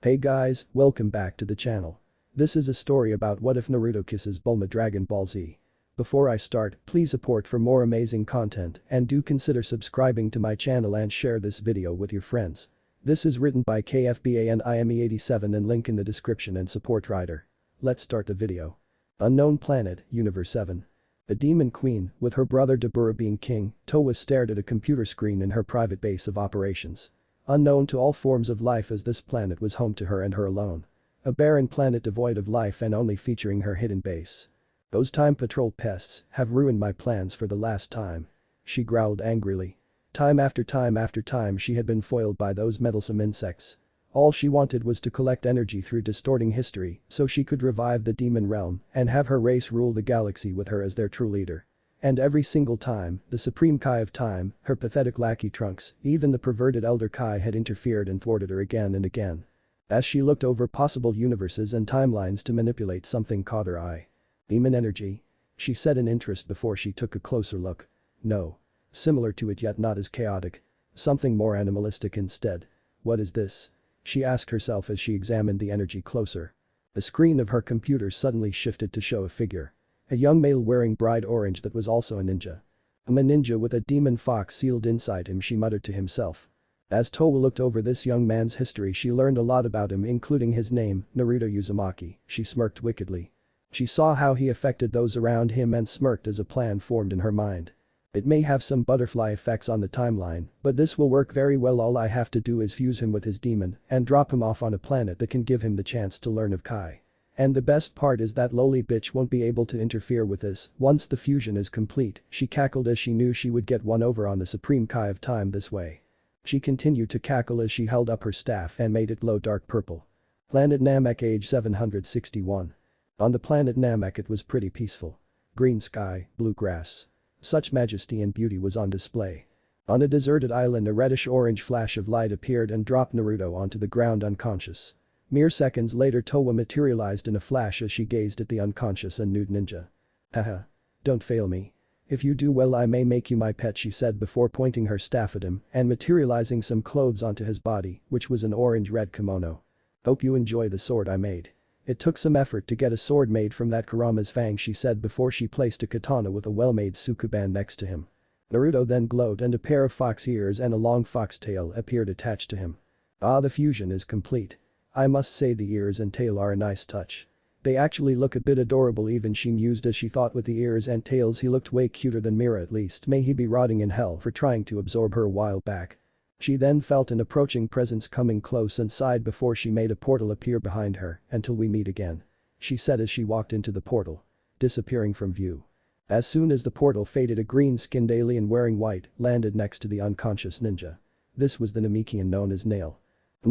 Hey guys, welcome back to the channel. This is a story about what if Naruto kisses Bulma Dragon Ball Z. Before I start, please support for more amazing content and do consider subscribing to my channel and share this video with your friends. This is written by KFBA and IME87 and link in the description and support writer. Let's start the video. Unknown Planet, Universe 7. A demon queen, with her brother Dabura being king, Towa stared at a computer screen in her private base of operations. Unknown to all forms of life as this planet was home to her and her alone. A barren planet devoid of life and only featuring her hidden base. Those time patrol pests have ruined my plans for the last time. She growled angrily. Time after time she had been foiled by those meddlesome insects. All she wanted was to collect energy through distorting history so she could revive the demon realm and have her race rule the galaxy with her as their true leader. And every single time, the Supreme Kai of Time, her pathetic lackey Trunks, even the perverted Elder Kai had interfered and thwarted her again and again. As she looked over possible universes and timelines to manipulate, something caught her eye. Demon energy? She said in interest before she took a closer look. No. Similar to it yet not as chaotic. Something more animalistic instead. What is this? She asked herself as she examined the energy closer. The screen of her computer suddenly shifted to show a figure. A young male wearing bright orange that was also a ninja. I'm a ninja with a demon fox sealed inside him, she muttered to himself. As Towa looked over this young man's history, she learned a lot about him, including his name, Naruto Uzumaki. She smirked wickedly. She saw how he affected those around him and smirked as a plan formed in her mind. It may have some butterfly effects on the timeline, but this will work very well. All I have to do is fuse him with his demon and drop him off on a planet that can give him the chance to learn of Kai. And the best part is that lowly bitch won't be able to interfere with this once the fusion is complete. She cackled as she knew she would get one over on the Supreme Kai of Time this way. She continued to cackle as she held up her staff and made it glow dark purple. Planet Namek, age 761. On the planet Namek it was pretty peaceful. Green sky, blue grass. Such majesty and beauty was on display. On a deserted island a reddish-orange flash of light appeared and dropped Naruto onto the ground unconscious. Mere seconds later Towa materialized in a flash as she gazed at the unconscious and nude ninja. Haha. Don't fail me. If you do well I may make you my pet, she said before pointing her staff at him and materializing some clothes onto his body, which was an orange-red kimono. Hope you enjoy the sword I made. It took some effort to get a sword made from that Kurama's fang, she said before she placed a katana with a well-made sukuban next to him. Naruto then glowed and a pair of fox ears and a long fox tail appeared attached to him. Ah, the fusion is complete. I must say the ears and tail are a nice touch. They actually look a bit adorable, even she mused as she thought with the ears and tails he looked way cuter than Mira, at least may he be rotting in hell for trying to absorb her a while back. She then felt an approaching presence coming close and sighed before she made a portal appear behind her. Until we meet again. She said as she walked into the portal. Disappearing from view. As soon as the portal faded, a green-skinned alien wearing white landed next to the unconscious ninja. This was the Namekian known as Nail.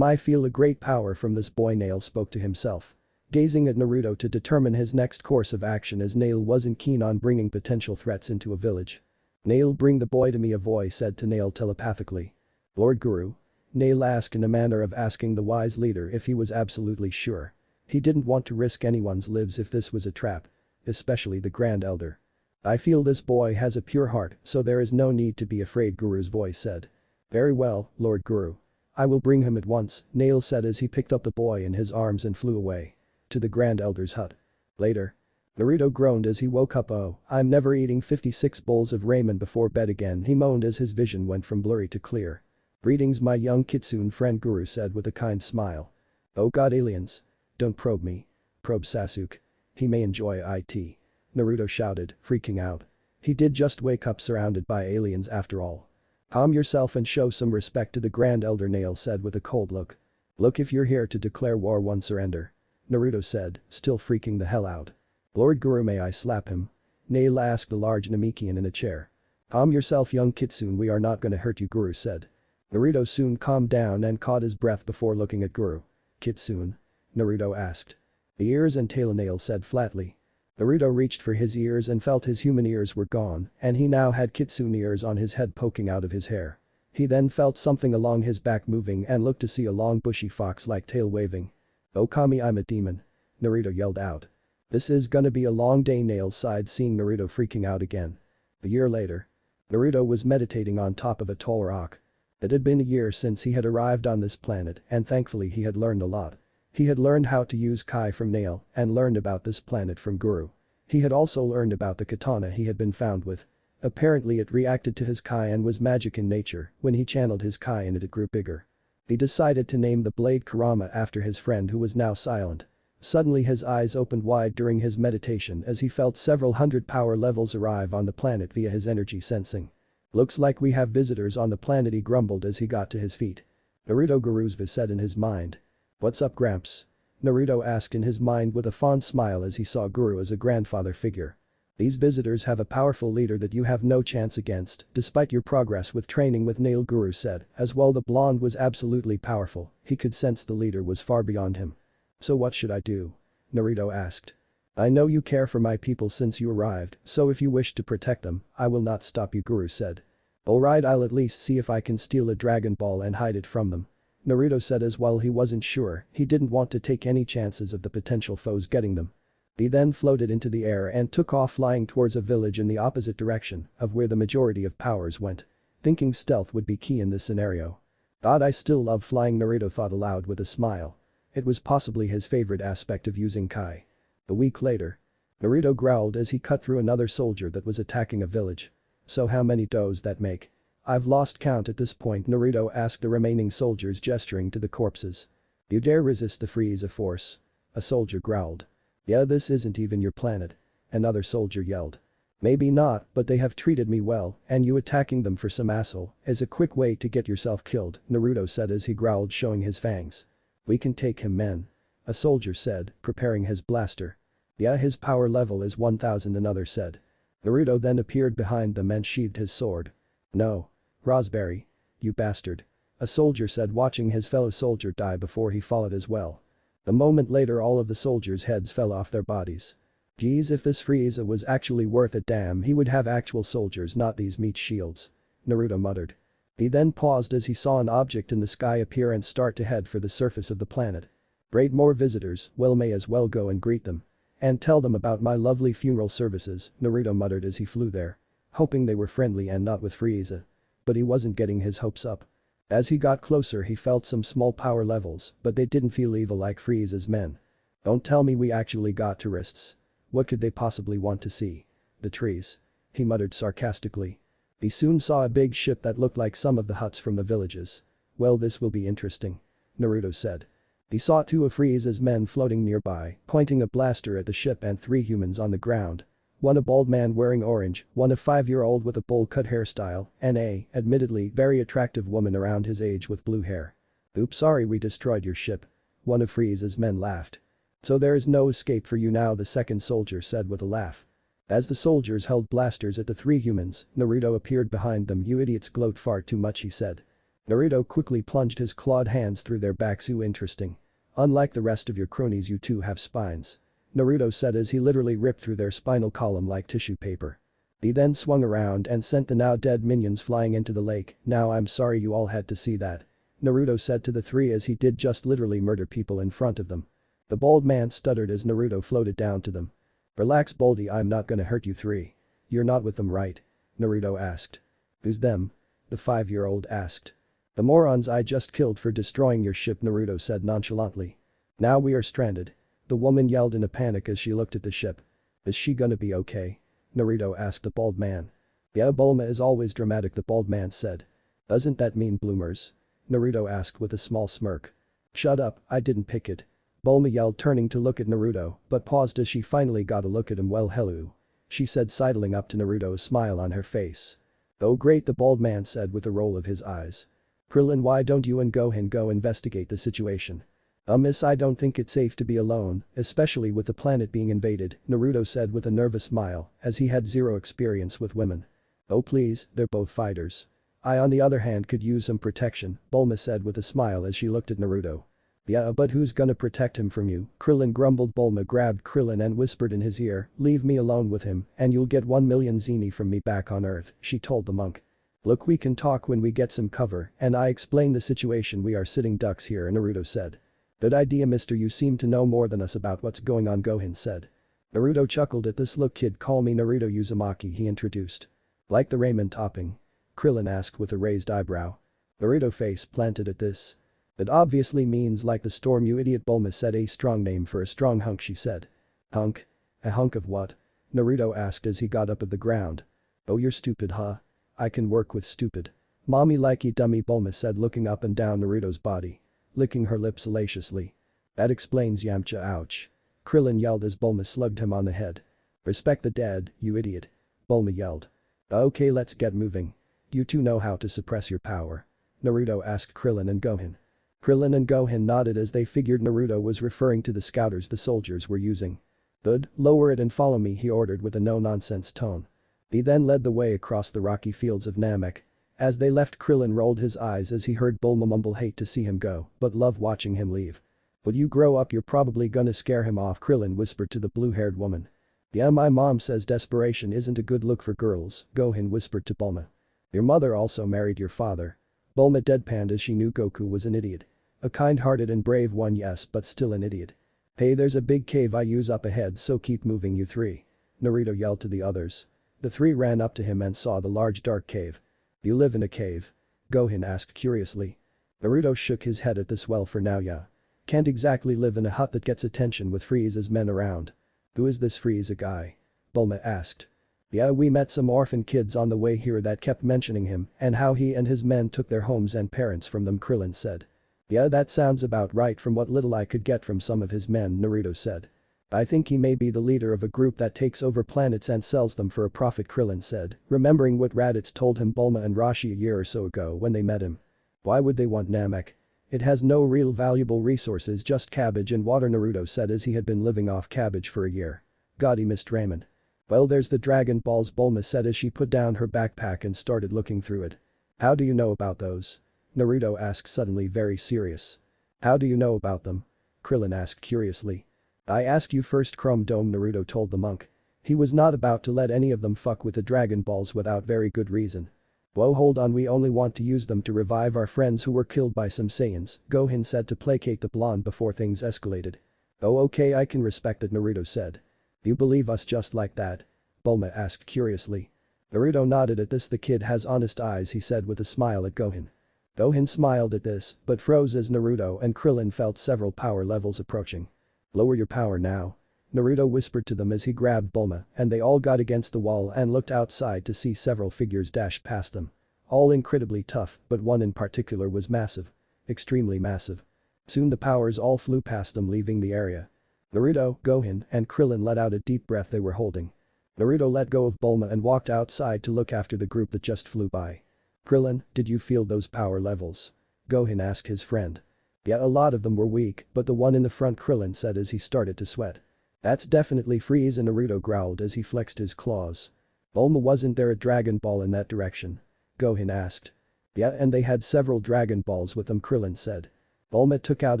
I feel a great power from this boy, Nail spoke to himself. Gazing at Naruto to determine his next course of action as Nail wasn't keen on bringing potential threats into a village. Nail, bring the boy to me, a voice said to Nail telepathically. Lord Guru? Nail asked in a manner of asking the wise leader if he was absolutely sure. He didn't want to risk anyone's lives if this was a trap. Especially the Grand Elder. I feel this boy has a pure heart, so there is no need to be afraid, Guru's voice said. Very well, Lord Guru. I will bring him at once, Nail said as he picked up the boy in his arms and flew away. To the Grand Elder's hut. Later. Naruto groaned as he woke up. Oh, I'm never eating 56 bowls of ramen before bed again, he moaned as his vision went from blurry to clear. Greetings my young kitsune friend, Guru said with a kind smile. Oh god, aliens. Don't probe me. Probe Sasuke. He may enjoy it. Naruto shouted, freaking out. He did just wake up surrounded by aliens after all. Calm yourself and show some respect to the Grand Elder, Nail said with a cold look. Look, if you're here to declare war, one surrender. Naruto said, still freaking the hell out. Lord Guru, may I slap him? Nail asked the large Namekian in a chair. Calm yourself young kitsune, we are not gonna hurt you, Guru said. Naruto soon calmed down and caught his breath before looking at Guru. Kitsune? Naruto asked. The ears and tail, Nail said flatly. Naruto reached for his ears and felt his human ears were gone and he now had kitsune ears on his head poking out of his hair. He then felt something along his back moving and looked to see a long bushy fox-like tail waving. Oh Kami, I'm a demon. Naruto yelled out. This is gonna be a long day, Nail sighed seeing Naruto freaking out again. A year later. Naruto was meditating on top of a tall rock. It had been a year since he had arrived on this planet and thankfully he had learned a lot. He had learned how to use Kai from Nail and learned about this planet from Guru. He had also learned about the katana he had been found with. Apparently it reacted to his Kai and was magic in nature. When he channeled his Kai in it grew bigger. He decided to name the blade Kurama after his friend who was now silent. Suddenly his eyes opened wide during his meditation as he felt several hundred power levels arrive on the planet via his energy sensing. Looks like we have visitors on the planet, he grumbled as he got to his feet. Naruto Guruzva said in his mind. What's up, Gramps? Naruto asked in his mind with a fond smile as he saw Guru as a grandfather figure. These visitors have a powerful leader that you have no chance against, despite your progress with training with Nail, Guru said, as well the blonde was absolutely powerful, he could sense the leader was far beyond him. So what should I do? Naruto asked. I know you care for my people since you arrived, so if you wish to protect them, I will not stop you, Guru said. Alright, I'll at least see if I can steal a Dragon Ball and hide it from them. Naruto said as well he wasn't sure, he didn't want to take any chances of the potential foes getting them. He then floated into the air and took off flying towards a village in the opposite direction of where the majority of powers went. Thinking stealth would be key in this scenario. God, I still love flying, Naruto thought aloud with a smile. It was possibly his favorite aspect of using Kai. A week later. Naruto growled as he cut through another soldier that was attacking a village. So how many does that make? I've lost count at this point, Naruto asked the remaining soldiers, gesturing to the corpses. You dare resist the Frieza force? A soldier growled. Yeah, this isn't even your planet. Another soldier yelled. Maybe not, but they have treated me well, and you attacking them for some asshole is a quick way to get yourself killed, Naruto said as he growled, showing his fangs. We can take him, men. A soldier said, preparing his blaster. Yeah, his power level is 1000, another said. Naruto then appeared behind them and sheathed his sword. No. Raspberry. You bastard. A soldier said, watching his fellow soldier die before he followed as well. A moment later all of the soldiers' heads fell off their bodies. Geez, if this Frieza was actually worth it, damn, he would have actual soldiers, not these meat shields. Naruto muttered. He then paused as he saw an object in the sky appear and start to head for the surface of the planet. Great, more visitors, well, may as well go and greet them. And tell them about my lovely funeral services, Naruto muttered as he flew there. Hoping they were friendly and not with Frieza. But he wasn't getting his hopes up. As he got closer he felt some small power levels, but they didn't feel evil like Frieza's men. Don't tell me we actually got tourists. What could they possibly want to see? The trees. He muttered sarcastically. He soon saw a big ship that looked like some of the huts from the villages. Well, this will be interesting. Naruto said. He saw two of Frieza's men floating nearby, pointing a blaster at the ship, and 3 humans on the ground. One a bald man wearing orange, one a 5-year-old with a bowl-cut hairstyle, and a, admittedly, very attractive woman around his age with blue hair. Oops, sorry we destroyed your ship. One of Frieza's men laughed. So there is no escape for you now, the second soldier said with a laugh. As the soldiers held blasters at the 3 humans, Naruto appeared behind them. You idiots gloat far too much, he said. Naruto quickly plunged his clawed hands through their backs. Ooh, interesting. Unlike the rest of your cronies, you two have spines. Naruto said as he literally ripped through their spinal column like tissue paper. He then swung around and sent the now dead minions flying into the lake. Now I'm sorry you all had to see that. Naruto said to the 3 as he did just literally murder people in front of them. The bald man stuttered as Naruto floated down to them. Relax, Baldy, I'm not gonna hurt you 3. You're not with them, right? Naruto asked. Who's them? The 5-year-old asked. The morons I just killed for destroying your ship, Naruto said nonchalantly. Now we are stranded. The woman yelled in a panic as she looked at the ship. Is she gonna be okay? Naruto asked the bald man. Yeah, Bulma is always dramatic, the bald man said. Doesn't that mean bloomers? Naruto asked with a small smirk. Shut up, I didn't pick it. Bulma yelled, turning to look at Naruto, but paused as she finally got a look at him. Well, hello. She said, sidling up to Naruto, a smile on her face. Oh great, the bald man said with a roll of his eyes. Krillin, why don't you and Gohan go investigate the situation? Miss, I don't think it's safe to be alone, especially with the planet being invaded, Naruto said with a nervous smile, as he had zero experience with women. Oh please, they're both fighters. I on the other hand could use some protection, Bulma said with a smile as she looked at Naruto. Yeah, but who's gonna protect him from you? Krillin grumbled. Bulma grabbed Krillin and whispered in his ear, leave me alone with him and you'll get 1 million zeni from me back on Earth, she told the monk. Look, we can talk when we get some cover and I explain the situation. We are sitting ducks here, Naruto said. Good idea, mister, you seem to know more than us about what's going on, Gohan said. Naruto chuckled at this. Look kid, call me Naruto Uzumaki, he introduced. Like the ramen topping? Krillin asked with a raised eyebrow. Naruto face planted at this. It obviously means like the storm, you idiot, Bulma said. A strong name for a strong hunk, she said. Hunk? A hunk of what? Naruto asked as he got up at the ground. Oh, you're stupid, huh? I can work with stupid. Mommy likey dummy, Bulma said, looking up and down Naruto's body. Licking her lips salaciously. That explains Yamcha, ouch. Krillin yelled as Bulma slugged him on the head. Respect the dead, you idiot. Bulma yelled. Okay, let's get moving. You two know how to suppress your power. Naruto asked Krillin and Gohan. Krillin and Gohan nodded as they figured Naruto was referring to the scouters the soldiers were using. Good, lower it and follow me, he ordered with a no-nonsense tone. He then led the way across the rocky fields of Namek. As they left, Krillin rolled his eyes as he heard Bulma mumble, hate to see him go, but love watching him leave. When you grow up you're probably gonna scare him off, Krillin whispered to the blue-haired woman. Yeah, my mom says desperation isn't a good look for girls, Gohan whispered to Bulma. Your mother also married your father. Bulma deadpanned as she knew Goku was an idiot. A kind-hearted and brave one, yes, but still an idiot. Hey, there's a big cave I use up ahead, so keep moving, you three. Naruto yelled to the others. The three ran up to him and saw the large dark cave. You live in a cave? Gohan asked curiously. Naruto shook his head at this. Well, for now, yeah. Can't exactly live in a hut that gets attention with Frieza's men around. Who is this Frieza guy? Bulma asked. Yeah, we met some orphan kids on the way here that kept mentioning him and how he and his men took their homes and parents from them, Krillin said. Yeah, that sounds about right from what little I could get from some of his men, Naruto said. I think he may be the leader of a group that takes over planets and sells them for a profit, Krillin said, remembering what Raditz told him Bulma and Rashi a year or so ago when they met him. Why would they want Namek? It has no real valuable resources, just cabbage and water, Naruto said as he had been living off cabbage for a year. God, he missed ramen. Well, there's the Dragon Balls, Bulma said as she put down her backpack and started looking through it. How do you know about those? Naruto asked, suddenly very serious. How do you know about them? Krillin asked curiously. I asked you first, Chrome Dome, Naruto told the monk. He was not about to let any of them fuck with the Dragon Balls without very good reason. Whoa, hold on, we only want to use them to revive our friends who were killed by some Saiyans, Gohan said to placate the blonde before things escalated. Oh, okay, I can respect it, Naruto said. You believe us just like that? Bulma asked curiously. Naruto nodded at this. The kid has honest eyes, he said with a smile at Gohan. Gohan smiled at this, but froze as Naruto and Krillin felt several power levels approaching. Lower your power now. Naruto whispered to them as he grabbed Bulma, and they all got against the wall and looked outside to see several figures dash past them. All incredibly tough, but one in particular was massive. Extremely massive. Soon the powers all flew past them, leaving the area. Naruto, Gohan, and Krillin let out a deep breath they were holding. Naruto let go of Bulma and walked outside to look after the group that just flew by. Krillin, did you feel those power levels? Gohan asked his friend. Yeah, a lot of them were weak, but the one in the front, Krillin said as he started to sweat. That's definitely Frieza, Naruto growled as he flexed his claws. Bulma, wasn't there a Dragon Ball in that direction? Gohan asked. Yeah, and they had several Dragon Balls with them, Krillin said. Bulma took out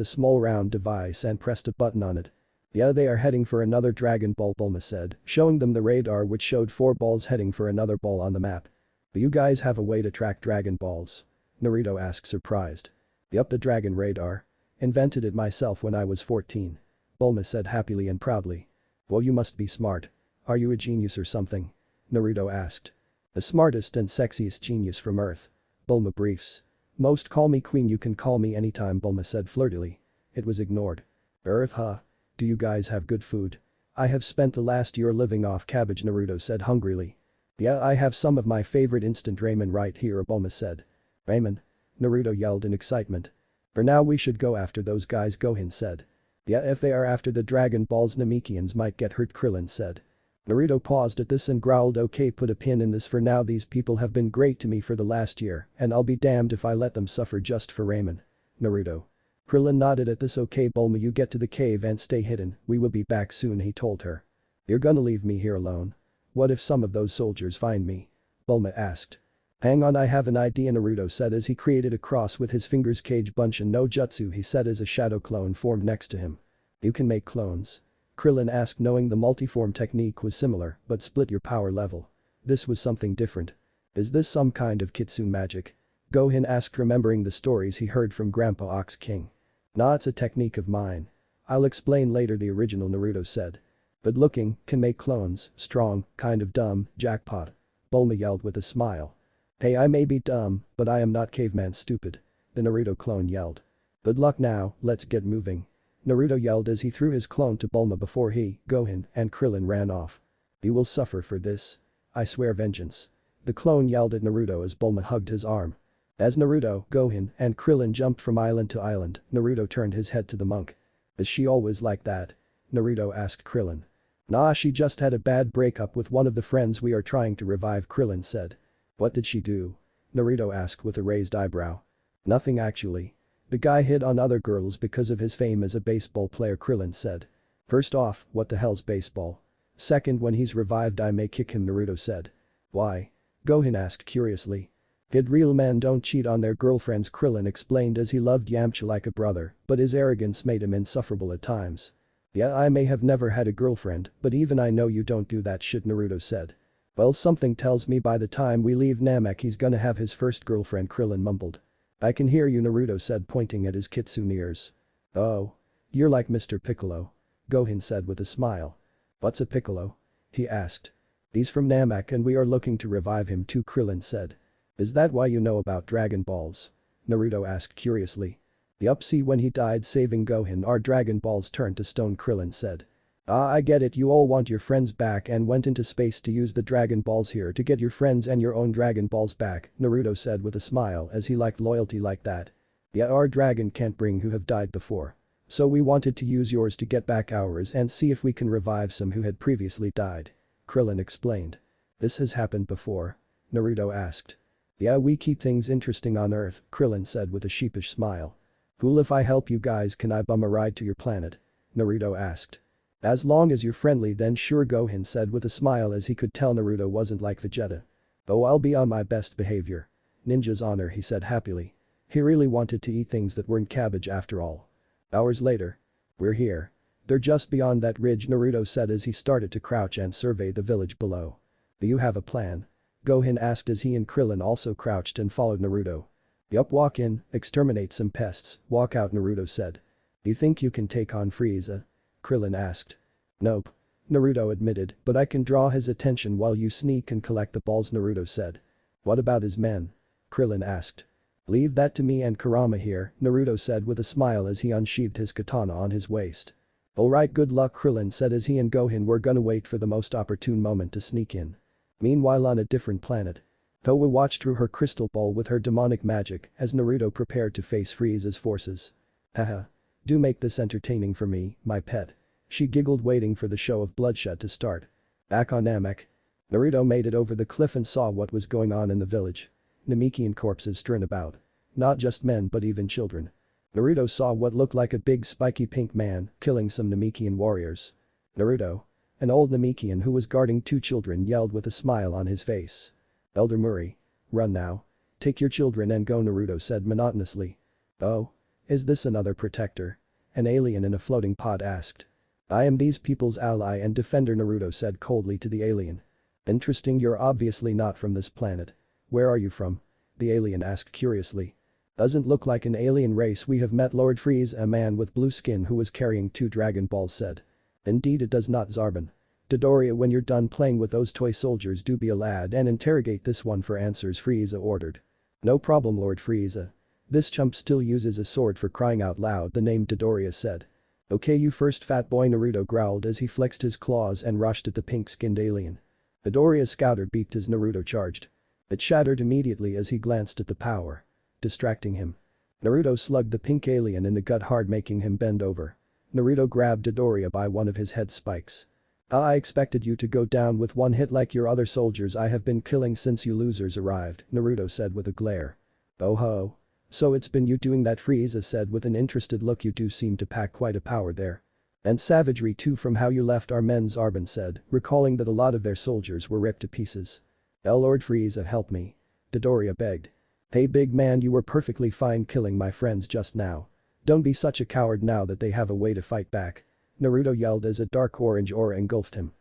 a small round device and pressed a button on it. Yeah, they are heading for another Dragon Ball, Bulma said, showing them the radar which showed 4 balls heading for another ball on the map. Do you guys have a way to track Dragon Balls? Naruto asked, surprised. Yup, the Dragon Radar. Invented it myself when I was 14. Bulma said happily and proudly. Well, you must be smart. Are you a genius or something? Naruto asked. The smartest and sexiest genius from Earth. Bulma briefs. Most call me queen, you can call me anytime, Bulma said flirtily. It was ignored. Earth, huh? Do you guys have good food? I have spent the last year living off cabbage, Naruto said hungrily. Yeah, I have some of my favorite instant ramen right here, Bulma said. Ramen? Naruto yelled in excitement. For now we should go after those guys, Gohan said. Yeah, if they are after the Dragon Balls, Namekians might get hurt, Krillin said. Naruto paused at this and growled, okay, put a pin in this for now. These people have been great to me for the last year, and I'll be damned if I let them suffer just for ramen. Naruto. Krillin nodded at this. Okay, Bulma, you get to the cave and stay hidden, we will be back soon, he told her. You're gonna leave me here alone? What if some of those soldiers find me? Bulma asked. Hang on, I have an idea, Naruto said as he created a cross with his fingers. Kage Bunshin no Jutsu, he said as a shadow clone formed next to him. You can make clones? Krillin asked, knowing the multiform technique was similar but split your power level. This was something different. Is this some kind of kitsune magic? Gohan asked, remembering the stories he heard from Grandpa Ox King. Nah, it's a technique of mine. I'll explain later, the original Naruto said. Good looking, can make clones, strong, kind of dumb, jackpot. Bulma yelled with a smile. Hey, I may be dumb, but I am not caveman stupid. The Naruto clone yelled. Good luck now, let's get moving. Naruto yelled as he threw his clone to Bulma before he, Gohan, and Krillin ran off. You will suffer for this. I swear vengeance. The clone yelled at Naruto as Bulma hugged his arm. As Naruto, Gohan, and Krillin jumped from island to island, Naruto turned his head to the monk. Is she always like that? Naruto asked Krillin. Nah, she just had a bad breakup with one of the friends we are trying to revive, Krillin said. What did she do? Naruto asked with a raised eyebrow. Nothing actually. The guy hit on other girls because of his fame as a baseball player, Krillin said. First off, what the hell's baseball? Second, when he's revived I may kick him, Naruto said. Why? Gohan asked curiously. Kid, real men don't cheat on their girlfriends, Krillin explained as he loved Yamcha like a brother, but his arrogance made him insufferable at times. Yeah, I may have never had a girlfriend, but even I know you don't do that shit, Naruto said. Well, something tells me by the time we leave Namek he's gonna have his first girlfriend, Krillin mumbled. I can hear you, Naruto said, pointing at his kitsune ears. Oh. You're like Mr. Piccolo. Gohan said with a smile. What's a Piccolo? He asked. He's from Namek and we are looking to revive him too, Krillin said. Is that why you know about Dragon Balls? Naruto asked curiously. Yup, see, when he died saving Gohan our Dragon Balls turned to stone, Krillin said. Ah, I get it, you all want your friends back and went into space to use the Dragon Balls here to get your friends and your own Dragon Balls back, Naruto said with a smile as he liked loyalty like that. Yeah, our dragon can't bring who have died before. So we wanted to use yours to get back ours and see if we can revive some who had previously died. Krillin explained. This has happened before? Naruto asked. Yeah, we keep things interesting on Earth, Krillin said with a sheepish smile. Cool, if I help you guys can I bum a ride to your planet? Naruto asked. As long as you're friendly then sure, Gohan said with a smile as he could tell Naruto wasn't like Vegeta. Oh, I'll be on my best behavior. Ninja's honor, he said happily. He really wanted to eat things that weren't cabbage after all. Hours later. We're here. They're just beyond that ridge, Naruto said as he started to crouch and survey the village below. Do you have a plan? Gohan asked as he and Krillin also crouched and followed Naruto. Yup, walk in, exterminate some pests, walk out, Naruto said. You think you can take on Frieza? Krillin asked. Nope. Naruto admitted, but I can draw his attention while you sneak and collect the balls, Naruto said. What about his men? Krillin asked. Leave that to me and Kurama here, Naruto said with a smile as he unsheathed his katana on his waist. Alright, good luck, Krillin said as he and Gohan were gonna wait for the most opportune moment to sneak in. Meanwhile, on a different planet. Towa watched through her crystal ball with her demonic magic as Naruto prepared to face Frieza's forces. Haha. Do make this entertaining for me, my pet. She giggled, waiting for the show of bloodshed to start. Back on Namek. Naruto made it over the cliff and saw what was going on in the village. Namekian corpses strewn about. Not just men but even children. Naruto saw what looked like a big spiky pink man killing some Namekian warriors. Naruto. An old Namekian who was guarding two children yelled with a smile on his face. Elder Murray. Run now. Take your children and go, Naruto said monotonously. Oh? Is this another protector? An alien in a floating pod asked. I am these people's ally and defender, Naruto said coldly to the alien. Interesting, you're obviously not from this planet. Where are you from? The alien asked curiously. Doesn't look like an alien race we have met, Lord Frieza, a man with blue skin who was carrying two Dragon Balls said. Indeed it does not, Zarbon. Dodoria, when you're done playing with those toy soldiers do be a lad and interrogate this one for answers, Frieza ordered. No problem, Lord Frieza. This chump still uses a sword, for crying out loud, the name Dodoria said. Okay, you first, fat boy, Naruto growled as he flexed his claws and rushed at the pink-skinned alien. Dodoria's scouter beeped as Naruto charged. It shattered immediately as he glanced at the power. Distracting him. Naruto slugged the pink alien in the gut hard, making him bend over. Naruto grabbed Dodoria by one of his head spikes. I expected you to go down with one hit like your other soldiers I have been killing since you losers arrived, Naruto said with a glare. Oh ho. So it's been you doing that, Frieza said with an interested look. You do seem to pack quite a power there. And savagery too from how you left our men, Zarbon said, recalling that a lot of their soldiers were ripped to pieces. Lord Frieza, help me. Dodoria begged. Hey big man, you were perfectly fine killing my friends just now. Don't be such a coward now that they have a way to fight back. Naruto yelled as a dark orange aura engulfed him.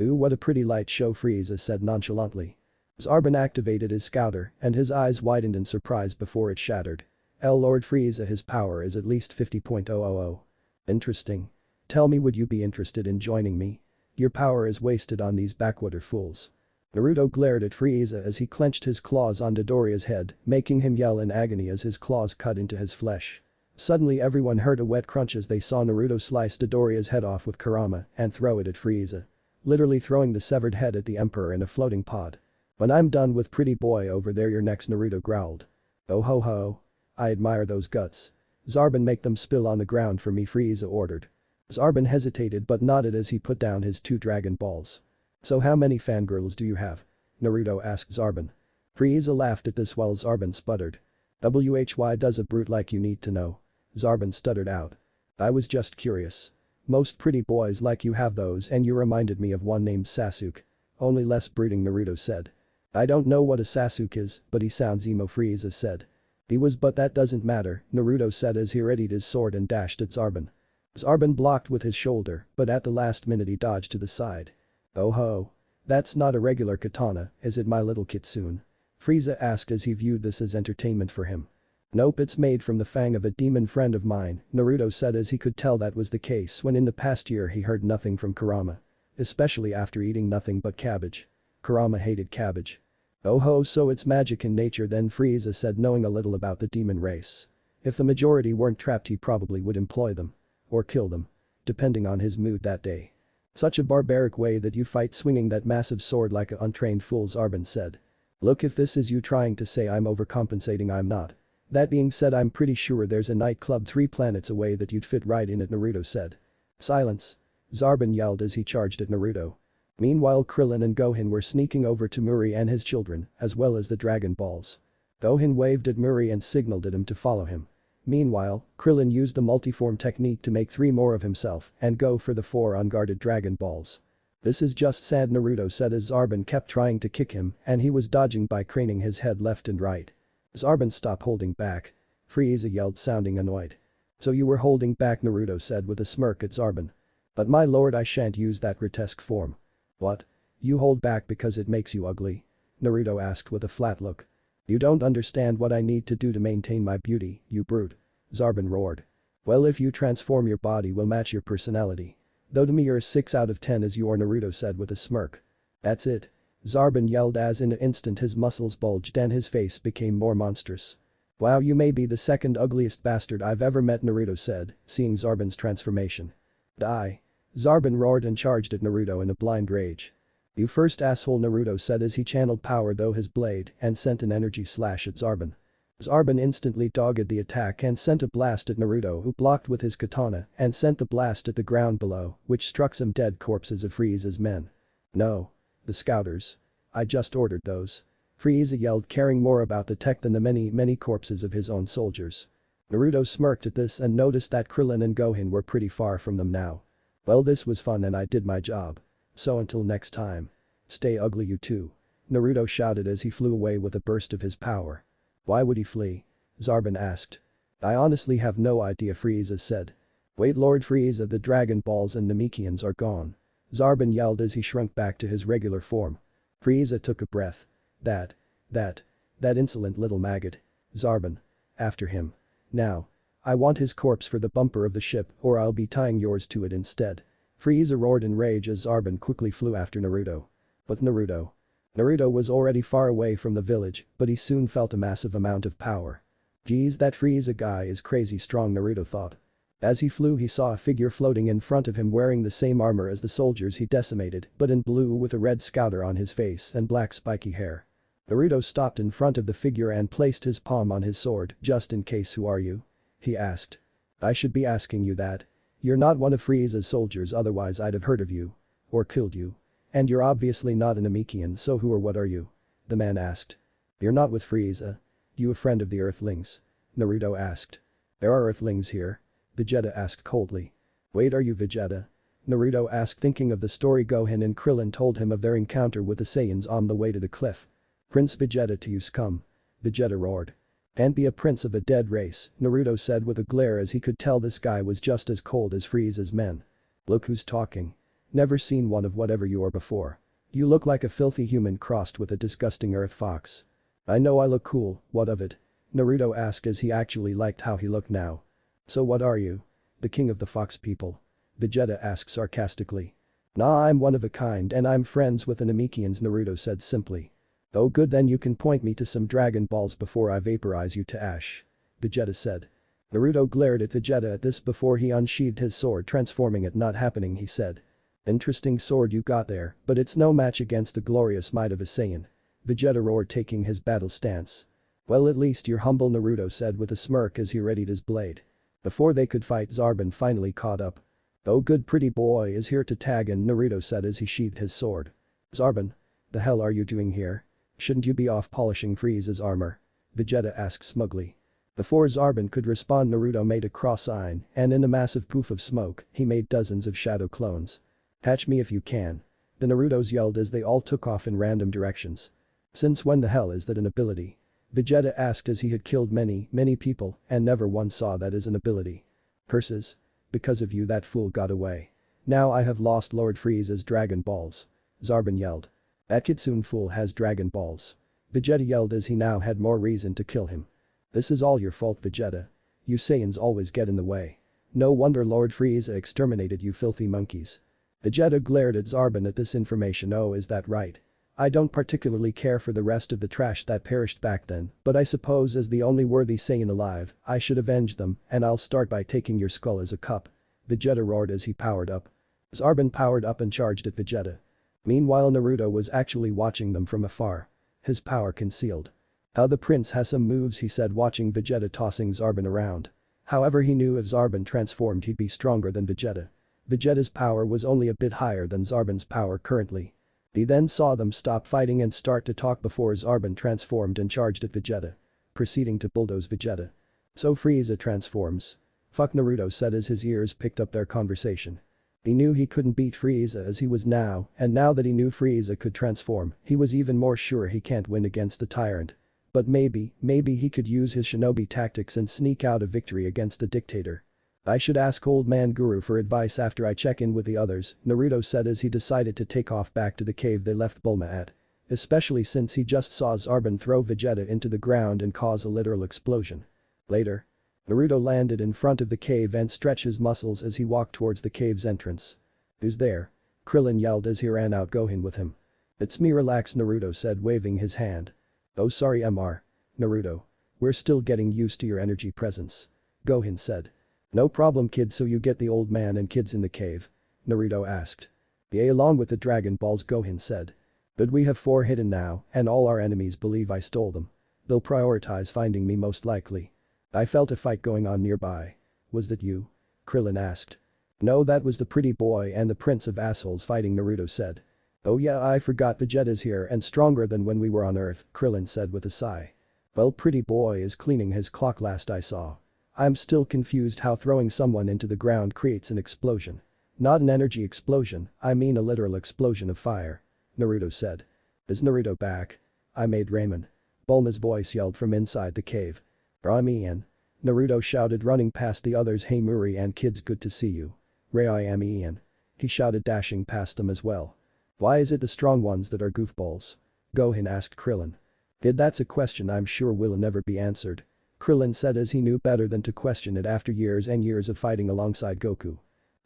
Ooh, what a pretty light show, Frieza said nonchalantly. Zarbon activated his scouter and his eyes widened in surprise before it shattered. Lord Frieza, his power is at least 50.000. Interesting. Tell me, would you be interested in joining me? Your power is wasted on these backwater fools. Naruto glared at Frieza as he clenched his claws on Dodoria's head, making him yell in agony as his claws cut into his flesh. Suddenly everyone heard a wet crunch as they saw Naruto slice Dodoria's head off with Kurama and throw it at Frieza. Literally throwing the severed head at the emperor in a floating pod. "When I'm done with pretty boy over there you're next," Naruto growled. "Oh ho ho. I admire those guts. Zarbon, make them spill on the ground for me," Frieza ordered. Zarbon hesitated but nodded as he put down his 2 Dragon Balls. "So how many fangirls do you have?" Naruto asked Zarbon. Frieza laughed at this while Zarbon sputtered. "Why does a brute like you need to know?" Zarbon stuttered out. "I was just curious. Most pretty boys like you have those and you reminded me of one named Sasuke. Only less brooding," Naruto said. "I don't know what a Sasuke is, but he sounds emo," Frieza said. "He was, but that doesn't matter," Naruto said as he readied his sword and dashed at Zarbon. Zarbon blocked with his shoulder, but at the last minute he dodged to the side. "Oh ho. That's not a regular katana, is it, my little kitsune?" Frieza asked as he viewed this as entertainment for him. "Nope, it's made from the fang of a demon friend of mine," Naruto said as he could tell that was the case when in the past year he heard nothing from Kurama. Especially after eating nothing but cabbage. Kurama hated cabbage. "Oh ho, so it's magic in nature then," Frieza said, knowing a little about the demon race. If the majority weren't trapped he probably would employ them. Or kill them. Depending on his mood that day. "Such a barbaric way that you fight swinging that massive sword like an untrained fool," Zarbon said. "Look, if this is you trying to say I'm overcompensating, I'm not. That being said, I'm pretty sure there's a nightclub 3 planets away that you'd fit right in at," Naruto said. "Silence." Zarbon yelled as he charged at Naruto. Meanwhile, Krillin and Gohan were sneaking over to Muri and his children, as well as the Dragon Balls. Gohan waved at Muri and signaled at him to follow him. Meanwhile, Krillin used the multiform technique to make 3 more of himself and go for the 4 unguarded Dragon Balls. "This is just sad," Naruto said as Zarbon kept trying to kick him and he was dodging by craning his head left and right. Zarbon, stop holding back. Frieza yelled, sounding annoyed. "So you were holding back," Naruto said with a smirk at Zarbon. "But my lord, I shan't use that grotesque form." "What? You hold back because it makes you ugly?" Naruto asked with a flat look. "You don't understand what I need to do to maintain my beauty, you brute." Zarbon roared. "Well, if you transform your body will match your personality. Though to me you're a 6 out of 10 as you are," Naruto said with a smirk. "That's it." Zarbon yelled as in an instant his muscles bulged and his face became more monstrous. "Wow, you may be the 2nd ugliest bastard I've ever met," Naruto said, seeing Zarbon's transformation. "Die." Zarbon roared and charged at Naruto in a blind rage. "You first, asshole," Naruto said as he channeled power through his blade and sent an energy slash at Zarbon. Zarbon instantly dogged the attack and sent a blast at Naruto, who blocked with his katana and sent the blast at the ground below, which struck some dead corpses of Frieza's men. "No. The scouters. I just ordered those." Frieza yelled, caring more about the tech than the many corpses of his own soldiers. Naruto smirked at this and noticed that Krillin and Gohan were pretty far from them now. "Well, this was fun and I did my job. So until next time. Stay ugly, you two." Naruto shouted as he flew away with a burst of his power. "Why would he flee?" Zarbon asked. "I honestly have no idea," Frieza said. "Wait, Lord Frieza, the Dragon Balls and Namekians are gone." Zarbon yelled as he shrunk back to his regular form. Frieza took a breath. That insolent little maggot." Zarbon. "After him. Now. I want his corpse for the bumper of the ship or I'll be tying yours to it instead." Frieza roared in rage as Zarbon quickly flew after Naruto. But Naruto was already far away from the village, but he soon felt a massive amount of power. "Geez, that Frieza guy is crazy strong," Naruto thought. As he flew he saw a figure floating in front of him wearing the same armor as the soldiers he decimated, but in blue with a red scouter on his face and black spiky hair. Naruto stopped in front of the figure and placed his palm on his sword, just in case. "Who are you?" he asked. "I should be asking you that. You're not one of Frieza's soldiers, otherwise I'd have heard of you. Or killed you. And you're obviously not a Namekian, so who or what are you?" the man asked. "You're not with Frieza. You a friend of the Earthlings?" Naruto asked. "There are Earthlings here?" Vegeta asked coldly. "Wait, are you Vegeta?" Naruto asked, thinking of the story Gohan and Krillin told him of their encounter with the Saiyans on the way to the cliff. "Prince Vegeta to you scum." Vegeta roared. "And be a prince of a dead race," Naruto said with a glare as he could tell this guy was just as cold as Frieza's men. "Look who's talking. Never seen one of whatever you are before. You look like a filthy human crossed with a disgusting earth fox." "I know I look cool, what of it?" Naruto asked as he actually liked how he looked now. "So what are you? The king of the fox people?" Vegeta asked sarcastically. "Nah, I'm one of a kind and I'm friends with the Namekians," Naruto said simply. "Oh good, then you can point me to some Dragon Balls before I vaporize you to ash," Vegeta said. Naruto glared at Vegeta at this before he unsheathed his sword, transforming it. Not happening, he said. Interesting sword you got there, but it's no match against the glorious might of a Saiyan. Vegeta roared, taking his battle stance. Well, at least you're humble, Naruto said with a smirk as he readied his blade. Before they could fight, Zarbon finally caught up. Oh good, pretty boy is here to tag in, Naruto said as he sheathed his sword. Zarbon, the hell are you doing here? Shouldn't you be off polishing Frieza's armor? Vegeta asked smugly. Before Zarbon could respond, Naruto made a cross sign, and in a massive poof of smoke, he made dozens of shadow clones. Catch me if you can. The Narutos yelled as they all took off in random directions. Since when the hell is that an ability? Vegeta asked as he had killed many people and never once saw that as an ability. Curses. Because of you that fool got away. Now I have lost Lord Frieza's Dragon Balls. Zarbon yelled. That Kitsune fool has Dragon Balls. Vegeta yelled as he now had more reason to kill him. This is all your fault, Vegeta. You Saiyans always get in the way. No wonder Lord Frieza exterminated you filthy monkeys. Vegeta glared at Zarbon at this information. Oh, is that right? I don't particularly care for the rest of the trash that perished back then, but I suppose as the only worthy Saiyan alive, I should avenge them, and I'll start by taking your skull as a cup. Vegeta roared as he powered up. Zarbon powered up and charged at Vegeta. Meanwhile, Naruto was actually watching them from afar. His power concealed. How the prince has some moves, he said, watching Vegeta tossing Zarbon around. However, he knew if Zarbon transformed he'd be stronger than Vegeta. Vegeta's power was only a bit higher than Zarbon's power currently. He then saw them stop fighting and start to talk before Zarbon transformed and charged at Vegeta. Proceeding to bulldoze Vegeta. So Frieza transforms. Fuck, Naruto said as his ears picked up their conversation. He knew he couldn't beat Frieza as he was now, and now that he knew Frieza could transform, he was even more sure he can't win against the tyrant. But maybe he could use his shinobi tactics and sneak out a victory against the dictator. I should ask Old Man Guru for advice after I check in with the others, Naruto said as he decided to take off back to the cave they left Bulma at. Especially since he just saw Zarbon throw Vegeta into the ground and cause a literal explosion. Later. Naruto landed in front of the cave and stretched his muscles as he walked towards the cave's entrance. Who's there? Krillin yelled as he ran out, Gohan with him. It's me, relax, Naruto said, waving his hand. Oh sorry Mr. Naruto. We're still getting used to your energy presence. Gohan said. No problem kid, so you get the old man and kids in the cave? Naruto asked. Yeah, along with the Dragon Balls, Gohan said. But we have 4 hidden now and all our enemies believe I stole them. They'll prioritize finding me most likely. I felt a fight going on nearby. Was that you? Krillin asked. No, that was the pretty boy and the prince of assholes fighting, Naruto said. Oh yeah, I forgot Vegeta's here and stronger than when we were on Earth, Krillin said with a sigh. Well, pretty boy is cleaning his clock last I saw. I'm still confused how throwing someone into the ground creates an explosion. Not an energy explosion, I mean a literal explosion of fire. Naruto said. Is Naruto back? I made ramen. Bulma's voice yelled from inside the cave. I'm Ian. Naruto shouted, running past the others. Hey Muri and kids, good to see you. I am Ian. He shouted, dashing past them as well. Why is it the strong ones that are goofballs? Gohan asked Krillin. Kid, that's a question I'm sure will never be answered. Krillin said as he knew better than to question it after years and years of fighting alongside Goku.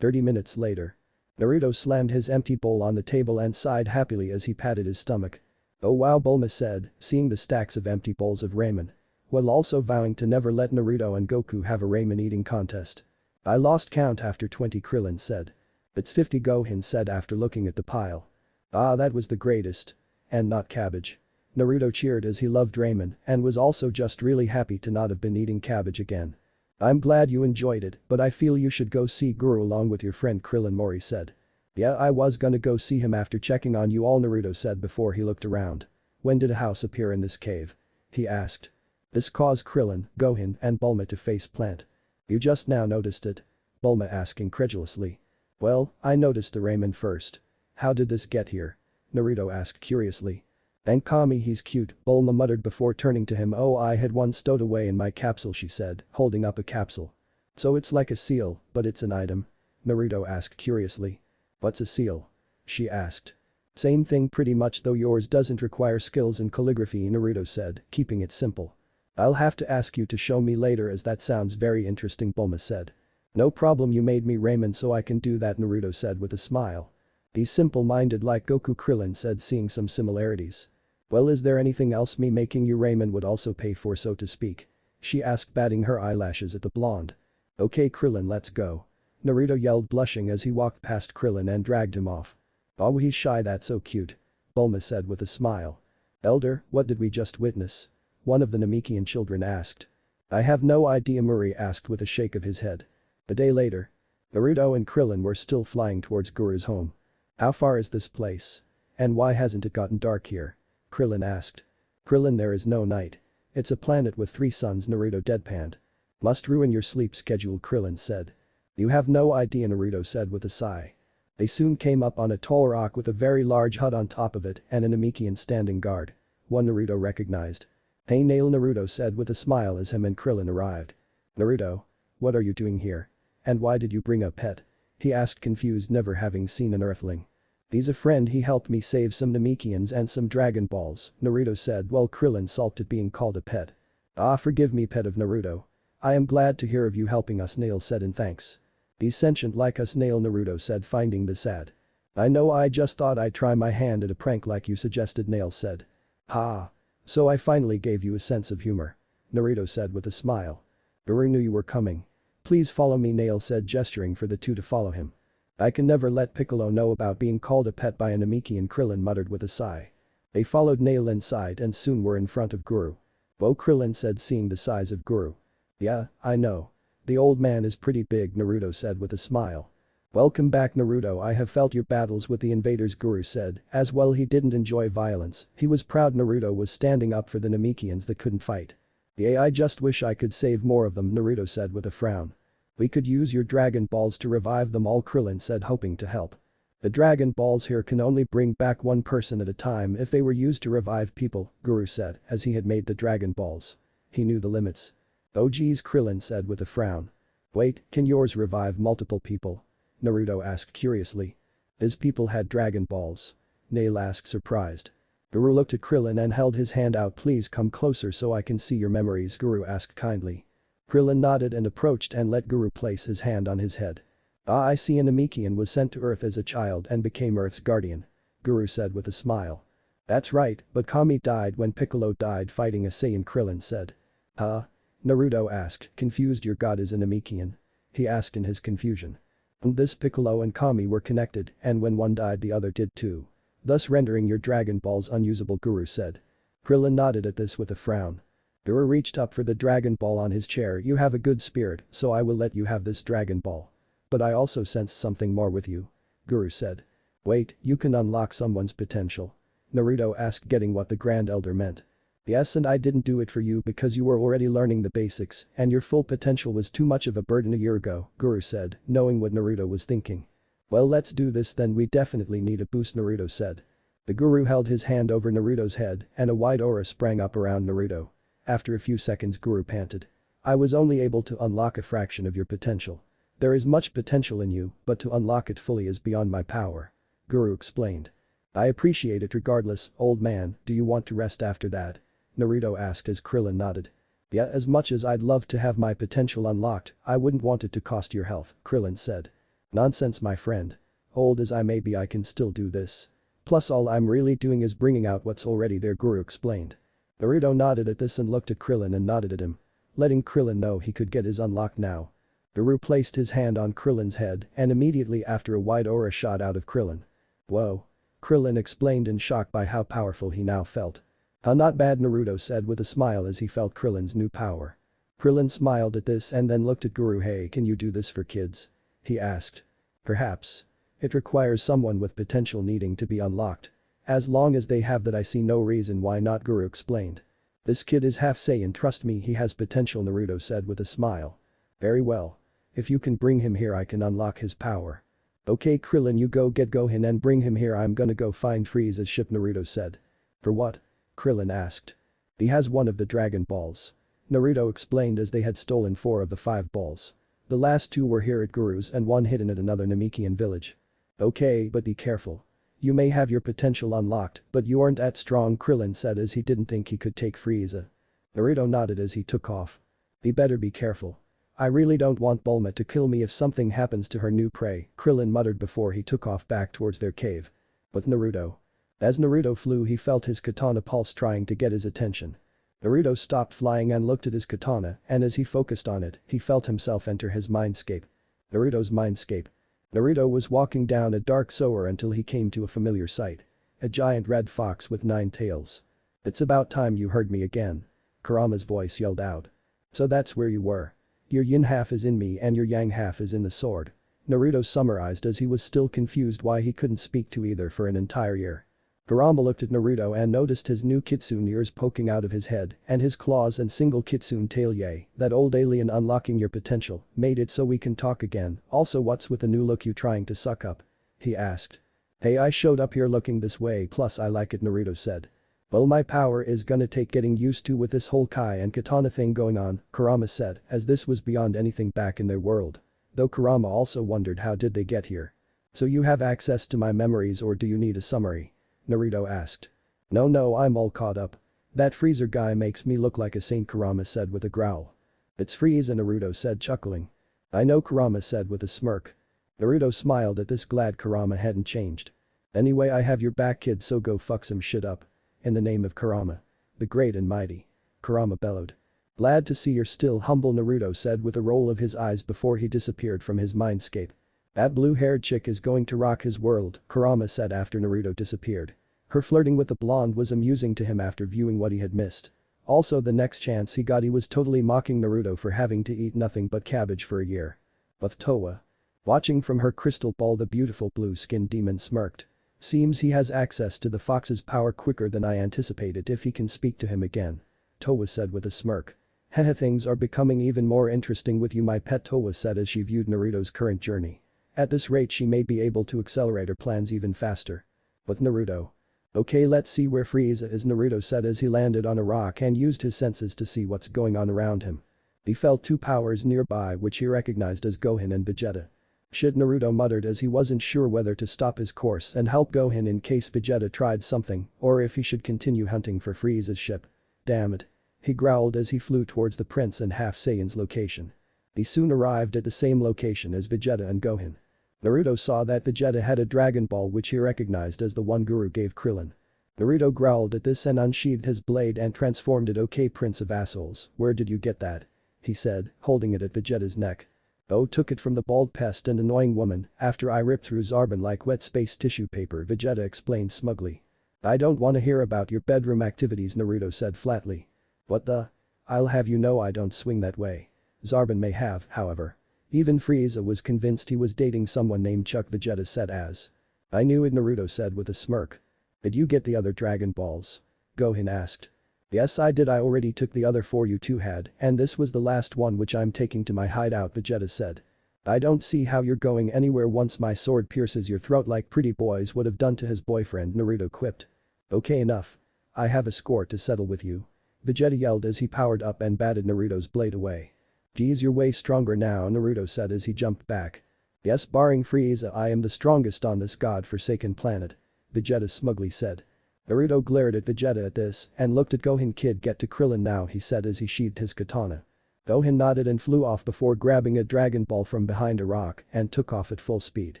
30 minutes later. Naruto slammed his empty bowl on the table and sighed happily as he patted his stomach. Oh wow, Bulma said, seeing the stacks of empty bowls of ramen. While also vowing to never let Naruto and Goku have a ramen eating contest. I lost count after 20, Krillin said. It's 50, Gohan said after looking at the pile. Ah, that was the greatest. And not cabbage. Naruto cheered as he loved ramen and was also just really happy to not have been eating cabbage again. I'm glad you enjoyed it, but I feel you should go see Guru along with your friend Krillin, Mori said. Yeah, I was gonna go see him after checking on you all, Naruto said before he looked around. When did a house appear in this cave? He asked. This caused Krillin, Gohan and Bulma to face plant. You just now noticed it? Bulma asked incredulously. Well, I noticed the ramen first. How did this get here? Naruto asked curiously. And Kami, he's cute, Bulma muttered before turning to him. Oh, I had one stowed away in my capsule, she said, holding up a capsule. So it's like a seal, but it's an item? Naruto asked curiously. What's a seal? She asked. Same thing pretty much, though yours doesn't require skills in calligraphy, Naruto said, keeping it simple. I'll have to ask you to show me later as that sounds very interesting, Bulma said. No problem, you made me ramen so I can do that, Naruto said with a smile. He's simple-minded like Goku, Krillin said, seeing some similarities. Well, is there anything else me making you ramen would also pay for, so to speak? she asked, batting her eyelashes at the blonde. Okay Krillin, let's go. Naruto yelled, blushing as he walked past Krillin and dragged him off. Oh, he's shy, that's so cute. Bulma said with a smile. Elder, what did we just witness? One of the Namekian children asked. I have no idea, Murray asked with a shake of his head. A day later. Naruto and Krillin were still flying towards Guru's home. How far is this place? And why hasn't it gotten dark here? Krillin asked. Krillin, there is no night. It's a planet with 3 suns, Naruto deadpanned. Must ruin your sleep schedule, Krillin said. You have no idea, Naruto said with a sigh. They soon came up on a tall rock with a very large hut on top of it and a Namekian standing guard. One Naruto recognized. Hey Nail, Naruto said with a smile as him and Krillin arrived. Naruto? What are you doing here? And why did you bring a pet? He asked, confused, never having seen an earthling. He's a friend, he helped me save some Namekians and some Dragon Balls, Naruto said while Krillin sulked at being called a pet. Ah, forgive me, pet of Naruto. I am glad to hear of you helping us, Nail said in thanks. He's sentient like us, Nail, Naruto said, finding this sad. I know, I just thought I'd try my hand at a prank like you suggested, Nail said. Ha. So I finally gave you a sense of humor. Naruto said with a smile. Guru knew you were coming. Please follow me, Nail said, gesturing for the two to follow him. I can never let Piccolo know about being called a pet by a Namekian, Krillin muttered with a sigh. They followed Nail inside and soon were in front of Guru. Whoa, Krillin said, seeing the size of Guru. Yeah, I know. The old man is pretty big, Naruto said with a smile. Welcome back, Naruto, I have felt your battles with the invaders, Guru said, as well he didn't enjoy violence, he was proud Naruto was standing up for the Namekians that couldn't fight. Yeah, I just wish I could save more of them, Naruto said with a frown. We could use your Dragon Balls to revive them all, Krillin said, hoping to help. The Dragon Balls here can only bring back one person at a time if they were used to revive people, Guru said, as he had made the Dragon Balls. He knew the limits. Oh geez, Krillin said with a frown. Wait, can yours revive multiple people? Naruto asked curiously. His people had Dragon Balls. Nail asked, surprised. Guru looked at Krillin and held his hand out. Please come closer so I can see your memories, Guru asked kindly. Krillin nodded and approached and let Guru place his hand on his head. Ah, I see, a Namekian was sent to Earth as a child and became Earth's guardian. Guru said with a smile. That's right, but Kami died when Piccolo died fighting a Saiyan, Krillin said. Huh? Naruto asked, confused. Your god is a Namekian? He asked in his confusion. This Piccolo and Kami were connected and when one died the other did too. Thus rendering your Dragon Balls unusable, Guru said. Krillin nodded at this with a frown. Guru reached up for the Dragon Ball on his chair. You have a good spirit, so I will let you have this Dragon Ball. But I also sense something more with you. Guru said. Wait, you can unlock someone's potential? Naruto asked, getting what the Grand Elder meant. Yes, and I didn't do it for you because you were already learning the basics and your full potential was too much of a burden a year ago, Guru said, knowing what Naruto was thinking. Well, let's do this then, we definitely need a boost, Naruto said. The Guru held his hand over Naruto's head and a wide aura sprang up around Naruto. After a few seconds, Guru panted. I was only able to unlock a fraction of your potential. There is much potential in you, but to unlock it fully is beyond my power. Guru explained. I appreciate it regardless, old man, do you want to rest after that? Naruto asked as Krillin nodded. Yeah, as much as I'd love to have my potential unlocked, I wouldn't want it to cost your health, Krillin said. Nonsense, my friend. Old as I may be, I can still do this. Plus all I'm really doing is bringing out what's already there, Guru explained. Naruto nodded at this and looked at Krillin and nodded at him. Letting Krillin know he could get his unlock now. Guru placed his hand on Krillin's head and immediately after a wide aura shot out of Krillin. Whoa. Krillin explained in shock by how powerful he now felt. Not bad, Naruto said with a smile as he felt Krillin's new power. Krillin smiled at this and then looked at Guru. Hey, can you do this for kids? He asked. Perhaps. It requires someone with potential needing to be unlocked. As long as they have that, I see no reason why not, Guru explained. This kid is half Saiyan, trust me, he has potential, Naruto said with a smile. Very well. If you can bring him here I can unlock his power. Okay Krillin, you go get Gohan and bring him here, I'm gonna go find Frieza's ship, Naruto said. For what? Krillin asked. He has one of the Dragon Balls. Naruto explained as they had stolen 4 of the 5 balls. The last 2 were here at Guru's and 1 hidden at another Namekian village. Okay, but be careful. You may have your potential unlocked, but you aren't that strong, Krillin said as he didn't think he could take Frieza. Naruto nodded as he took off. He better be careful. I really don't want Bulma to kill me if something happens to her new prey, Krillin muttered before he took off back towards their cave. With Naruto. As Naruto flew, he felt his katana pulse trying to get his attention. Naruto stopped flying and looked at his katana, and as he focused on it, he felt himself enter his mindscape. Naruto's mindscape. Naruto was walking down a dark sewer until he came to a familiar sight. A giant red fox with 9 tails. "It's about time you heard me again." Kurama's voice yelled out. "So that's where you were. Your yin half is in me and your yang half is in the sword." Naruto summarized as he was still confused why he couldn't speak to either for an entire year. Kurama looked at Naruto and noticed his new kitsune ears poking out of his head and his claws and single kitsune tail. "Yay, that old alien unlocking your potential made it so we can talk again. Also, what's with the new look you trying to suck up?" he asked. "Hey, I showed up here looking this way, plus I like it," Naruto said. "Well, my power is gonna take getting used to with this whole Kai and katana thing going on," Kurama said, as this was beyond anything back in their world. Though Kurama also wondered how did they get here. "So you have access to my memories or do you need a summary?" Naruto asked. No, I'm all caught up. That Freezer guy makes me look like a saint," Kurama said with a growl. "It's Frieza," Naruto said, chuckling. "I know," Kurama said with a smirk. Naruto smiled at this, glad Kurama hadn't changed. "Anyway, I have your back, kid, so go fuck some shit up. In the name of Kurama. The great and mighty." Kurama bellowed. "Glad to see you're still humble," Naruto said with a roll of his eyes before he disappeared from his mindscape. "That blue-haired chick is going to rock his world," Kurama said after Naruto disappeared. Her flirting with the blonde was amusing to him after viewing what he had missed. Also, the next chance he got, he was totally mocking Naruto for having to eat nothing but cabbage for a year. With Towa. Watching from her crystal ball, the beautiful blue-skinned demon smirked. "Seems he has access to the fox's power quicker than I anticipated if he can speak to him again," Towa said with a smirk. "Hehe, things are becoming even more interesting with you, my pet," Towa said as she viewed Naruto's current journey. At this rate she may be able to accelerate her plans even faster. With Naruto. "Okay, let's see where Frieza is," Naruto said as he landed on a rock and used his senses to see what's going on around him. He felt 2 powers nearby which he recognized as Gohan and Vegeta. "Shit," Naruto muttered as he wasn't sure whether to stop his course and help Gohan in case Vegeta tried something or if he should continue hunting for Frieza's ship. "Damn it." He growled as he flew towards the Prince and Half Saiyan's location. He soon arrived at the same location as Vegeta and Gohan. Naruto saw that Vegeta had a Dragon Ball which he recognized as the one Guru gave Krillin. Naruto growled at this and unsheathed his blade and transformed it. "Okay, Prince of Assholes, where did you get that?" he said, holding it at Vegeta's neck. "Oh, took it from the bald pest and annoying woman after I ripped through Zarbon like wet space tissue paper," Vegeta explained smugly. "I don't wanna hear about your bedroom activities," Naruto said flatly. "What the? I'll have you know I don't swing that way." Zarbon may have, however. Even Frieza was convinced he was dating someone named Chuck, Vegeta said as. "I knew it," Naruto said with a smirk. "Did you get the other Dragon Balls?" Gohan asked. "Yes, I did. I already took the other 4 you two had, and this was the last one which I'm taking to my hideout," Vegeta said. "I don't see how you're going anywhere once my sword pierces your throat like pretty boys would have done to his boyfriend," Naruto quipped. "Okay, enough. I have a score to settle with you." Vegeta yelled as he powered up and batted Naruto's blade away. "Geez, you're way stronger now," Naruto said as he jumped back. "Yes, barring Frieza, I am the strongest on this god-forsaken planet," Vegeta smugly said. Naruto glared at Vegeta at this and looked at Gohan. "Kid, get to Krillin now," he said as he sheathed his katana. Gohan nodded and flew off before grabbing a Dragon Ball from behind a rock and took off at full speed.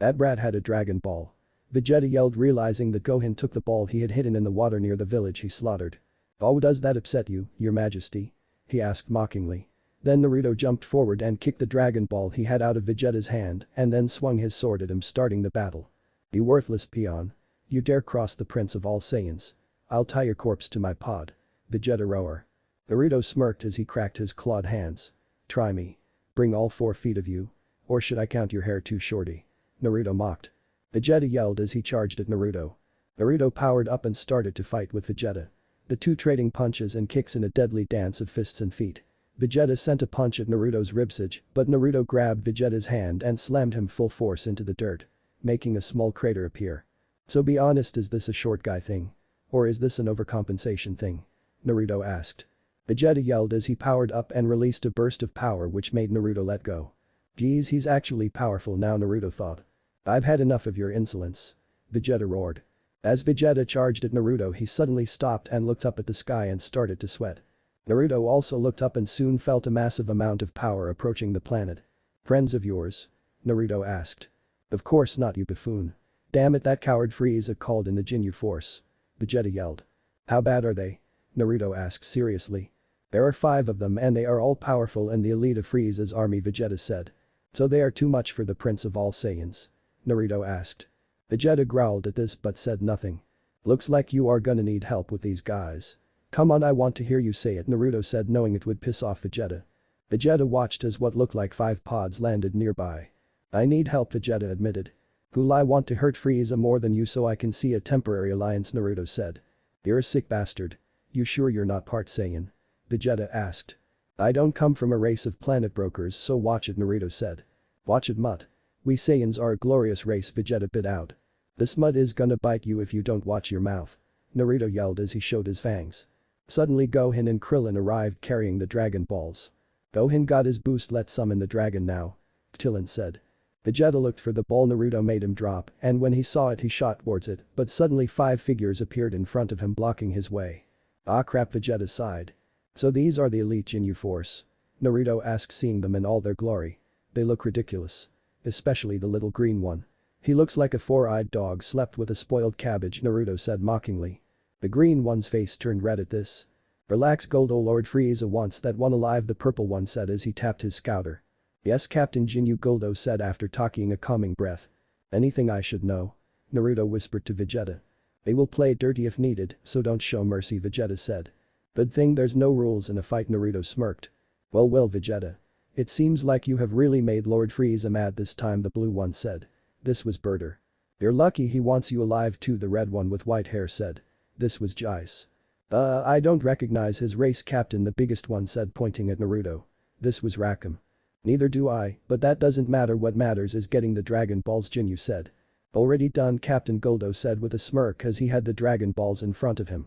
"That brat had a Dragon Ball," Vegeta yelled, realizing that Gohan took the ball he had hidden in the water near the village he slaughtered. "Oh, does that upset you, your majesty?" he asked mockingly. Then Naruto jumped forward and kicked the Dragon Ball he had out of Vegeta's hand and then swung his sword at him, starting the battle. "You worthless peon. You dare cross the Prince of all Saiyans. I'll tie your corpse to my pod." Vegeta roar. Naruto smirked as he cracked his clawed hands. "Try me. Bring all 4 feet of you. Or should I count your hair too, shorty?" Naruto mocked. Vegeta yelled as he charged at Naruto. Naruto powered up and started to fight with Vegeta. The two trading punches and kicks in a deadly dance of fists and feet. Vegeta sent a punch at Naruto's ribsage, but Naruto grabbed Vegeta's hand and slammed him full force into the dirt, making a small crater appear. "So be honest, is this a short guy thing? Or is this an overcompensation thing?" Naruto asked. Vegeta yelled as he powered up and released a burst of power which made Naruto let go. "Geez, he's actually powerful now," Naruto thought. "I've had enough of your insolence." Vegeta roared. As Vegeta charged at Naruto, he suddenly stopped and looked up at the sky and started to sweat. Naruto also looked up and soon felt a massive amount of power approaching the planet. "Friends of yours?" Naruto asked. "Of course not, you buffoon. Damn it, that coward Frieza called in the Jinyu force." Vegeta yelled. "How bad are they?" Naruto asked seriously. There are 5 of them and they are all powerful and the elite of Frieza's army, Vegeta said. So they are too much for the Prince of all Saiyans? Naruto asked. Vegeta growled at this but said nothing. Looks like you are gonna need help with these guys. Come on, I want to hear you say it, Naruto said, knowing it would piss off Vegeta. Vegeta watched as what looked like 5 pods landed nearby. I need help, Vegeta admitted. Who'll I want to hurt Frieza more than you so I can see a temporary alliance, Naruto said. You're a sick bastard. You sure you're not part Saiyan? Vegeta asked. I don't come from a race of planet brokers, so watch it, Naruto said. Watch it, mutt. We Saiyans are a glorious race, Vegeta bit out. This mutt is gonna bite you if you don't watch your mouth. Naruto yelled as he showed his fangs. Suddenly Gohan and Krillin arrived carrying the Dragon Balls. Gohan got his boost, let's summon the dragon now. Krillin said. Vegeta looked for the ball Naruto made him drop and when he saw it he shot towards it but suddenly 5 figures appeared in front of him blocking his way. Ah crap, Vegeta sighed. So these are the elite Ginyu Force? Naruto asked, seeing them in all their glory. They look ridiculous. Especially the little green one. He looks like a 4-eyed dog slept with a spoiled cabbage, Naruto said mockingly. The green one's face turned red at this. Relax, Goldo, Lord Frieza wants that one alive, the purple one said as he tapped his scouter. Yes, Captain Ginyu, Goldo said after taking a calming breath. Anything I should know? Naruto whispered to Vegeta. They will play dirty if needed, so don't show mercy, Vegeta said. Good thing there's no rules in a fight, Naruto smirked. Well, Vegeta. It seems like you have really made Lord Frieza mad this time, the blue one said. This was Birder. You're lucky he wants you alive too, the red one with white hair said. This was Jais. I don't recognize his race, Captain, the biggest one said, pointing at Naruto. This was Rakim. Neither do I, but that doesn't matter, what matters is getting the Dragon Balls, Ginyu said. Already done, Captain, Goldo said with a smirk as he had the Dragon Balls in front of him.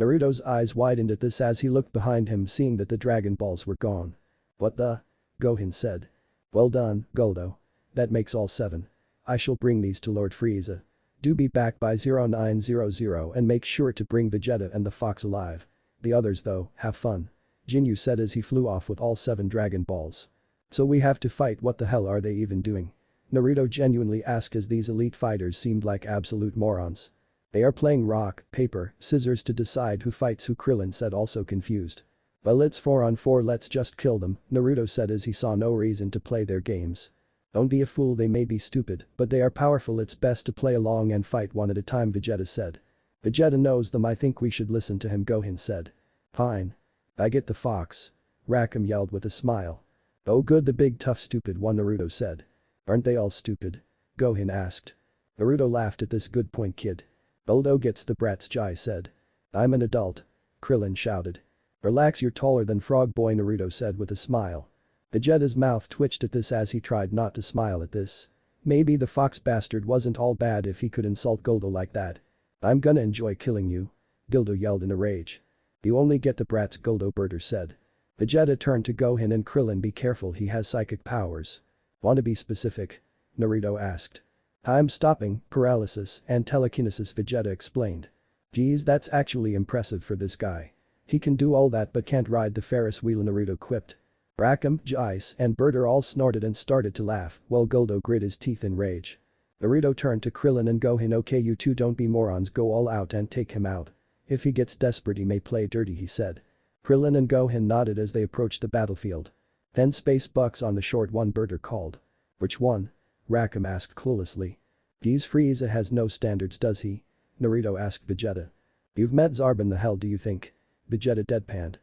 Naruto's eyes widened at this as he looked behind him, seeing that the Dragon Balls were gone. What the? Gohan said. Well done, Goldo. That makes all 7. I shall bring these to Lord Frieza. Do be back by 0900 and make sure to bring Vegeta and the fox alive. The others though, have fun. Ginyu said as he flew off with all 7 Dragon Balls. So we have to fight, what the hell are they even doing? Naruto genuinely asked as these elite fighters seemed like absolute morons. They are playing rock, paper, scissors to decide who fights who, Krillin said, also confused. Well, it's 4-on-4, let's just kill them, Naruto said as he saw no reason to play their games. Don't be a fool, they may be stupid, but they are powerful, it's best to play along and fight one at a time, Vegeta said. Vegeta knows them, I think we should listen to him, Gohan said. Fine. I get the fox. Rakim yelled with a smile. Oh good, the big tough stupid one, Naruto said. Aren't they all stupid? Gohan asked. Naruto laughed at this, good point, kid. Goldo gets the brats, Jai said. I'm an adult. Krillin shouted. Relax, you're taller than Frog Boy, Naruto said with a smile. Vegeta's mouth twitched at this as he tried not to smile at this. Maybe the fox bastard wasn't all bad if he could insult Goldo like that. I'm gonna enjoy killing you. Goldo yelled in a rage. You only get the brats, Goldo, Birder said. Vegeta turned to Gohan and Krillin, be careful, he has psychic powers. Wanna be specific? Naruto asked. I'm stopping, paralysis, and telekinesis, Vegeta explained. Geez, that's actually impressive for this guy. He can do all that but can't ride the Ferris wheel, Naruto quipped. Rakim, Jais, and Birder all snorted and started to laugh while Goldo grit his teeth in rage. Naruto turned to Krillin and Gohan, okay you two don't be morons, go all out and take him out. If he gets desperate he may play dirty, he said. Krillin and Gohan nodded as they approached the battlefield. Then Space Bucks on the short one, Birder called. Which one? Rakim asked cluelessly. Geez, Frieza has no standards, does he? Naruto asked Vegeta. You've met Zarbon, the hell do you think? Vegeta deadpanned.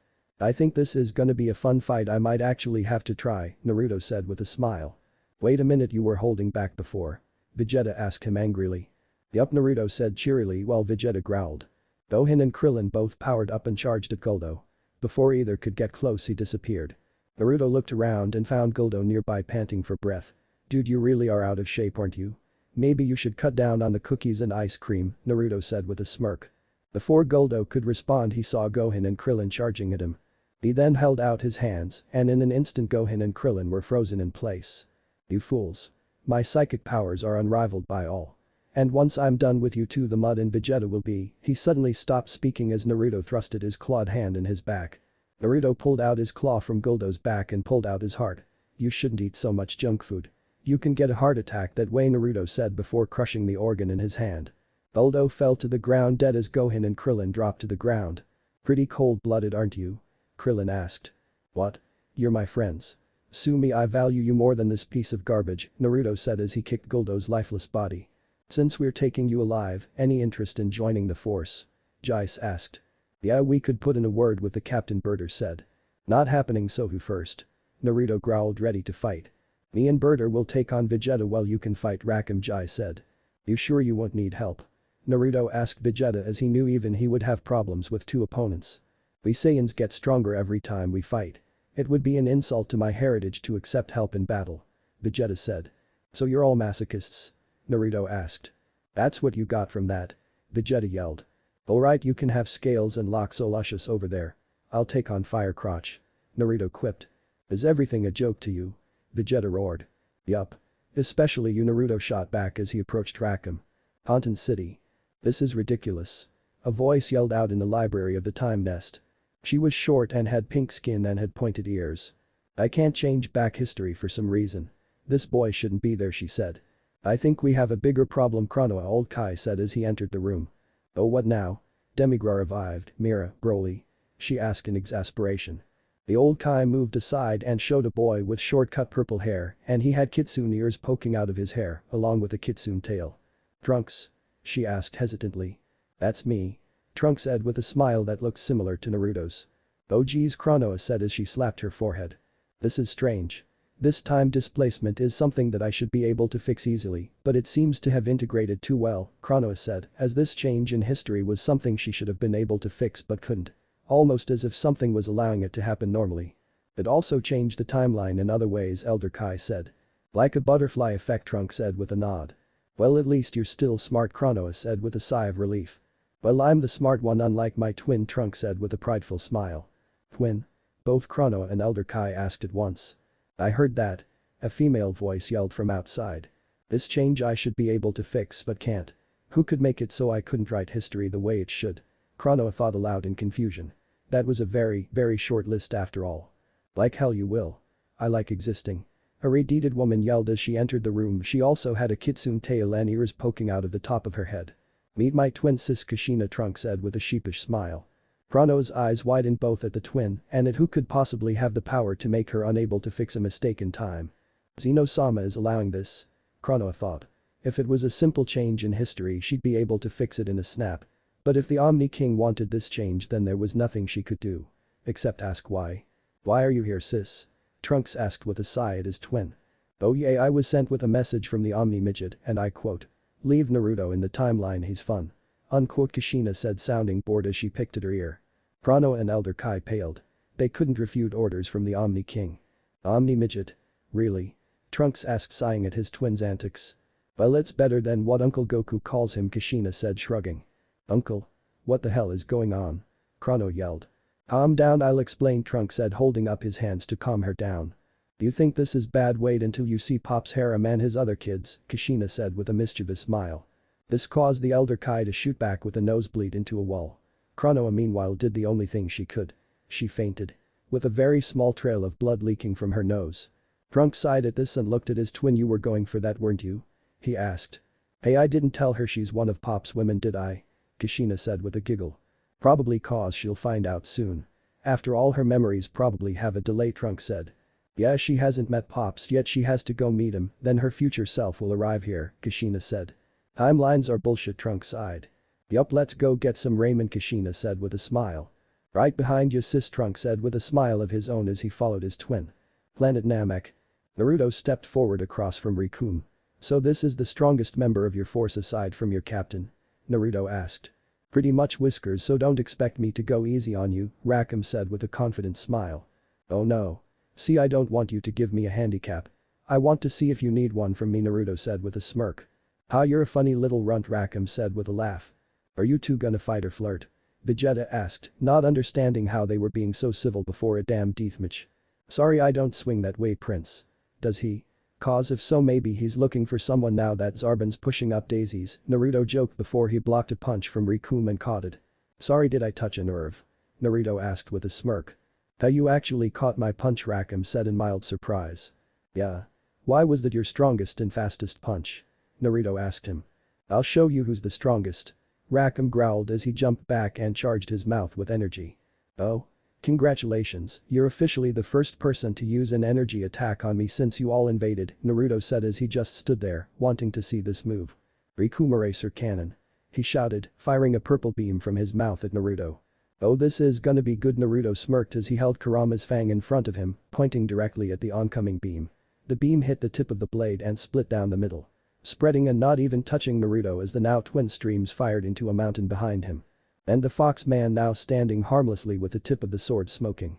I think this is gonna be a fun fight, I might actually have to try, Naruto said with a smile. Wait a minute, you were holding back before? Vegeta asked him angrily. Yup, Naruto said cheerily while Vegeta growled. Gohan and Krillin both powered up and charged at Goldo. Before either could get close he disappeared. Naruto looked around and found Goldo nearby panting for breath. Dude, you really are out of shape, aren't you? Maybe you should cut down on the cookies and ice cream, Naruto said with a smirk. Before Goldo could respond he saw Gohan and Krillin charging at him. He then held out his hands and in an instant Gohan and Krillin were frozen in place. You fools. My psychic powers are unrivaled by all. And once I'm done with you two the mud and Vegeta will be. He suddenly stopped speaking as Naruto thrusted his clawed hand in his back. Naruto pulled out his claw from Goldo's back and pulled out his heart. You shouldn't eat so much junk food. You can get a heart attack that way, Naruto said before crushing the organ in his hand. Goldo fell to the ground dead as Gohan and Krillin dropped to the ground. Pretty cold-blooded aren't you? Krillin asked. What? You're my friends. Sue me, I value you more than this piece of garbage, Naruto said as he kicked Guldo's lifeless body. Since we're taking you alive, any interest in joining the force? Jais asked. Yeah, we could put in a word with the captain, Birder said. Not happening, so who first? Naruto growled, ready to fight. Me and Birder will take on Vegeta while you can fight Rakim, Jai said. You sure you won't need help? Naruto asked Vegeta as he knew even he would have problems with two opponents. We Saiyans get stronger every time we fight. It would be an insult to my heritage to accept help in battle. Vegeta said. So you're all masochists? Naruto asked. That's what you got from that? Vegeta yelled. Alright, you can have Scales and Locke so luscious over there. I'll take on Fire Crotch. Naruto quipped. Is everything a joke to you? Vegeta roared. Yup. Especially you, Naruto shot back as he approached Rakim. Haunton City. This is ridiculous. A voice yelled out in the library of the Time Nest. She was short and had pink skin and had pointed ears. I can't change back history for some reason. This boy shouldn't be there, she said. I think we have a bigger problem, Chrono, old Kai said as he entered the room. Oh, what now? Demigra revived, Mira, Broly? She asked in exasperation. The old Kai moved aside and showed a boy with short-cut purple hair, and he had kitsune ears poking out of his hair, along with a kitsune tail. Trunks? She asked hesitantly. That's me. Trunks said with a smile that looked similar to Naruto's. Oh geez, Chronoa said as she slapped her forehead. This is strange. This time displacement is something that I should be able to fix easily, but it seems to have integrated too well, Chronoa said, as this change in history was something she should have been able to fix but couldn't. Almost as if something was allowing it to happen normally. It also changed the timeline in other ways, Elder Kai said. Like a butterfly effect, Trunks said with a nod. Well, at least you're still smart, Chronoa said with a sigh of relief. Well, I'm the smart one unlike my twin, Trunks said with a prideful smile. Twin? Both Chronoa and Elder Kai asked at once. I heard that. A female voice yelled from outside. This change I should be able to fix but can't. Who could make it so I couldn't write history the way it should? Chronoa thought aloud in confusion. That was a very, very short list after all. Like hell you will. I like existing. A red-deeded woman yelled as she entered the room. She also had a kitsune tail and ears poking out of the top of her head. Meet my twin sis, Kushina, Trunks said with a sheepish smile. Chrono's eyes widened both at the twin and at who could possibly have the power to make her unable to fix a mistake in time. Zeno-sama is allowing this? Chrono thought. If it was a simple change in history, she'd be able to fix it in a snap. But if the Omni King wanted this change, then there was nothing she could do. Except ask why. Why are you here, sis? Trunks asked with a sigh at his twin. Oh yeah, I was sent with a message from the Omni Midget and I quote. Leave Naruto in the timeline, he's fun. Unquote, Kushina said, sounding bored as she picked at her ear. Chrono and Elder Kai paled. They couldn't refute orders from the Omni King. Omni Midget? Really? Trunks asked, sighing at his twin's antics. Well, it's better than what Uncle Goku calls him, Kushina said, shrugging. Uncle? What the hell is going on? Chrono yelled. Calm down, I'll explain, Trunks said, holding up his hands to calm her down. You think this is bad? Wait until you see Pop's harem and his other kids, Kushina said with a mischievous smile. This caused the Elder Kai to shoot back with a nosebleed into a wall. Chronoa meanwhile did the only thing she could. She fainted. With a very small trail of blood leaking from her nose. Trunks sighed at this and looked at his twin. You were going for that, weren't you? He asked. Hey, I didn't tell her she's one of Pop's women, did I? Kushina said with a giggle. Probably cause she'll find out soon. After all, her memories probably have a delay, Trunks said. Yeah, she hasn't met Pops yet, she has to go meet him, then her future self will arrive here, Kushina said. Timelines are bullshit, Trunks sighed. Yup, let's go get some ramen, Kushina said with a smile. Right behind you, sis, Trunks said with a smile of his own as he followed his twin. Planet Namek. Naruto stepped forward across from Rikun. So this is the strongest member of your force aside from your captain? Naruto asked. Pretty much, Whiskers, so don't expect me to go easy on you, Rakim said with a confident smile. Oh no. See, I don't want you to give me a handicap. I want to see if you need one from me, Naruto said with a smirk. Ha, you're a funny little runt, Rakim said with a laugh. Are you two gonna fight or flirt? Vegeta asked, not understanding how they were being so civil before a damn deathmatch. Sorry, I don't swing that way, Prince. Does he? Cause if so, maybe he's looking for someone now that Zarban's pushing up daisies, Naruto joked before he blocked a punch from Rikum and caught it. Sorry, did I touch a nerve? Naruto asked with a smirk. How you actually caught my punch, Rakim said in mild surprise. Yeah. Why was that your strongest and fastest punch? Naruto asked him. I'll show you who's the strongest. Rackham growled as he jumped back and charged his mouth with energy. Oh? Congratulations, you're officially the first person to use an energy attack on me since you all invaded, Naruto said as he just stood there, wanting to see this move. Rikume Eraser Cannon. He shouted, firing a purple beam from his mouth at Naruto. Oh, this is gonna be good, Naruto smirked as he held Kurama's fang in front of him, pointing directly at the oncoming beam. The beam hit the tip of the blade and split down the middle, spreading and not even touching Naruto as the now twin streams fired into a mountain behind him. And the fox man now standing harmlessly with the tip of the sword smoking.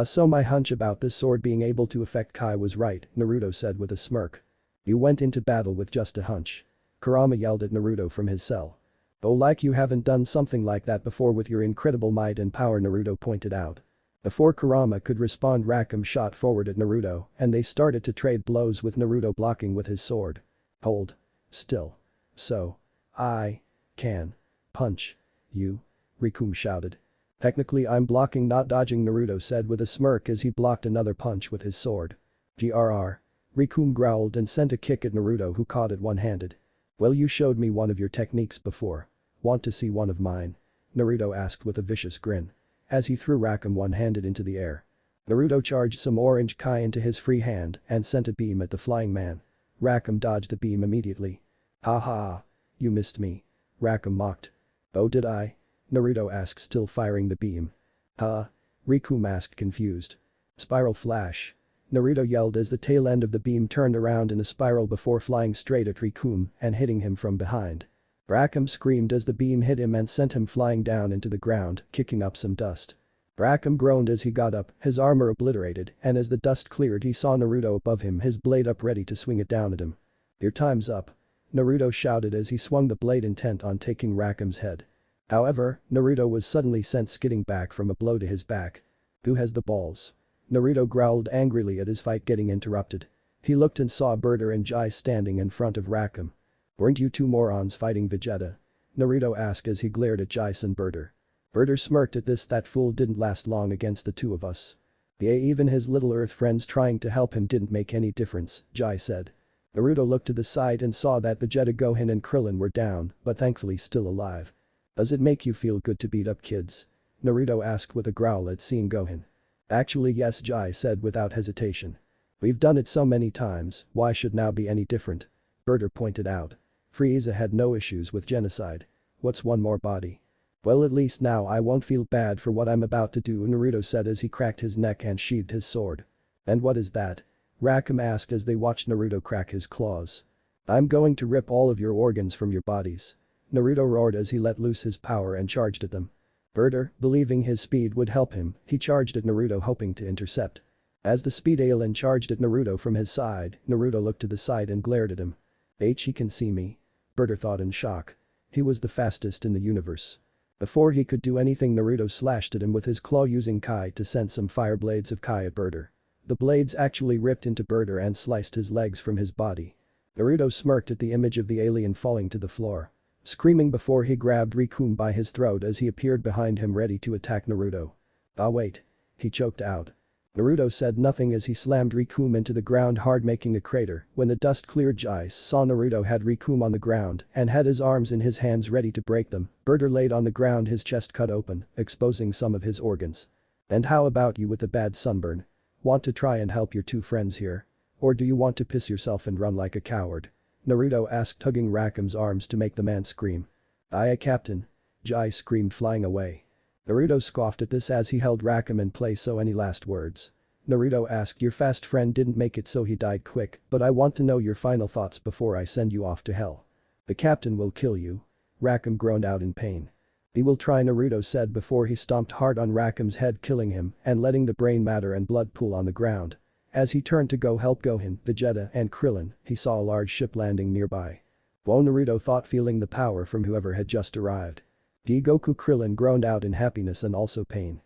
So my hunch about this sword being able to affect Kai was right, Naruto said with a smirk. You went into battle with just a hunch. Kurama yelled at Naruto from his cell. Oh, like you haven't done something like that before with your incredible might and power, Naruto pointed out. Before Kurama could respond, Rackham shot forward at Naruto and they started to trade blows with Naruto blocking with his sword. Hold. Still. So. I. Can. Punch. You. Rikume shouted. Technically I'm blocking not dodging, Naruto said with a smirk as he blocked another punch with his sword. Grr. Rikume growled and sent a kick at Naruto, who caught it one-handed. Well, you showed me one of your techniques before. Want to see one of mine? Naruto asked with a vicious grin. As he threw Rackham one-handed into the air. Naruto charged some orange Kai into his free hand and sent a beam at the flying man. Rackham dodged the beam immediately. Ha ha. You missed me. Rackham mocked. Oh, did I? Naruto asked, still firing the beam. Huh? Rikume asked, confused. Spiral flash. Naruto yelled as the tail end of the beam turned around in a spiral before flying straight at Rikume and hitting him from behind. Rackham screamed as the beam hit him and sent him flying down into the ground, kicking up some dust. Rackham groaned as he got up, his armor obliterated, and as the dust cleared he saw Naruto above him, his blade up ready to swing it down at him. Your time's up. Naruto shouted as he swung the blade, intent on taking Rackham's head. However, Naruto was suddenly sent skidding back from a blow to his back. Who has the balls? Naruto growled angrily at his fight getting interrupted. He looked and saw Berter and Jai standing in front of Rackham. Weren't you two morons fighting Vegeta? Naruto asked as he glared at Jai and Berter. Berter smirked at this. That fool didn't last long against the two of us. Yeah, even his little earth friends trying to help him didn't make any difference, Jai said. Naruto looked to the side and saw that Vegeta, Gohan and Krillin were down, but thankfully still alive. Does it make you feel good to beat up kids? Naruto asked with a growl at seeing Gohan. Actually yes, Jai said without hesitation. We've done it so many times, why should now be any different? Berter pointed out. Frieza had no issues with genocide. What's one more body? Well, at least now I won't feel bad for what I'm about to do, Naruto said as he cracked his neck and sheathed his sword. And what is that? Rackham asked as they watched Naruto crack his claws. I'm going to rip all of your organs from your bodies. Naruto roared as he let loose his power and charged at them. Berter, believing his speed would help him, he charged at Naruto hoping to intercept. As the speed alien charged at Naruto from his side, Naruto looked to the side and glared at him. He can see me. Berter thought in shock. He was the fastest in the universe. Before he could do anything, Naruto slashed at him with his claw, using Kai to send some fire blades of Kai at Berter. The blades actually ripped into Berter and sliced his legs from his body. Naruto smirked at the image of the alien falling to the floor, screaming before he grabbed Rikume by his throat as he appeared behind him ready to attack Naruto. Ah wait. He choked out. Naruto said nothing as he slammed Rikume into the ground hard, making a crater. When the dust cleared, Jai saw Naruto had Rikume on the ground and had his arms in his hands ready to break them. Berter laid on the ground, his chest cut open, exposing some of his organs. And how about you with the bad sunburn? Want to try and help your two friends here? Or do you want to piss yourself and run like a coward? Naruto asked, tugging Rackham's arms to make the man scream. Aye, Captain. Jai screamed, flying away. Naruto scoffed at this as he held Rackham in place. So any last words? Naruto asked. Your fast friend didn't make it, so he died quick, but I want to know your final thoughts before I send you off to hell. The captain will kill you. Rackham groaned out in pain. He will try, Naruto said before he stomped hard on Rackham's head, killing him and letting the brain matter and blood pool on the ground. As he turned to go help Gohan, Vegeta and Krillin, he saw a large ship landing nearby. Whoa, Naruto thought, feeling the power from whoever had just arrived. Goku, Krillin groaned out in happiness and also pain.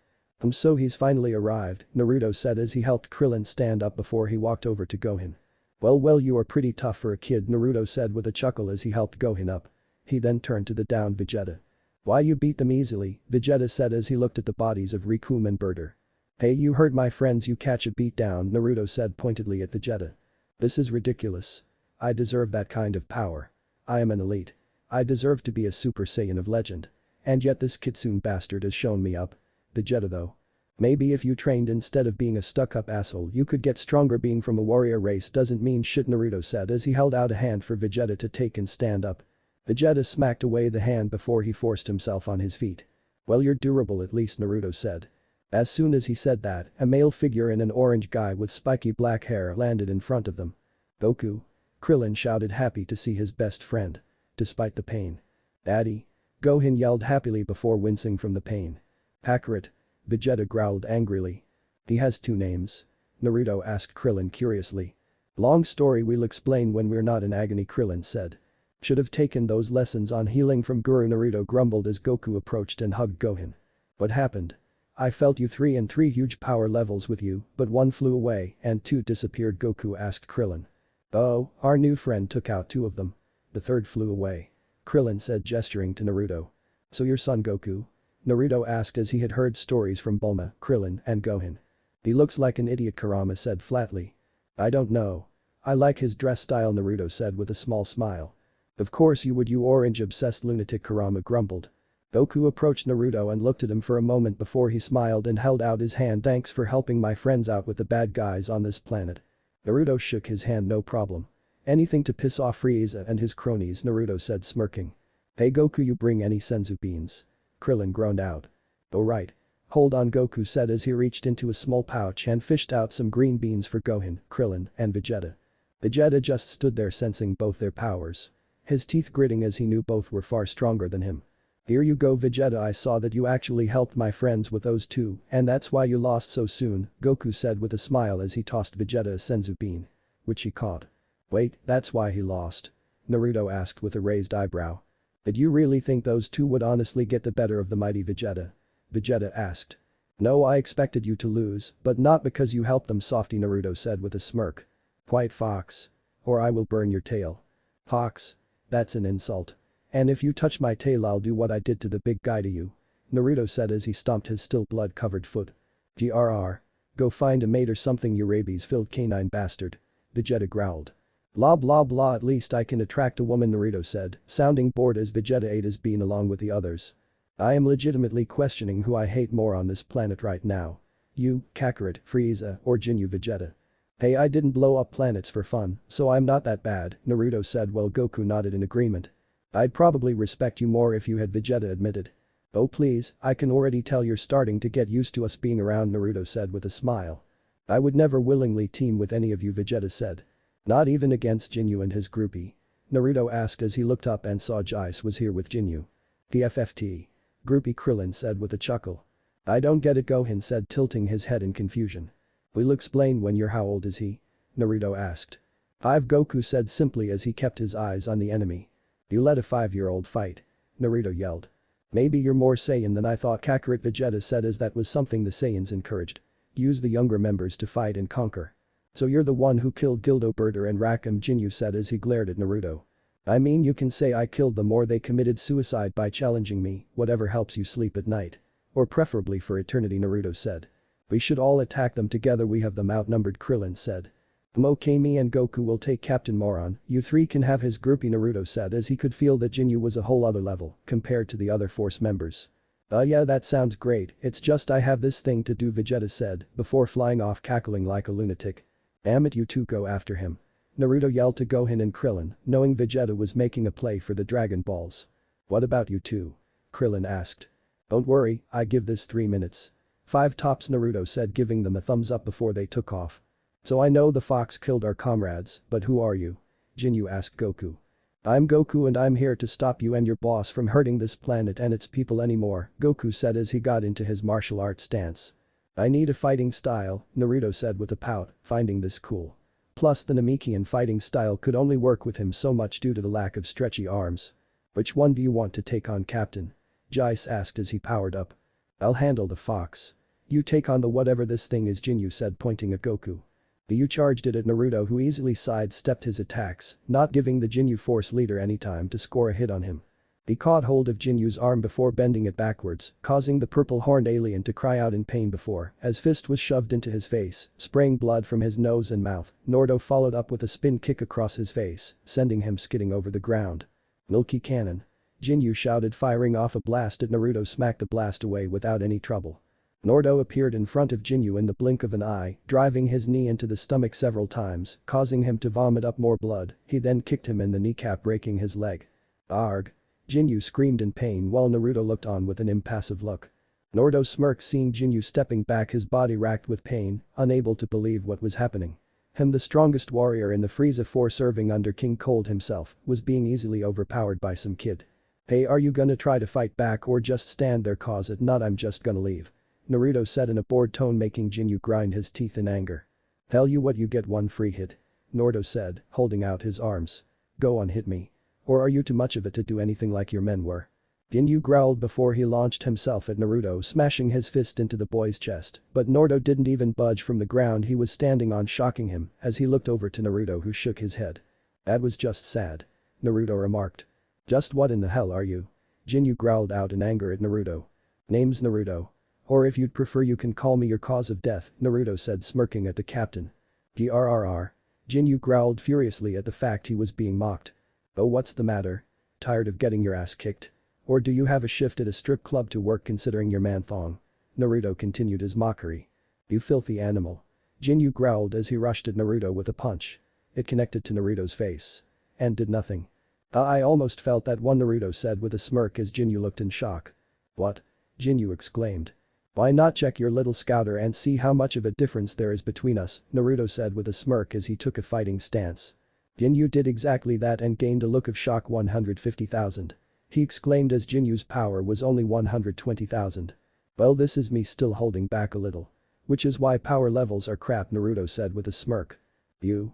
So he's finally arrived, Naruto said as he helped Krillin stand up before he walked over to Gohan. Well, you are pretty tough for a kid, Naruto said with a chuckle as he helped Gohan up. He then turned to the downed Vegeta. Why, you beat them easily, Vegeta said as he looked at the bodies of Rikume and Berter. Hey, you heard my friends, you catch a beat down, Naruto said pointedly at Vegeta. This is ridiculous. I deserve that kind of power. I am an elite. I deserve to be a Super Saiyan of legend. And yet this Kitsune bastard has shown me up. Vegeta though. Maybe if you trained instead of being a stuck-up asshole you could get stronger. Being from a warrior race doesn't mean shit, Naruto said as he held out a hand for Vegeta to take and stand up. Vegeta smacked away the hand before he forced himself on his feet. Well, you're durable at least, Naruto said. As soon as he said that, a male figure in an orange guy with spiky black hair landed in front of them. Goku. Krillin shouted, happy to see his best friend. Despite the pain. Daddy. Gohan yelled happily before wincing from the pain. Kakarot. Vegeta growled angrily. He has two names. Naruto asked Krillin curiously. Long story, we'll explain when we're not in agony, Krillin said. Should have taken those lessons on healing from Guru, Naruto grumbled as Goku approached and hugged Gohan. What happened? I felt you three huge power levels with you, but one flew away and two disappeared, Goku asked Krillin. Oh, our new friend took out two of them. The third flew away. Krillin said, gesturing to Naruto. So your son Goku? Naruto asked as he had heard stories from Bulma, Krillin, and Gohan. He looks like an idiot, Kurama said flatly. I don't know. I like his dress style, Naruto said with a small smile. Of course you would, you orange-obsessed lunatic, Kurama grumbled. Goku approached Naruto and looked at him for a moment before he smiled and held out his hand. Thanks for helping my friends out with the bad guys on this planet. Naruto shook his hand. No problem. Anything to piss off Frieza and his cronies, Naruto said smirking. Hey Goku, you bring any senzu beans? Krillin groaned out. Oh right. Hold on, Goku said as he reached into a small pouch and fished out some green beans for Gohan, Krillin, and Vegeta. Vegeta just stood there sensing both their powers. His teeth gritting as he knew both were far stronger than him. Here you go, Vegeta, I saw that you actually helped my friends with those two, and that's why you lost so soon, Goku said with a smile as he tossed Vegeta a senzu bean. Which he caught. Wait, that's why he lost? Naruto asked with a raised eyebrow. Did you really think those two would honestly get the better of the mighty Vegeta? Vegeta asked. No, I expected you to lose, but not because you helped them, softy, Naruto said with a smirk. Quiet, Fox. Or I will burn your tail. Fox? That's an insult. And if you touch my tail I'll do what I did to the big guy to you. Naruto said as he stomped his still blood-covered foot. GRR. Go find a mate or something, you rabies-filled canine bastard. Vegeta growled. Blah blah blah, at least I can attract a woman, Naruto said, sounding bored as Vegeta ate his bean along with the others. I am legitimately questioning who I hate more on this planet right now. You, Kakarot, Frieza, or Jinyu, Vegeta. Hey, I didn't blow up planets for fun, so I'm not that bad, Naruto said while Goku nodded in agreement. I'd probably respect you more if you had, Vegeta admitted. Oh please, I can already tell you're starting to get used to us being around, Naruto said with a smile. I would never willingly team with any of you, Vegeta said. Not even against Jinyu and his groupie? Naruto asked as he looked up and saw Jais was here with Jinyu. PFFT. Groupie, Krillin said with a chuckle. I don't get it, Gohan said, tilting his head in confusion. We'll explain when you're. How old is he? Naruto asked. 5, Goku said simply as he kept his eyes on the enemy. You let a 5-year-old fight? Naruto yelled. Maybe you're more Saiyan than I thought, Kakarot, Vegeta said as that was something the Saiyans encouraged. Use the younger members to fight and conquer. So you're the one who killed Gildo Berter and Rakim, Jinyu said as he glared at Naruto. I mean, you can say I killed them or they committed suicide by challenging me, whatever helps you sleep at night. Or preferably for eternity, Naruto said. We should all attack them together, we have them outnumbered, Krillin said. Okay, me and Goku will take Captain Moron, you three can have his groupie, Naruto said as he could feel that Jinyu was a whole other level compared to the other force members. Yeah, that sounds great, it's just I have this thing to do, Vegeta said before flying off cackling like a lunatic. Damn it, you two go after him. Naruto yelled to Gohan and Krillin, knowing Vegeta was making a play for the Dragon Balls. What about you two? Krillin asked. Don't worry, I give this 3 minutes. 5 tops, Naruto said giving them a thumbs up before they took off. So I know the fox killed our comrades, but who are you? Jinyu asked Goku. I'm Goku and I'm here to stop you and your boss from hurting this planet and its people anymore, Goku said as he got into his martial arts stance. I need a fighting style, Naruto said with a pout, finding this cool. Plus the Namekian fighting style could only work with him so much due to the lack of stretchy arms. Which one do you want to take on, Captain? Jais asked as he powered up. I'll handle the fox. You take on the whatever this thing is, Jinyu said pointing at Goku. You charged it at Naruto who easily sidestepped his attacks, not giving the Jinyu force leader any time to score a hit on him. He caught hold of Jinyu's arm before bending it backwards, causing the purple-horned alien to cry out in pain before, as fist was shoved into his face, spraying blood from his nose and mouth. Naruto followed up with a spin kick across his face, sending him skidding over the ground. Milky cannon. Jinyu shouted, firing off a blast at Naruto, smacked the blast away without any trouble. Naruto appeared in front of Jinyu in the blink of an eye, driving his knee into the stomach several times, causing him to vomit up more blood. He then kicked him in the kneecap, breaking his leg. Arg! Jinyu screamed in pain while Naruto looked on with an impassive look. Naruto smirked, seeing Jinyu stepping back, his body racked with pain, unable to believe what was happening. Him, the strongest warrior in the Frieza Force serving under King Cold himself, was being easily overpowered by some kid. Hey, are you gonna try to fight back or just stand there? Cause it not, I'm just gonna leave. Naruto said in a bored tone, making Jinyu grind his teeth in anger. Tell you what, you get one free hit. Naruto said, holding out his arms. Go on, hit me. Or are you too much of it to do anything like your men were? Jinyu growled before he launched himself at Naruto, smashing his fist into the boy's chest, but Naruto didn't even budge from the ground he was standing on, shocking him as he looked over to Naruto, who shook his head. That was just sad. Naruto remarked. Just what in the hell are you? Jinyu growled out in anger at Naruto. Name's Naruto. Or if you'd prefer, you can call me your cause of death, Naruto said, smirking at the captain. Grrr. Jinyu growled furiously at the fact he was being mocked. Oh, what's the matter? Tired of getting your ass kicked? Or do you have a shift at a strip club to work considering your man thong? Naruto continued his mockery. You filthy animal. Jinyu growled as he rushed at Naruto with a punch. It connected to Naruto's face. And did nothing. I almost felt that one, Naruto said with a smirk as Jinyu looked in shock. What? Jinyu exclaimed. Why not check your little scouter and see how much of a difference there is between us, Naruto said with a smirk as he took a fighting stance. Jinyu did exactly that and gained a look of shock. 150,000. He exclaimed as Jinyu's power was only 120,000. Well, this is me still holding back a little. Which is why power levels are crap, Naruto said with a smirk. You.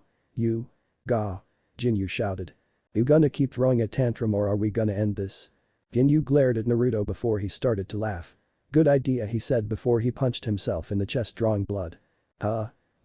Gah. Jinyu shouted. You gonna keep throwing a tantrum or are we gonna end this? Jinyu glared at Naruto before he started to laugh. Good idea, he said before he punched himself in the chest, drawing blood.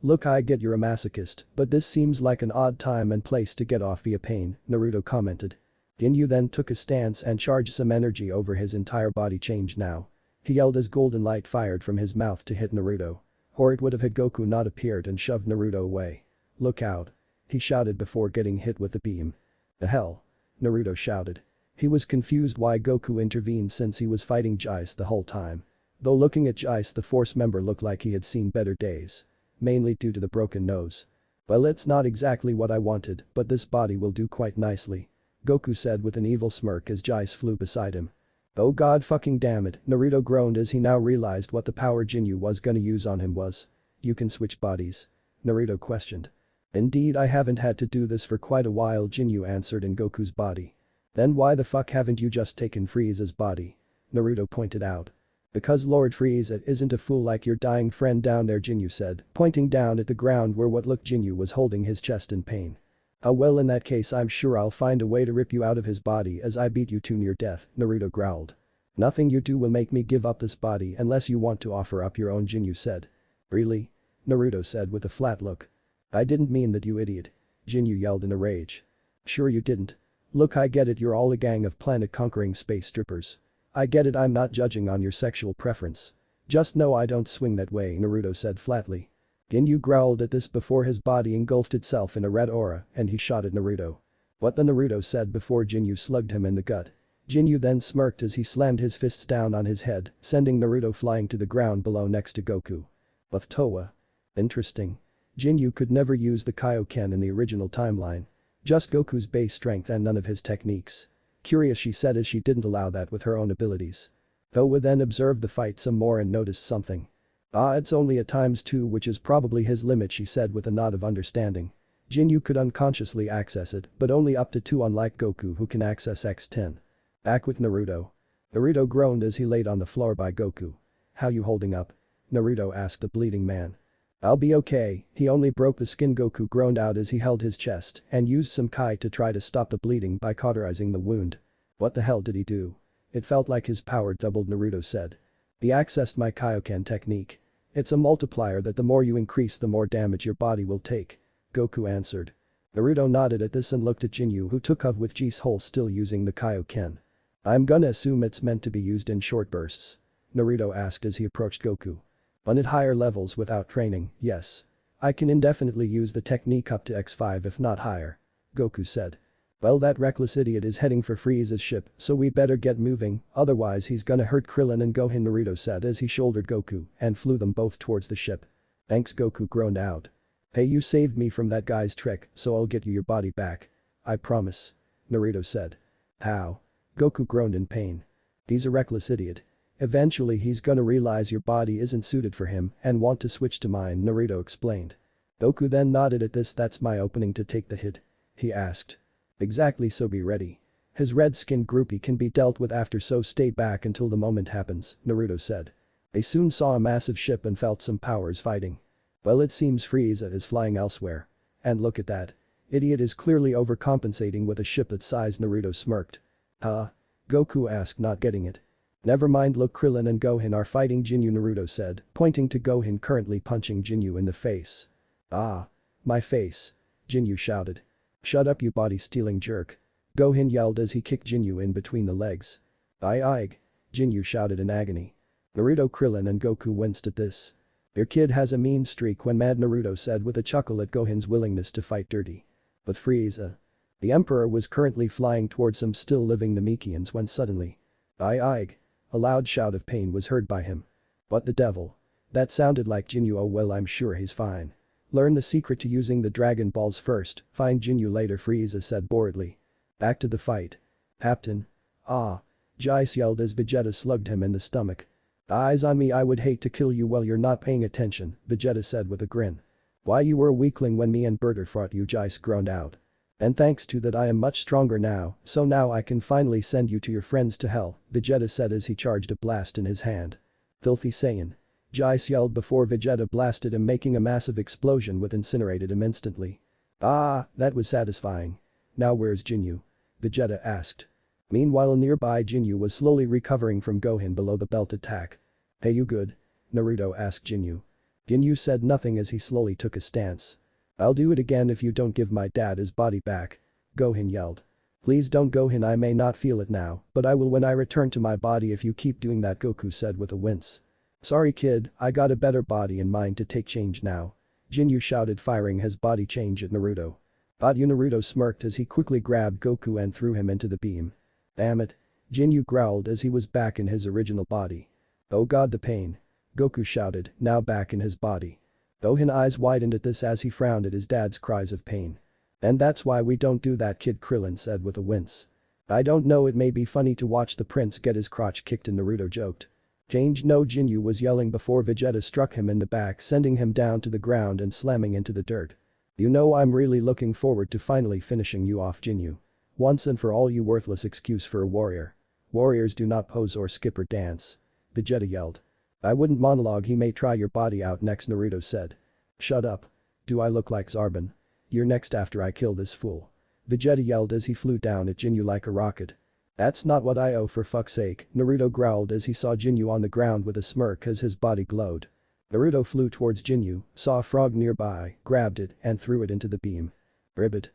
Look, I get you're a masochist, but this seems like an odd time and place to get off via pain, Naruto commented. Jinyu then took a stance and charged some energy over his entire body. Change now. He yelled as golden light fired from his mouth to hit Naruto. Or it would have had Goku not appeared and shoved Naruto away. Look out. He shouted before getting hit with the beam. The hell? Naruto shouted. He was confused why Goku intervened since he was fighting Jaice the whole time. Though looking at Jaice, the Force member looked like he had seen better days. Mainly due to the broken nose. Well, it's not exactly what I wanted, but this body will do quite nicely. Goku said with an evil smirk as Jaice flew beside him. Oh god fucking damn it, Naruto groaned as he now realized what the power Jinyu was gonna use on him was. You can switch bodies? Naruto questioned. Indeed, I haven't had to do this for quite a while, Jinyu answered in Goku's body. Then why the fuck haven't you just taken Frieza's body? Naruto pointed out. Because Lord Frieza isn't a fool like your dying friend down there, Jinyu said, pointing down at the ground where what looked Jinyu was holding his chest in pain. Well, in that case I'm sure I'll find a way to rip you out of his body as I beat you to near death, Naruto growled. Nothing you do will make me give up this body unless you want to offer up your own, Jinyu said. Really? Naruto said with a flat look. I didn't mean that, you idiot. Jinyu yelled in a rage. Sure you didn't. Look, I get it, you're all a gang of planet-conquering space strippers. I get it, I'm not judging on your sexual preference. Just know I don't swing that way, Naruto said flatly. Jinyu growled at this before his body engulfed itself in a red aura and he shot at Naruto. What the, Naruto said before Jinyu slugged him in the gut. Jinyu then smirked as he slammed his fists down on his head, sending Naruto flying to the ground below next to Goku. With Towa. Interesting. Jinyu could never use the Kaioken in the original timeline. Just Goku's base strength and none of his techniques. Curious, she said as she didn't allow that with her own abilities. Towa then observed the fight some more and noticed something. It's only a ×2, which is probably his limit, she said with a nod of understanding. Jinyu could unconsciously access it, but only up to 2, unlike Goku who can access x10. Back with Naruto. Naruto groaned as he laid on the floor by Goku. How you holding up? Naruto asked the bleeding man. I'll be okay, he only broke the skin, Goku groaned out as he held his chest and used some Kai to try to stop the bleeding by cauterizing the wound. What the hell did he do? It felt like his power doubled, Naruto said. He accessed my Kaioken technique. It's a multiplier that the more you increase the more damage your body will take. Goku answered. Naruto nodded at this and looked at Jinyu, who took off with J's hole still using the Kaioken. I'm gonna assume it's meant to be used in short bursts. Naruto asked as he approached Goku. On at higher levels without training, yes. I can indefinitely use the technique up to x5 if not higher. Goku said. Well, that reckless idiot is heading for Frieza's ship, so we better get moving, otherwise he's gonna hurt Krillin and Gohan, Naruto said as he shouldered Goku and flew them both towards the ship. Thanks, Goku groaned out. Hey, you saved me from that guy's trick, so I'll get you your body back. I promise. Naruto said. How? Goku groaned in pain. He's a reckless idiot. Eventually he's gonna realize your body isn't suited for him and want to switch to mine, Naruto explained. Goku then nodded at this. That's my opening to take the hit? He asked. Exactly, so be ready. His red-skinned groupie can be dealt with after, so stay back until the moment happens, Naruto said. They soon saw a massive ship and felt some powers fighting. Well, it seems Frieza is flying elsewhere. And look at that. Idiot is clearly overcompensating with a ship that size, Naruto smirked. Huh? Goku asked, not getting it. Never mind, look, Krillin and Gohan are fighting Jinyu, Naruto said, pointing to Gohan currently punching Jinyu in the face. Ah. My face. Jinyu shouted. Shut up, you body-stealing jerk. Gohan yelled as he kicked Jinyu in between the legs. Aye. Jinyu shouted in agony. Naruto, Krillin and Goku winced at this. Your kid has a mean streak when mad, Naruto said with a chuckle at Gohan's willingness to fight dirty. But Frieza. The Emperor was currently flying towards some still living Namekians when suddenly. Aye. A loud shout of pain was heard by him. What the devil? That sounded like Jinyu. Oh well, I'm sure he's fine. Learn the secret to using the Dragon Balls first, find Jinyu later, Frieza said boredly. Back to the fight. Captain. Ah. Jais yelled as Vegeta slugged him in the stomach. Eyes on me, I would hate to kill you while you're not paying attention, Vegeta said with a grin. Why, you were a weakling when me and Berter fought you, Jais groaned out. And thanks to that I am much stronger now, so now I can finally send you to your friends to hell, Vegeta said as he charged a blast in his hand. Filthy Saiyan. Jais yelled before Vegeta blasted him, making a massive explosion which incinerated him instantly. Ah, that was satisfying. Now where's Jinyu? Vegeta asked. Meanwhile, nearby Jinyu was slowly recovering from Gohan below the belt attack. Hey, you good? Naruto asked Jinyu. Jinyu said nothing as he slowly took a stance. I'll do it again if you don't give my dad his body back. Gohan yelled. Please don't, Gohan, I may not feel it now, but I will when I return to my body if you keep doing that, Goku said with a wince. Sorry kid, I got a better body in mind to take change now. Jinyu shouted, firing his body change at Naruto. Got you, Naruto smirked as he quickly grabbed Goku and threw him into the beam. Damn it. Jinyu growled as he was back in his original body. Oh god, the pain. Goku shouted, now back in his body. Gohan's eyes widened at this as he frowned at his dad's cries of pain. And that's why we don't do that, kid, Krillin said with a wince. I don't know, it may be funny to watch the prince get his crotch kicked in, Naruto joked. Change no, Jinyu was yelling before Vegeta struck him in the back, sending him down to the ground and slamming into the dirt. You know, I'm really looking forward to finally finishing you off, Jinyu. Once and for all, you worthless excuse for a warrior. Warriors do not pose or skip or dance. Vegeta yelled. I wouldn't monologue, he may try your body out next, Naruto said. Shut up. Do I look like Zarbon? You're next after I kill this fool. Vegeta yelled as he flew down at Jinyu like a rocket. That's not what I owe, for fuck's sake, Naruto growled as he saw Jinyu on the ground with a smirk as his body glowed. Naruto flew towards Jinyu, saw a frog nearby, grabbed it and threw it into the beam. Ribbit.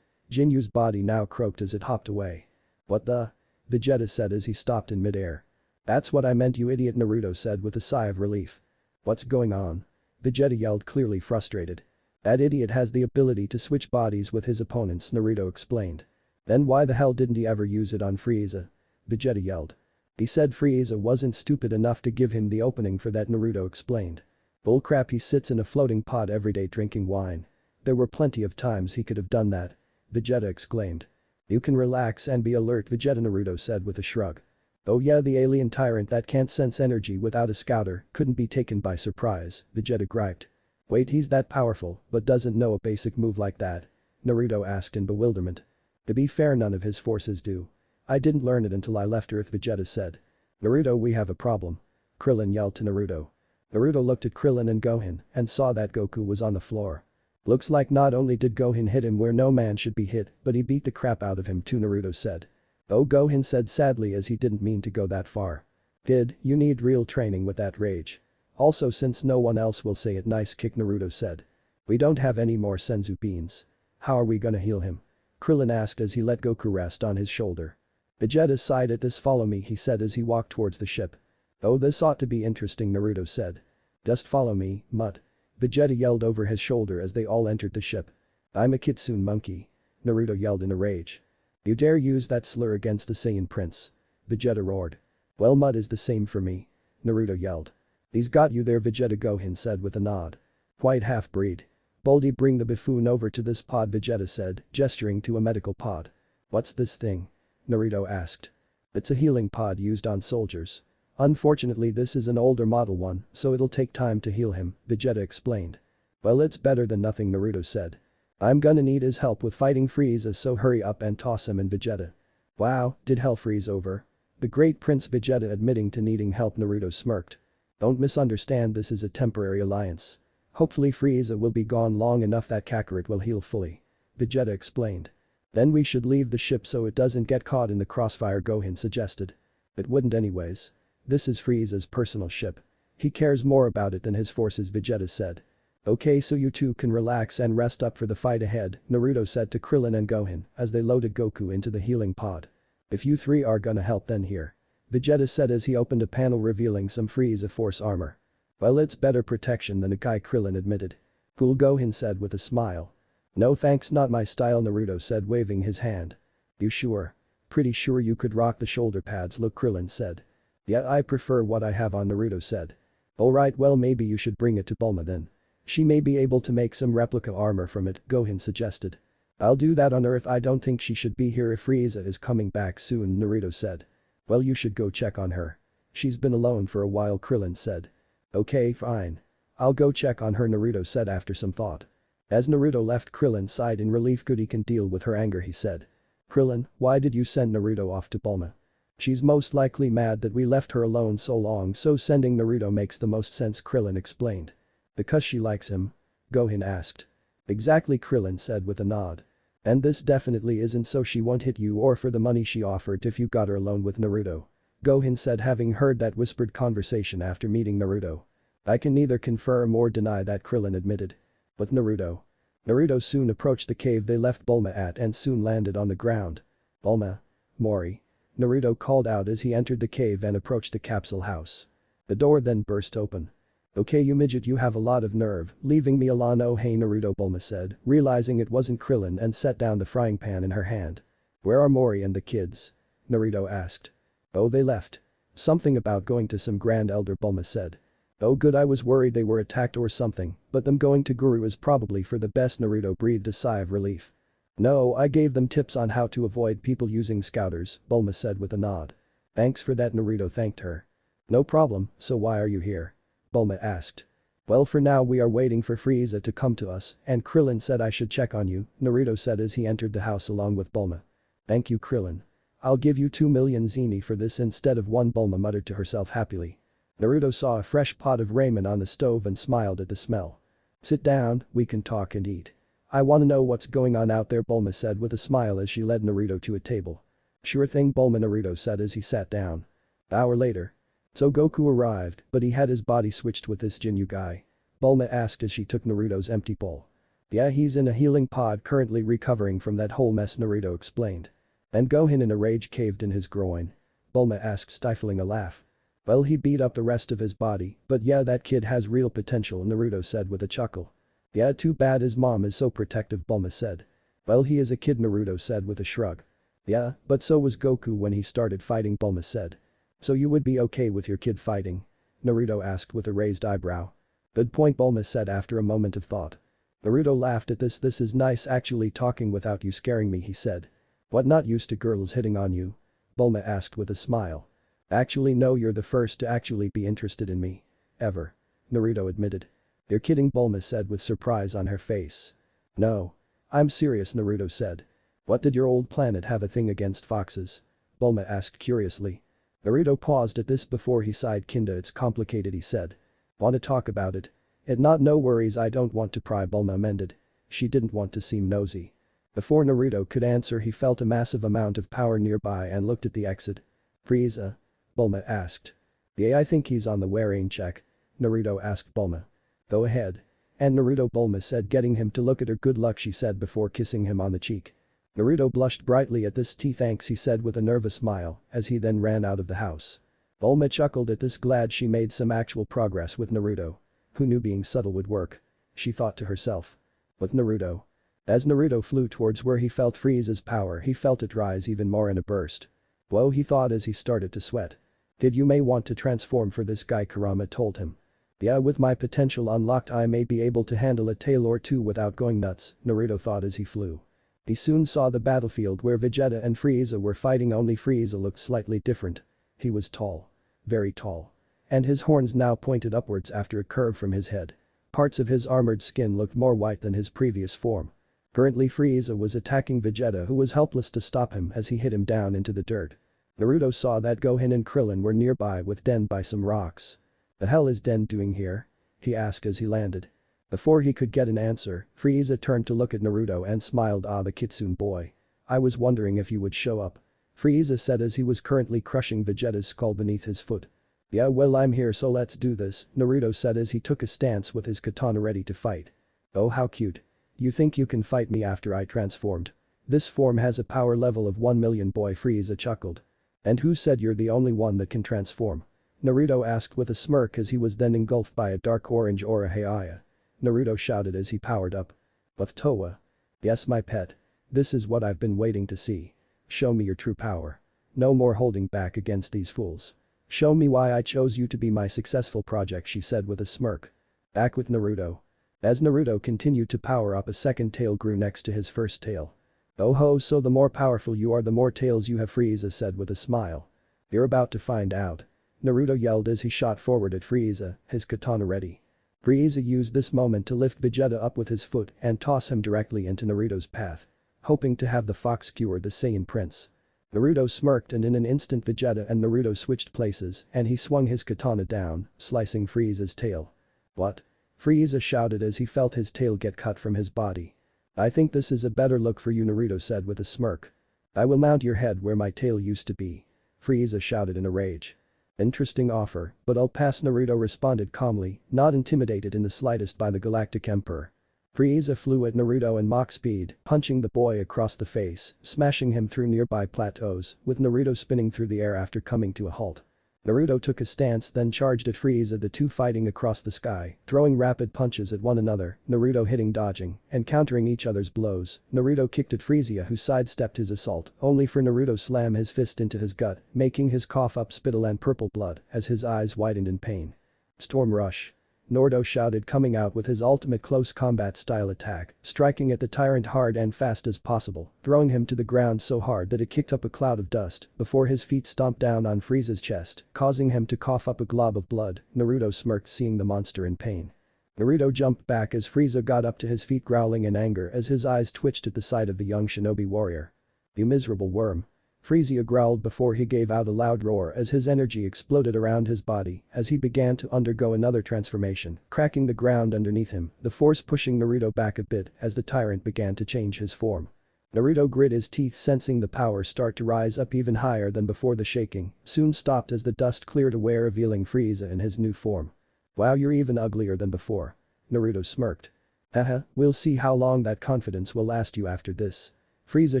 Jinyu's body now croaked as it hopped away. What the? Vegeta said as he stopped in midair. That's what I meant, you idiot, Naruto said with a sigh of relief. What's going on? Vegeta yelled, clearly frustrated. That idiot has the ability to switch bodies with his opponents, Naruto explained. Then why the hell didn't he ever use it on Frieza? Vegeta yelled. He said Frieza wasn't stupid enough to give him the opening for that, Naruto explained. Bullcrap, he sits in a floating pod every day drinking wine. There were plenty of times he could have done that. Vegeta exclaimed. You can relax and be alert, Vegeta, Naruto said with a shrug. Oh yeah, the alien tyrant that can't sense energy without a scouter couldn't be taken by surprise, Vegeta griped. Wait, he's that powerful but doesn't know a basic move like that? Naruto asked in bewilderment. To be fair, none of his forces do. I didn't learn it until I left Earth, Vegeta said. Naruto, we have a problem. Krillin yelled to Naruto. Naruto looked at Krillin and Gohan and saw that Goku was on the floor. Looks like not only did Gohan hit him where no man should be hit, but he beat the crap out of him too, Naruto said. Oh, Gohan said sadly as he didn't mean to go that far. Kid, you need real training with that rage. Also, since no one else will say it, nice kick, Naruto said. We don't have any more senzu beans. How are we gonna heal him? Krillin asked as he let Goku rest on his shoulder. Vegeta sighed at this. Follow me, he said as he walked towards the ship. Oh, this ought to be interesting, Naruto said. Just follow me, mutt. Vegeta yelled over his shoulder as they all entered the ship. I'm a kitsune monkey. Naruto yelled in a rage. You dare use that slur against the Saiyan prince? Vegeta roared. Well, mud is the same for me. Naruto yelled. He's got you there, Vegeta, Gohan said with a nod. White half-breed. Baldy, bring the buffoon over to this pod, Vegeta said, gesturing to a medical pod. What's this thing? Naruto asked. It's a healing pod used on soldiers. Unfortunately, this is an older model one, so it'll take time to heal him, Vegeta explained. Well, it's better than nothing, Naruto said. I'm gonna need his help with fighting Frieza, so hurry up and toss him in, Vegeta. Wow, did hell freeze over? The great Prince Vegeta admitting to needing help, Naruto smirked. Don't misunderstand, this is a temporary alliance. Hopefully Frieza will be gone long enough that Kakarot will heal fully. Vegeta explained. Then we should leave the ship so it doesn't get caught in the crossfire, Gohan suggested. It wouldn't anyways. This is Frieza's personal ship. He cares more about it than his forces, Vegeta said. Okay, so you two can relax and rest up for the fight ahead, Naruto said to Krillin and Gohan as they loaded Goku into the healing pod. If you three are gonna help, then here. Vegeta said as he opened a panel revealing some Frieza Force armor. Well, it's better protection than a guy, Krillin admitted. Cool, Gohan said with a smile. No thanks, not my style, Naruto said, waving his hand. You sure? Pretty sure you could rock the shoulder pads, look, Krillin said. Yeah, I prefer what I have on, Naruto said. Alright, well, maybe you should bring it to Bulma then. She may be able to make some replica armor from it, Gohan suggested. I'll do that on Earth, I don't think she should be here if Frieza is coming back soon, Naruto said. Well, you should go check on her. She's been alone for a while, Krillin said. Okay, fine. I'll go check on her, Naruto said after some thought. As Naruto left, Krillin sighed in relief. Good, he can deal with her anger, he said. Krillin, why did you send Naruto off to Bulma? She's most likely mad that we left her alone so long, so sending Naruto makes the most sense, Krillin explained. Because she likes him? Gohan asked. Exactly, Krillin said with a nod. And this definitely isn't so she won't hit you or for the money she offered if you got her alone with Naruto. Gohan said, having heard that whispered conversation after meeting Naruto. I can neither confirm or deny that, Krillin admitted. With Naruto. Naruto soon approached the cave they left Bulma at and soon landed on the ground. Bulma. Mori. Naruto called out as he entered the cave and approached the capsule house. The door then burst open. Okay, you midget, you have a lot of nerve, leaving me alone. Oh hey, Naruto, Bulma said, realizing it wasn't Krillin, and set down the frying pan in her hand. Where are Mori and the kids? Naruto asked. Oh, they left. Something about going to some grand elder, Bulma said. Oh good, I was worried they were attacked or something, but them going to Guru is probably for the best. Naruto breathed a sigh of relief. No, I gave them tips on how to avoid people using scouters, Bulma said with a nod. Thanks for that, Naruto thanked her. No problem, so why are you here? Bulma asked. Well, for now we are waiting for Frieza to come to us, and Krillin said I should check on you, Naruto said as he entered the house along with Bulma. Thank you, Krillin. I'll give you 2 million zeni for this instead of 1, Bulma muttered to herself happily. Naruto saw a fresh pot of ramen on the stove and smiled at the smell. Sit down, we can talk and eat. I wanna know what's going on out there, Bulma said with a smile as she led Naruto to a table. Sure thing, Bulma, Naruto said as he sat down. An hour later. So Goku arrived, but he had his body switched with this Jinyu guy. Bulma asked as she took Naruto's empty bowl. Yeah, he's in a healing pod currently recovering from that whole mess, Naruto explained. And Gohan in a rage caved in his groin. Bulma asked, stifling a laugh. Well, he beat up the rest of his body, but yeah, that kid has real potential, Naruto said with a chuckle. Yeah, too bad his mom is so protective, Bulma said. Well, he is a kid, Naruto said with a shrug. Yeah, but so was Goku when he started fighting, Bulma said. So you would be okay with your kid fighting? Naruto asked with a raised eyebrow. Good point, Bulma said after a moment of thought. Naruto laughed at this. This is nice actually talking without you scaring me, he said. What, not used to girls hitting on you? Bulma asked with a smile. Actually no, you're the first to actually be interested in me. Ever. Naruto admitted. You're kidding, Bulma said with surprise on her face. No. I'm serious, Naruto said. What, did your old planet have a thing against foxes? Bulma asked curiously. Naruto paused at this before he sighed. Kinda, it's complicated, he said. Wanna talk about it? No worries, I don't want to pry, Bulma amended. She didn't want to seem nosy. Before Naruto could answer, he felt a massive amount of power nearby and looked at the exit. Frieza? Bulma asked. Yeah, I think he's on the wearing check. Naruto asked Bulma. Go ahead. And Naruto, Bulma said, getting him to look at her. Good luck, she said before kissing him on the cheek. Naruto blushed brightly at this. Thanks, he said with a nervous smile as he then ran out of the house. Bulma chuckled at this, glad she made some actual progress with Naruto. Who knew being subtle would work? She thought to herself. With Naruto. As Naruto flew towards where he felt Frieza's power, he felt it rise even more in a burst. Whoa, he thought as he started to sweat. Did you may want to transform for this guy, Kurama told him. Yeah, with my potential unlocked I may be able to handle a tail or two without going nuts, Naruto thought as he flew. He soon saw the battlefield where Vegeta and Frieza were fighting, only Frieza looked slightly different. He was tall. Very tall. And his horns now pointed upwards after a curve from his head. Parts of his armored skin looked more white than his previous form. Currently Frieza was attacking Vegeta, who was helpless to stop him as he hit him down into the dirt. Naruto saw that Gohan and Krillin were nearby with Den by some rocks. The hell is Den doing here? He asked as he landed. Before he could get an answer, Frieza turned to look at Naruto and smiled. Ah, the Kitsune boy. I was wondering if you would show up. Frieza said as he was currently crushing Vegeta's skull beneath his foot. Yeah, well, I'm here, so let's do this, Naruto said as he took a stance with his katana ready to fight. Oh, how cute. You think you can fight me after I transformed? This form has a power level of 1 million, boy, Frieza chuckled. And who said you're the only one that can transform? Naruto asked with a smirk as he was then engulfed by a dark orange aura. Heiya. Naruto shouted as he powered up. With Towa. Yes, my pet. This is what I've been waiting to see. Show me your true power. No more holding back against these fools. Show me why I chose you to be my successful project, she said with a smirk. Back with Naruto. As Naruto continued to power up, a second tail grew next to his first tail. Oh ho, so the more powerful you are the more tails you have, Frieza said with a smile. You're about to find out. Naruto yelled as he shot forward at Frieza, his katana ready. Frieza used this moment to lift Vegeta up with his foot and toss him directly into Naruto's path. Hoping to have the fox skewer the Saiyan prince. Naruto smirked and in an instant Vegeta and Naruto switched places and he swung his katana down, slicing Frieza's tail. What? Frieza shouted as he felt his tail get cut from his body. I think this is a better look for you, Naruto said with a smirk. I will mount your head where my tail used to be. Frieza shouted in a rage. Interesting offer, but I'll pass, Naruto responded calmly, not intimidated in the slightest by the Galactic Emperor. Frieza flew at Naruto in Mach speed, punching the boy across the face, smashing him through nearby plateaus, with Naruto spinning through the air after coming to a halt. Naruto took a stance then charged at Frieza, the two fighting across the sky, throwing rapid punches at one another, Naruto hitting, dodging, and countering each other's blows. Naruto kicked at Frieza, who sidestepped his assault, only for Naruto slam his fist into his gut, making his cough up spittle and purple blood as his eyes widened in pain. Storm Rush. Naruto shouted, coming out with his ultimate close combat style attack, striking at the tyrant hard and fast as possible, throwing him to the ground so hard that it kicked up a cloud of dust before his feet stomped down on Frieza's chest, causing him to cough up a glob of blood. Naruto smirked, seeing the monster in pain. Naruto jumped back as Frieza got up to his feet, growling in anger as his eyes twitched at the sight of the young shinobi warrior. You miserable worm. Frieza growled before he gave out a loud roar as his energy exploded around his body as he began to undergo another transformation, cracking the ground underneath him, the force pushing Naruto back a bit as the tyrant began to change his form. Naruto grit his teeth, sensing the power start to rise up even higher than before. The shaking soon stopped as the dust cleared away, revealing Frieza in his new form. Wow, you're even uglier than before. Naruto smirked. Haha, we'll see how long that confidence will last you after this. Frieza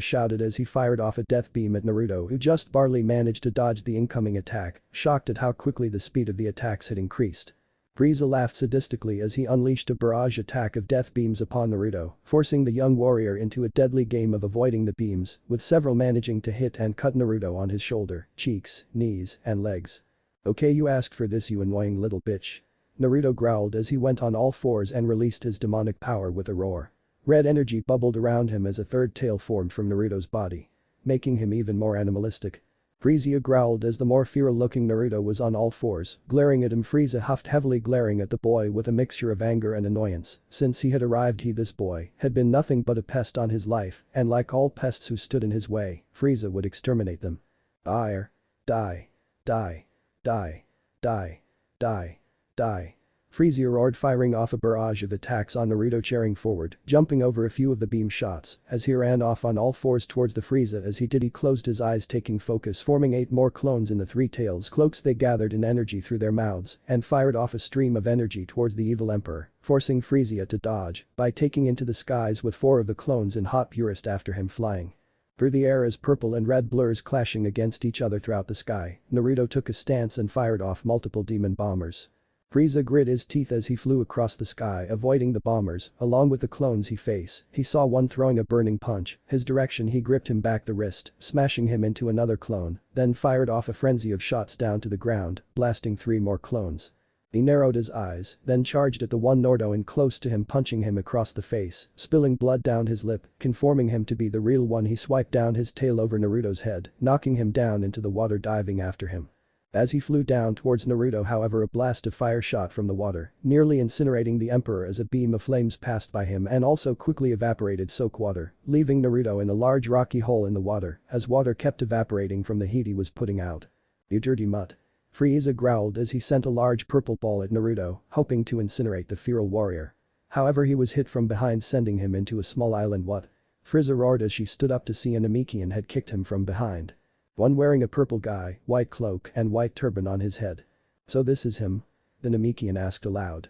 shouted as he fired off a death beam at Naruto, who just barely managed to dodge the incoming attack, shocked at how quickly the speed of the attacks had increased. Frieza laughed sadistically as he unleashed a barrage attack of death beams upon Naruto, forcing the young warrior into a deadly game of avoiding the beams, with several managing to hit and cut Naruto on his shoulder, cheeks, knees, and legs. Okay, you asked for this, you annoying little bitch. Naruto growled as he went on all fours and released his demonic power with a roar. Red energy bubbled around him as a third tail formed from Naruto's body, making him even more animalistic. Frieza growled as the more feral-looking Naruto was on all fours, glaring at him. Frieza huffed heavily, glaring at the boy with a mixture of anger and annoyance. Since he had arrived, this boy had been nothing but a pest on his life, and like all pests who stood in his way, Frieza would exterminate them. Die. Die. Die. Die. Die. Die. Die. Frieza roared, firing off a barrage of attacks on Naruto, cheering forward, jumping over a few of the beam shots as he ran off on all fours towards the Frieza. As he did, he closed his eyes, taking focus, forming 8 more clones in the 3 tails cloaks. They gathered in energy through their mouths and fired off a stream of energy towards the evil emperor, forcing Frieza to dodge by taking into the skies with 4 of the clones in hot purist after him, flying through the air as purple and red blurs clashing against each other throughout the sky. Naruto took a stance and fired off multiple demon bombers. Frieza grit his teeth as he flew across the sky avoiding the bombers, along with the clones he faced. He saw one throwing a burning punch, his direction he gripped him back the wrist, smashing him into another clone, then fired off a frenzy of shots down to the ground, blasting 3 more clones. He narrowed his eyes, then charged at the one Naruto in close to him punching him across the face, spilling blood down his lip, conforming him to be the real one. He swiped down his tail over Naruto's head, knocking him down into the water diving after him. As he flew down towards Naruto however a blast of fire shot from the water, nearly incinerating the Emperor as a beam of flames passed by him and also quickly evaporated soak water, leaving Naruto in a large rocky hole in the water as water kept evaporating from the heat he was putting out. "You dirty mutt." Frieza growled as he sent a large purple ball at Naruto, hoping to incinerate the feral warrior. However he was hit from behind sending him into a small island. "What?" Frieza roared as she stood up to see a Namekian had kicked him from behind. One wearing a purple guy, white cloak and white turban on his head. "So this is him?" the Namekian asked aloud.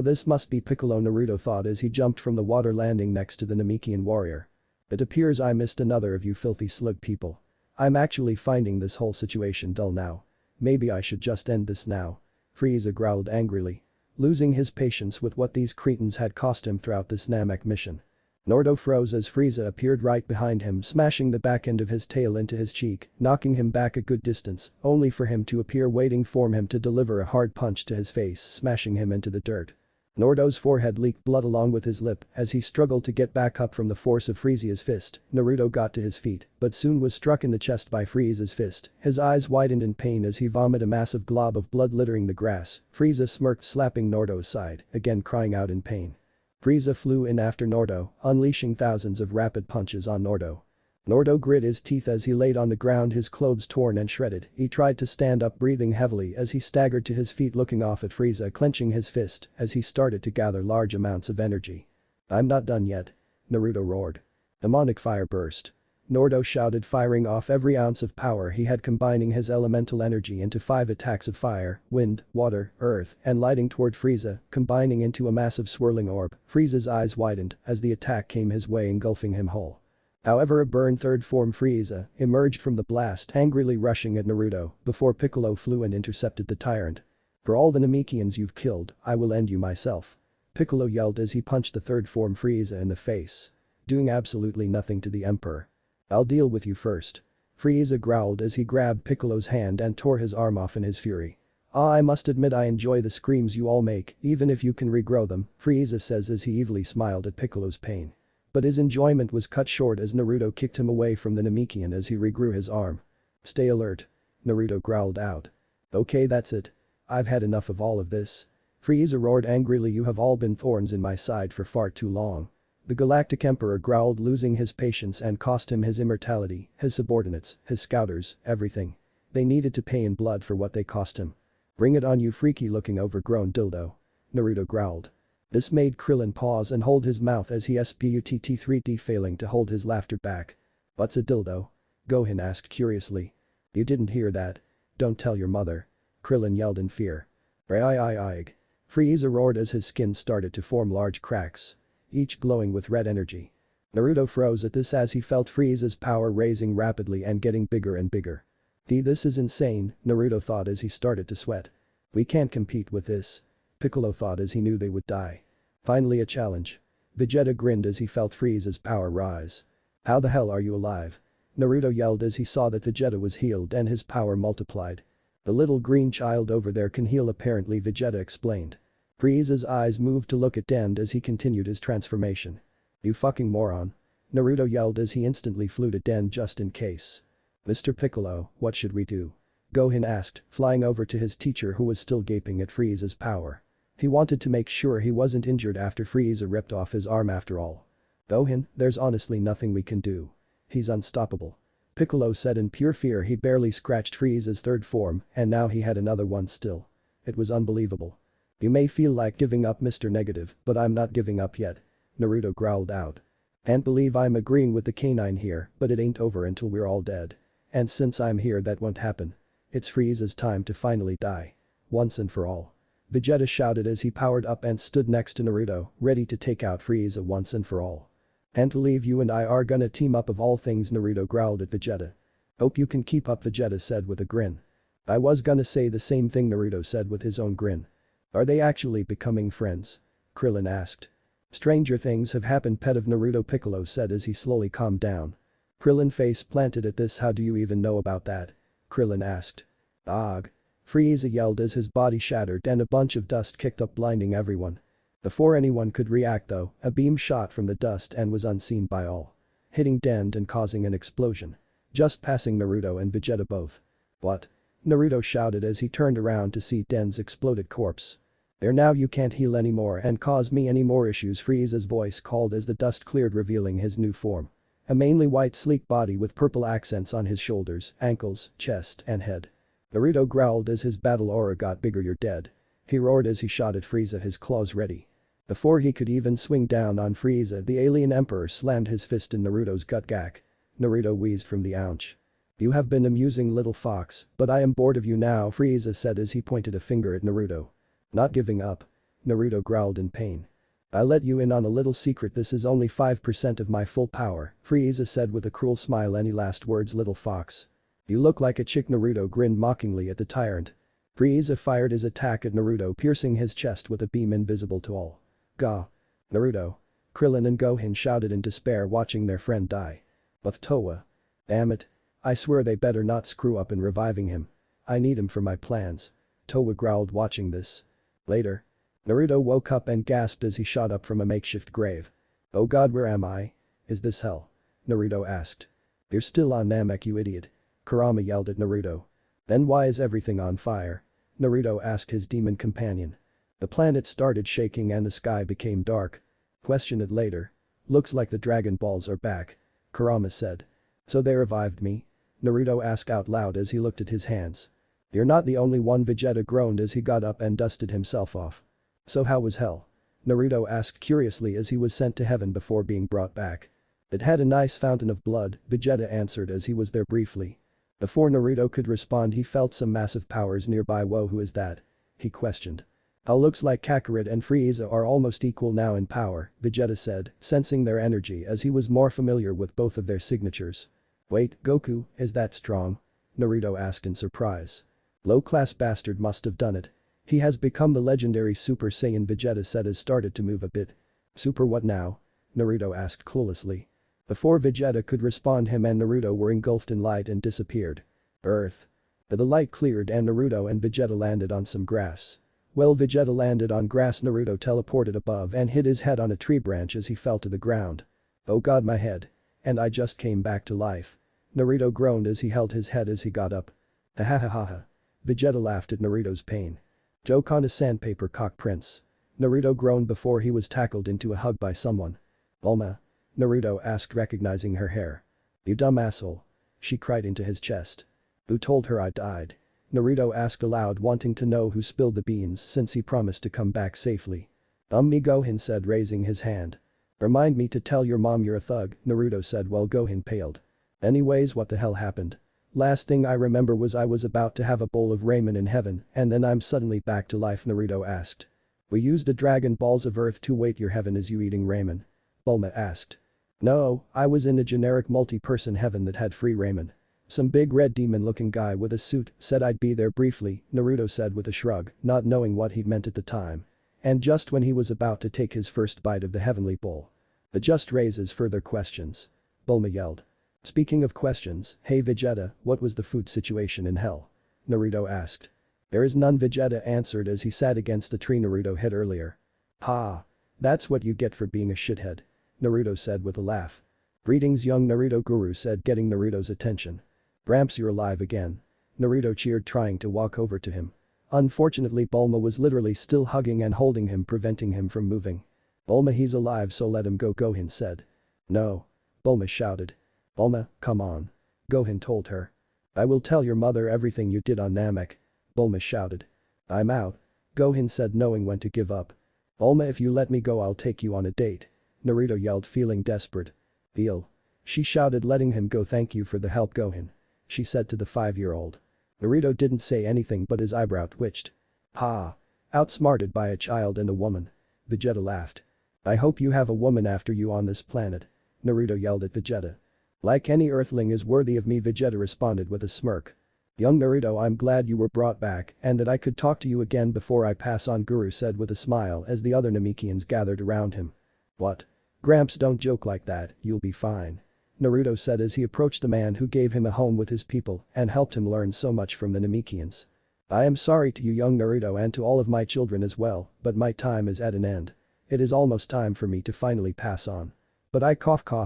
This must be Piccolo," Naruto thought as he jumped from the water landing next to the Namekian warrior. "It appears I missed another of you filthy slug people. I'm actually finding this whole situation dull now. Maybe I should just end this now." Frieza growled angrily. Losing his patience with what these cretins had cost him throughout this Namek mission. Naruto froze as Frieza appeared right behind him smashing the back end of his tail into his cheek, knocking him back a good distance, only for him to appear waiting for him to deliver a hard punch to his face smashing him into the dirt. Naruto's forehead leaked blood along with his lip as he struggled to get back up from the force of Frieza's fist. Naruto got to his feet but soon was struck in the chest by Frieza's fist, his eyes widened in pain as he vomited a massive glob of blood littering the grass. Frieza smirked slapping Naruto's side, again crying out in pain. Frieza flew in after Naruto, unleashing thousands of rapid punches on Naruto. Naruto grit his teeth as he laid on the ground his clothes torn and shredded. He tried to stand up breathing heavily as he staggered to his feet looking off at Frieza clenching his fist as he started to gather large amounts of energy. "I'm not done yet." Naruto roared. Demonic fire burst. Naruto shouted firing off every ounce of power he had combining his elemental energy into 5 attacks of fire, wind, water, earth, and lighting toward Frieza, combining into a massive swirling orb. Frieza's eyes widened as the attack came his way engulfing him whole. However a burned third form Frieza emerged from the blast angrily rushing at Naruto before Piccolo flew and intercepted the tyrant. "For all the Namekians you've killed, I will end you myself." Piccolo yelled as he punched the third form Frieza in the face. Doing absolutely nothing to the Emperor. "I'll deal with you first." Frieza growled as he grabbed Piccolo's hand and tore his arm off in his fury. I must admit I enjoy the screams you all make, even if you can regrow them," Frieza says as he evilly smiled at Piccolo's pain. But his enjoyment was cut short as Naruto kicked him away from the Namekian as he regrew his arm. "Stay alert." Naruto growled out. "Okay, that's it. I've had enough of all of this." Frieza roared angrily. "You have all been thorns in my side for far too long." The Galactic Emperor growled losing his patience and cost him his immortality, his subordinates, his scouters, everything. They needed to pay in blood for what they cost him. "Bring it on you freaky looking overgrown dildo." Naruto growled. This made Krillin pause and hold his mouth as he sputt3D failing to hold his laughter back. "What's a dildo?" Gohan asked curiously. "You didn't hear that. Don't tell your mother." Krillin yelled in fear. "Ig." Frieza roared as his skin started to form large cracks, each glowing with red energy. Naruto froze at this as he felt Frieza's power raising rapidly and getting bigger and bigger. This is insane," Naruto thought as he started to sweat. "We can't compete with this." Piccolo thought as he knew they would die. Finally a challenge. Vegeta grinned as he felt Frieza's power rise. "How the hell are you alive?" Naruto yelled as he saw that Vegeta was healed and his power multiplied. "The little green child over there can heal apparently," Vegeta explained. Frieza's eyes moved to look at Dan as he continued his transformation. "You fucking moron." Naruto yelled as he instantly flew to Dan just in case. "Mr. Piccolo, what should we do?" Gohan asked, flying over to his teacher who was still gaping at Frieza's power. He wanted to make sure he wasn't injured after Frieza ripped off his arm after all. "Gohan, there's honestly nothing we can do. He's unstoppable." Piccolo said in pure fear. He barely scratched Frieza's third form and now he had another one still. It was unbelievable. "You may feel like giving up, Mr. Negative, but I'm not giving up yet." Naruto growled out. "Can't believe I'm agreeing with the canine here, but it ain't over until we're all dead. And since I'm here that won't happen. It's Frieza's time to finally die. Once and for all." Vegeta shouted as he powered up and stood next to Naruto, ready to take out Frieza once and for all. "Can't believe you and I are gonna team up of all things," Naruto growled at Vegeta. "Hope you can keep up," Vegeta said with a grin. "I was gonna say the same thing," Naruto said with his own grin. Are they actually becoming friends? Krillin asked. Stranger things have happened, pet of Naruto, Piccolo said as he slowly calmed down. Krillin face planted at this. How do you even know about that? Krillin asked. Ugh. Frieza yelled as his body shattered and a bunch of dust kicked up, blinding everyone. Before anyone could react though, a beam shot from the dust and was unseen by all. Hitting Dend and causing an explosion. Just passing Naruto and Vegeta both. What? Naruto shouted as he turned around to see Dend's exploded corpse. There, now you can't heal anymore and cause me any more issues, Frieza's voice called as the dust cleared, revealing his new form. A mainly white sleek body with purple accents on his shoulders, ankles, chest and head. Naruto growled as his battle aura got bigger. You're dead. He roared as he shot at Frieza, his claws ready. Before he could even swing down on Frieza, the alien emperor slammed his fist in Naruto's gut. Gak. Naruto wheezed from the ouch. You have been amusing, little fox, but I am bored of you now, Frieza said as he pointed a finger at Naruto. Not giving up. Naruto growled in pain. I'll let you in on a little secret, this is only 5% of my full power, Frieza said with a cruel smile. Any last words, little fox? You look like a chick, Naruto grinned mockingly at the tyrant. Frieza fired his attack at Naruto, piercing his chest with a beam invisible to all. Gah. Naruto. Krillin and Gohan shouted in despair, watching their friend die. But Towa. Damn it. I swear they better not screw up in reviving him. I need him for my plans. Towa growled, watching this. Later. Naruto woke up and gasped as he shot up from a makeshift grave. Oh god, where am I? Is this hell? Naruto asked. You're still on Namek, you idiot. Kurama yelled at Naruto. Then why is everything on fire? Naruto asked his demon companion. The planet started shaking and the sky became dark. Questioned it later. Looks like the Dragon Balls are back. Kurama said. So they revived me? Naruto asked out loud as he looked at his hands. You're not the only one, Vegeta groaned as he got up and dusted himself off. So how was hell? Naruto asked curiously as he was sent to heaven before being brought back. It had a nice fountain of blood, Vegeta answered as he was there briefly. Before Naruto could respond, he felt some massive powers nearby. Whoa, who is that? He questioned. Looks like Kakarot and Frieza are almost equal now in power, Vegeta said, sensing their energy as he was more familiar with both of their signatures. Wait, Goku, is that strong? Naruto asked in surprise. Low-class bastard must have done it. He has become the legendary Super Saiyan, Vegeta said as started to move a bit. Super what now? Naruto asked cluelessly. Before Vegeta could respond, him and Naruto were engulfed in light and disappeared. Earth. The light cleared and Naruto and Vegeta landed on some grass. Well, Vegeta landed on grass. Naruto teleported above and hit his head on a tree branch as he fell to the ground. Oh god, my head. And I just came back to life. Naruto groaned as he held his head as he got up. Ha ha ha ha ha. Vegeta laughed at Naruto's pain. Joke on a sandpaper cock, prince. Naruto groaned before he was tackled into a hug by someone. Bulma? Naruto asked, recognizing her hair. You dumb asshole. She cried into his chest. Who told her I died? Naruto asked aloud, wanting to know who spilled the beans since he promised to come back safely. Me, Gohan said, raising his hand. Remind me to tell your mom you're a thug, Naruto said while Gohan paled. Anyways, what the hell happened? Last thing I remember was I was about to have a bowl of ramen in heaven and then I'm suddenly back to life, Naruto asked. We used the Dragon Balls of Earth to wait. Your heaven is you eating ramen? Bulma asked. No, I was in a generic multi-person heaven that had free ramen. Some big red demon-looking guy with a suit said I'd be there briefly, Naruto said with a shrug, not knowing what he meant at the time. And just when he was about to take his first bite of the heavenly bowl. That just raises further questions. Bulma yelled. Speaking of questions, hey Vegeta, what was the food situation in hell? Naruto asked. There is none, Vegeta answered as he sat against the tree Naruto hit earlier. Ha. That's what you get for being a shithead. Naruto said with a laugh. Greetings, young Naruto guru said, getting Naruto's attention. Gramps, you're alive again. Naruto cheered, trying to walk over to him. Unfortunately, Bulma was literally still hugging and holding him, preventing him from moving. Bulma, he's alive, so let him go, Gohan said. No. Bulma shouted. Bulma, come on. Gohan told her. I will tell your mother everything you did on Namek. Bulma shouted. I'm out. Gohan said, knowing when to give up. Bulma, if you let me go I'll take you on a date. Naruto yelled, feeling desperate. Deal. She shouted, letting him go. Thank you for the help, Gohan. She said to the 5-year-old. Naruto didn't say anything but his eyebrow twitched. Ha. Outsmarted by a child and a woman. Vegeta laughed. I hope you have a woman after you on this planet. Naruto yelled at Vegeta. Like any earthling is worthy of me, Vegeta responded with a smirk. Young Naruto, I'm glad you were brought back and that I could talk to you again before I pass on, Guru said with a smile as the other Namekians gathered around him. What? Gramps, don't joke like that, you'll be fine. Naruto said as he approached the man who gave him a home with his people and helped him learn so much from the Namekians. I am sorry to you, young Naruto, and to all of my children as well, but my time is at an end. It is almost time for me to finally pass on. But I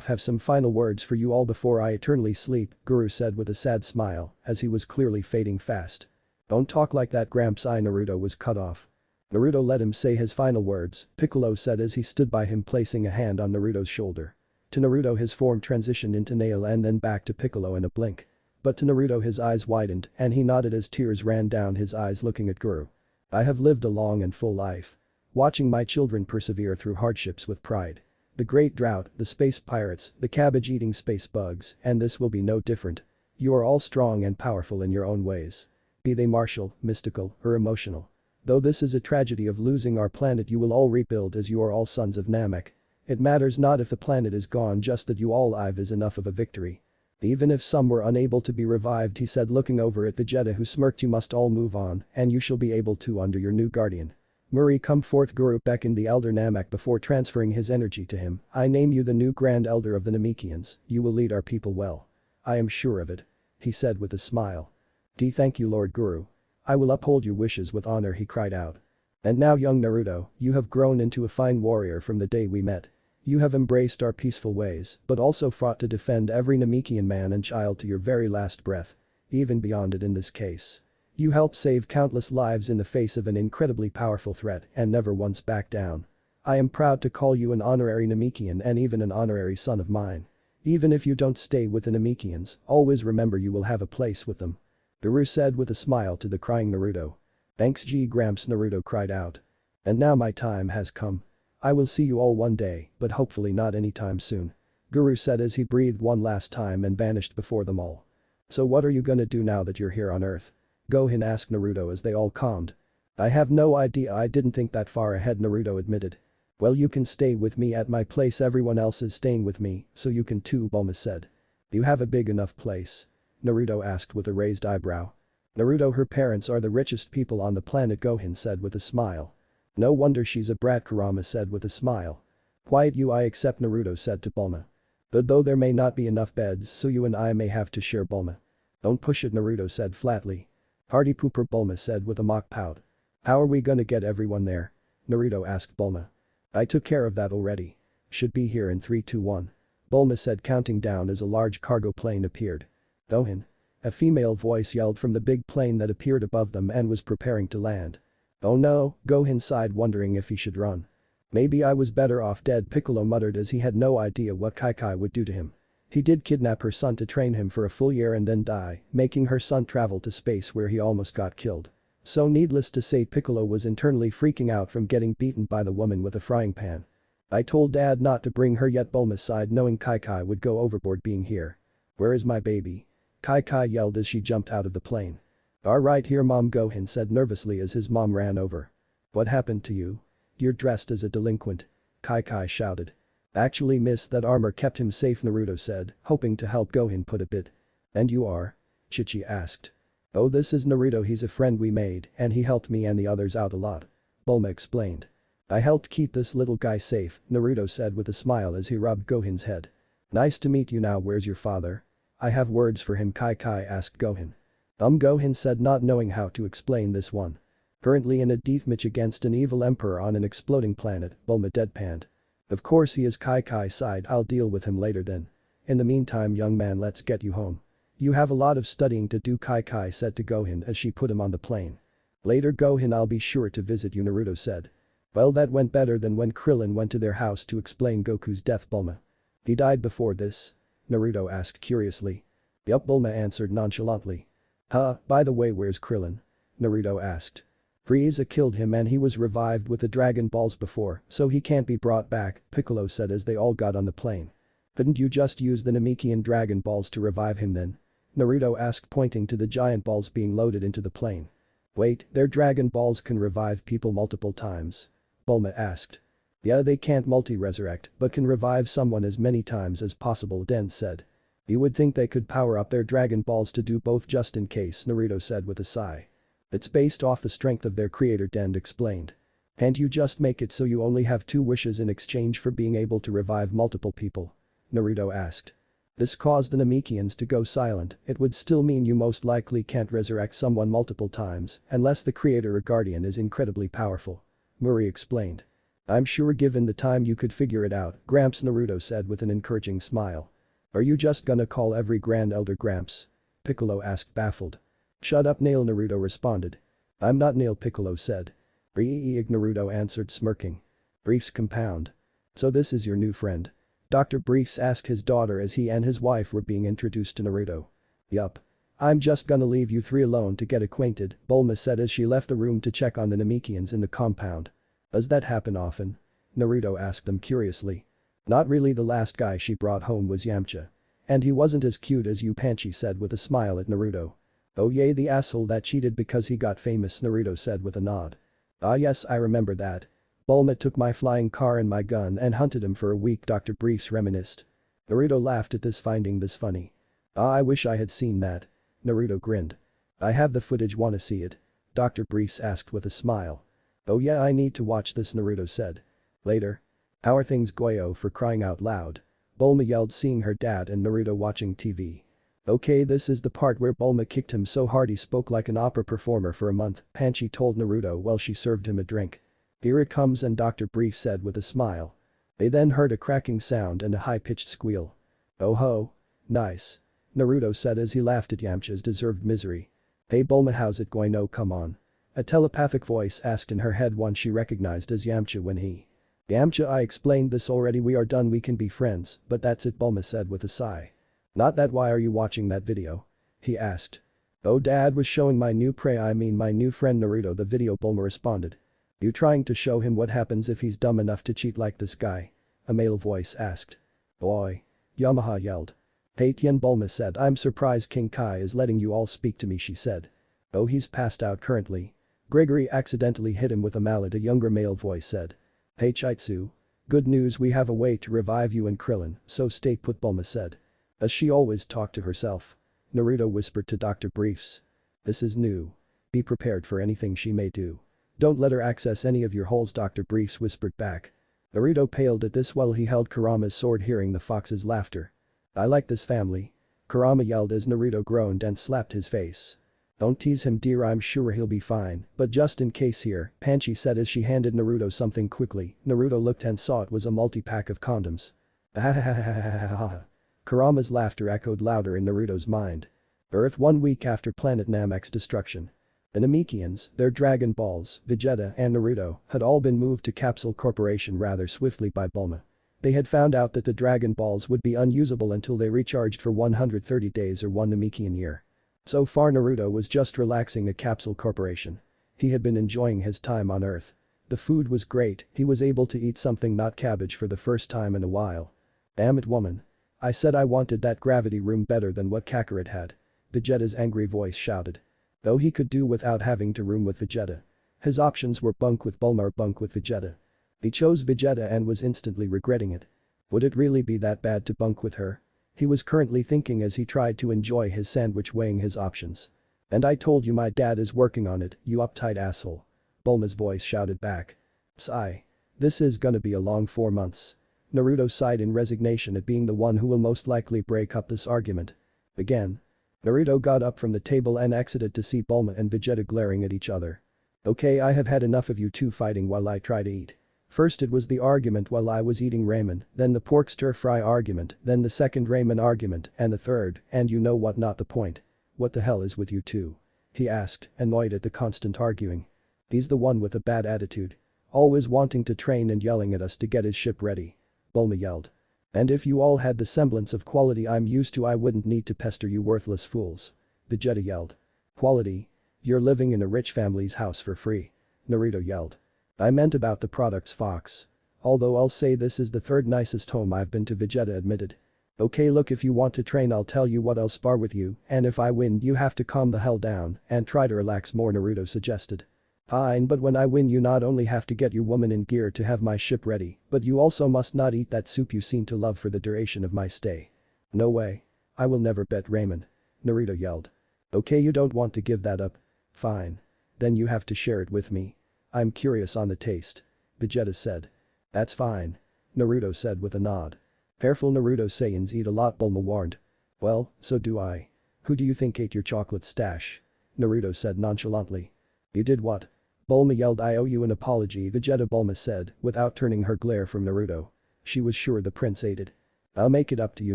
have some final words for you all before I eternally sleep, Guru said with a sad smile as he was clearly fading fast. Don't talk like that, Gramps. Naruto was cut off. Naruto let him say his final words, Piccolo said as he stood by him, placing a hand on Naruto's shoulder. To Naruto his form transitioned into Nail and then back to Piccolo in a blink. But to Naruto his eyes widened and he nodded as tears ran down his eyes looking at Guru. I have lived a long and full life. Watching my children persevere through hardships with pride. The great drought, the space pirates, the cabbage-eating space bugs, and this will be no different. You are all strong and powerful in your own ways. Be they martial, mystical, or emotional. Though this is a tragedy of losing our planet, you will all rebuild as you are all sons of Namek. It matters not if the planet is gone, just that you all live is enough of a victory. Even if some were unable to be revived, he said looking over at Vegeta who smirked, you must all move on and you shall be able to under your new guardian. Murray, come forth, Guru beckoned the elder Namek before transferring his energy to him. I name you the new Grand Elder of the Namekians, you will lead our people well. I am sure of it. He said with a smile. Thank you, Lord Guru. I will uphold your wishes with honor, he cried out. And now, young Naruto, you have grown into a fine warrior from the day we met. You have embraced our peaceful ways, but also fought to defend every Namekian man and child to your very last breath. Even beyond it in this case. You helped save countless lives in the face of an incredibly powerful threat and never once backed down. I am proud to call you an honorary Namekian and even an honorary son of mine. Even if you don't stay with the Namekians, always remember you will have a place with them. Guru said with a smile to the crying Naruto. Thanks Gramps, Naruto cried out. And now my time has come. I will see you all one day, but hopefully not anytime soon. Guru said as he breathed one last time and vanished before them all. So what are you gonna do now that you're here on Earth? Gohan asked Naruto as they all calmed. I have no idea, I didn't think that far ahead, Naruto admitted. Well, you can stay with me at my place, everyone else is staying with me, so you can too, Bulma said. You have a big enough place? Naruto asked with a raised eyebrow. Naruto, her parents are the richest people on the planet, Gohan said with a smile. No wonder she's a brat, Kurama said with a smile. Quiet you, I accept, Naruto said to Bulma. But though there may not be enough beds, so you and I may have to share, Bulma. Don't push it, Naruto said flatly. Party pooper, Bulma said with a mock pout. How are we gonna get everyone there? Naruto asked Bulma. I took care of that already. Should be here in 3, 2, 1. Bulma said, counting down as a large cargo plane appeared. Gohan. A female voice yelled from the big plane that appeared above them and was preparing to land. Oh no, Gohan sighed, wondering if he should run. Maybe I was better off dead, Piccolo muttered as he had no idea what Kai would do to him. He did kidnap her son to train him for a full year and then die, making her son travel to space where he almost got killed. So needless to say, Piccolo was internally freaking out from getting beaten by the woman with a frying pan. I told Dad not to bring her yet, Bulma sighed, knowing Kai would go overboard being here. Where is my baby? Kai yelled as she jumped out of the plane. Alright here, Mom, Gohan said nervously as his mom ran over. What happened to you? You're dressed as a delinquent. Kai shouted. Actually, miss, that armor kept him safe, Naruto said, hoping to help Gohan put a bit. And you are? Chichi asked. Oh, this is Naruto, he's a friend we made and he helped me and the others out a lot. Bulma explained. I helped keep this little guy safe, Naruto said with a smile as he rubbed Gohan's head. Nice to meet you, now where's your father? I have words for him, Kai asked Gohan. Gohan said, not knowing how to explain this one. Currently in a deathmatch against an evil emperor on an exploding planet, Bulma deadpanned. Of course he is, Kai sighed, I'll deal with him later then. In the meantime, young man, let's get you home. You have a lot of studying to do, Kai said to Gohan as she put him on the plane. Later, Gohan, I'll be sure to visit you, Naruto said. Well, that went better than when Krillin went to their house to explain Goku's death, Bulma. He died before this? Naruto asked curiously. Yup, Bulma answered nonchalantly. By the way, where's Krillin? Naruto asked. Frieza killed him and he was revived with the Dragon Balls before, so he can't be brought back, Piccolo said as they all got on the plane. Couldn't you just use the Namekian Dragon Balls to revive him then? Naruto asked, pointing to the giant balls being loaded into the plane. Wait, their Dragon Balls can revive people multiple times? Bulma asked. Yeah, they can't multi-resurrect, but can revive someone as many times as possible, Den said. You would think they could power up their Dragon Balls to do both just in case, Naruto said with a sigh. It's based off the strength of their creator, Dend explained. And you just make it so you only have 2 wishes in exchange for being able to revive multiple people? Naruto asked. This caused the Namekians to go silent. It would still mean you most likely can't resurrect someone multiple times unless the creator or guardian is incredibly powerful. Murray explained. I'm sure given the time you could figure it out, Gramps, Naruto said with an encouraging smile. Are you just gonna call every Grand Elder Gramps? Piccolo asked baffled. Shut up, Nail, Naruto responded. I'm not Nail, Piccolo said. Eeg, Naruto answered smirking. Briefs compound. So this is your new friend? Dr. Briefs asked his daughter as he and his wife were being introduced to Naruto. Yup. I'm just gonna leave you 3 alone to get acquainted, Bulma said as she left the room to check on the Namekians in the compound. Does that happen often? Naruto asked them curiously. Not really, the last guy she brought home was Yamcha. And he wasn't as cute as you, Panchi said with a smile at Naruto. Oh yay, the asshole that cheated because he got famous, Naruto said with a nod. Ah yes, I remember that. Bulma took my flying car and my gun and hunted him for a week, Dr. Briefs reminisced. Naruto laughed at this, finding this funny. Ah, I wish I had seen that. Naruto grinned. I have the footage, wanna see it? Dr. Briefs asked with a smile. Oh yeah, I need to watch this, Naruto said. Later. How are things, Goyo, for crying out loud? Bulma yelled, seeing her dad and Naruto watching TV. Okay, this is the part where Bulma kicked him so hard he spoke like an opera performer for a month, Panchi told Naruto while she served him a drink. Here it comes, and Dr. Brief said with a smile. They then heard a cracking sound and a high-pitched squeal. Oh ho. Nice. Naruto said as he laughed at Yamcha's deserved misery. Hey Bulma, how's it going? Oh come on. A telepathic voice asked in her head, one she recognized as Yamcha when he. Yamcha, I explained this already, we are done, we can be friends, but that's it, Bulma said with a sigh. Not that, why are you watching that video? He asked. Oh, Dad was showing my new my new friend Naruto the video, Bulma responded. You trying to show him what happens if he's dumb enough to cheat like this guy? A male voice asked. Boy. Yamaha yelled. Hey Tien, Bulma said, I'm surprised King Kai is letting you all speak to me, she said. Oh, he's passed out currently. Gregory accidentally hit him with a mallet, a younger male voice said. Hey Chaitsu. Good news, we have a way to revive you and Krillin, so stay put, Bulma said. As she always talked to herself. Naruto whispered to Dr. Briefs. This is new. Be prepared for anything she may do. Don't let her access any of your holes, Dr. Briefs whispered back. Naruto paled at this while he held Kurama's sword, hearing the fox's laughter. I like this family. Kurama yelled as Naruto groaned and slapped his face. Don't tease him, dear, I'm sure he'll be fine, but just in case here, Panchi said as she handed Naruto something quickly. Naruto looked and saw it was a multi-pack of condoms. Ahahahahahaha. Kurama's laughter echoed louder in Naruto's mind. Earth 1 week after planet Namak's destruction. The Namekians, their Dragon Balls, Vegeta and Naruto had all been moved to Capsule Corporation rather swiftly by Bulma. They had found out that the Dragon Balls would be unusable until they recharged for 130 days or 1 Namekian year. So far Naruto was just relaxing at Capsule Corporation. He had been enjoying his time on Earth. The food was great, he was able to eat something not cabbage for the first time in a while. Damn it, woman. I said I wanted that gravity room better than what Kakarot had. Vegeta's angry voice shouted. Though he could do without having to room with Vegeta. His options were bunk with Bulma or bunk with Vegeta. He chose Vegeta and was instantly regretting it. Would it really be that bad to bunk with her? He was currently thinking as he tried to enjoy his sandwich, weighing his options. And I told you my dad is working on it, you uptight asshole. Bulma's voice shouted back. Sigh. This is gonna be a long 4 months. Naruto sighed in resignation at being the one who will most likely break up this argument. Again. Naruto got up from the table and exited to see Bulma and Vegeta glaring at each other. Okay, I have had enough of you two fighting while I try to eat. First it was the argument while I was eating ramen, then the pork stir-fry argument, then the second ramen argument, and the third, and you know what, not the point. What the hell is with you two? He asked, annoyed at the constant arguing. He's the one with a bad attitude. Always wanting to train and yelling at us to get his ship ready. Bulma yelled. And if you all had the semblance of quality I'm used to, I wouldn't need to pester you worthless fools. Vegeta yelled. Quality? You're living in a rich family's house for free. Naruto yelled. I meant about the products, Fox. Although I'll say this is the 3rd nicest home I've been to, Vegeta admitted. Okay, look, if you want to train I'll tell you what, I'll spar with you, and if I win you have to calm the hell down and try to relax more, Naruto suggested. Fine, but when I win you not only have to get your woman in gear to have my ship ready, but you also must not eat that soup you seem to love for the duration of my stay. No way. I will never bet ramen. Naruto yelled. Okay, you don't want to give that up. Fine. Then you have to share it with me. I'm curious on the taste. Vegeta said. That's fine. Naruto said with a nod. Careful, Naruto Saiyans eat a lot, Bulma warned. Well, so do I. Who do you think ate your chocolate stash? Naruto said nonchalantly. You did what? Bulma yelled. I owe you an apology, Vegeta, Bulma said without turning her glare from Naruto. She was sure the prince ate it. I'll make it up to you,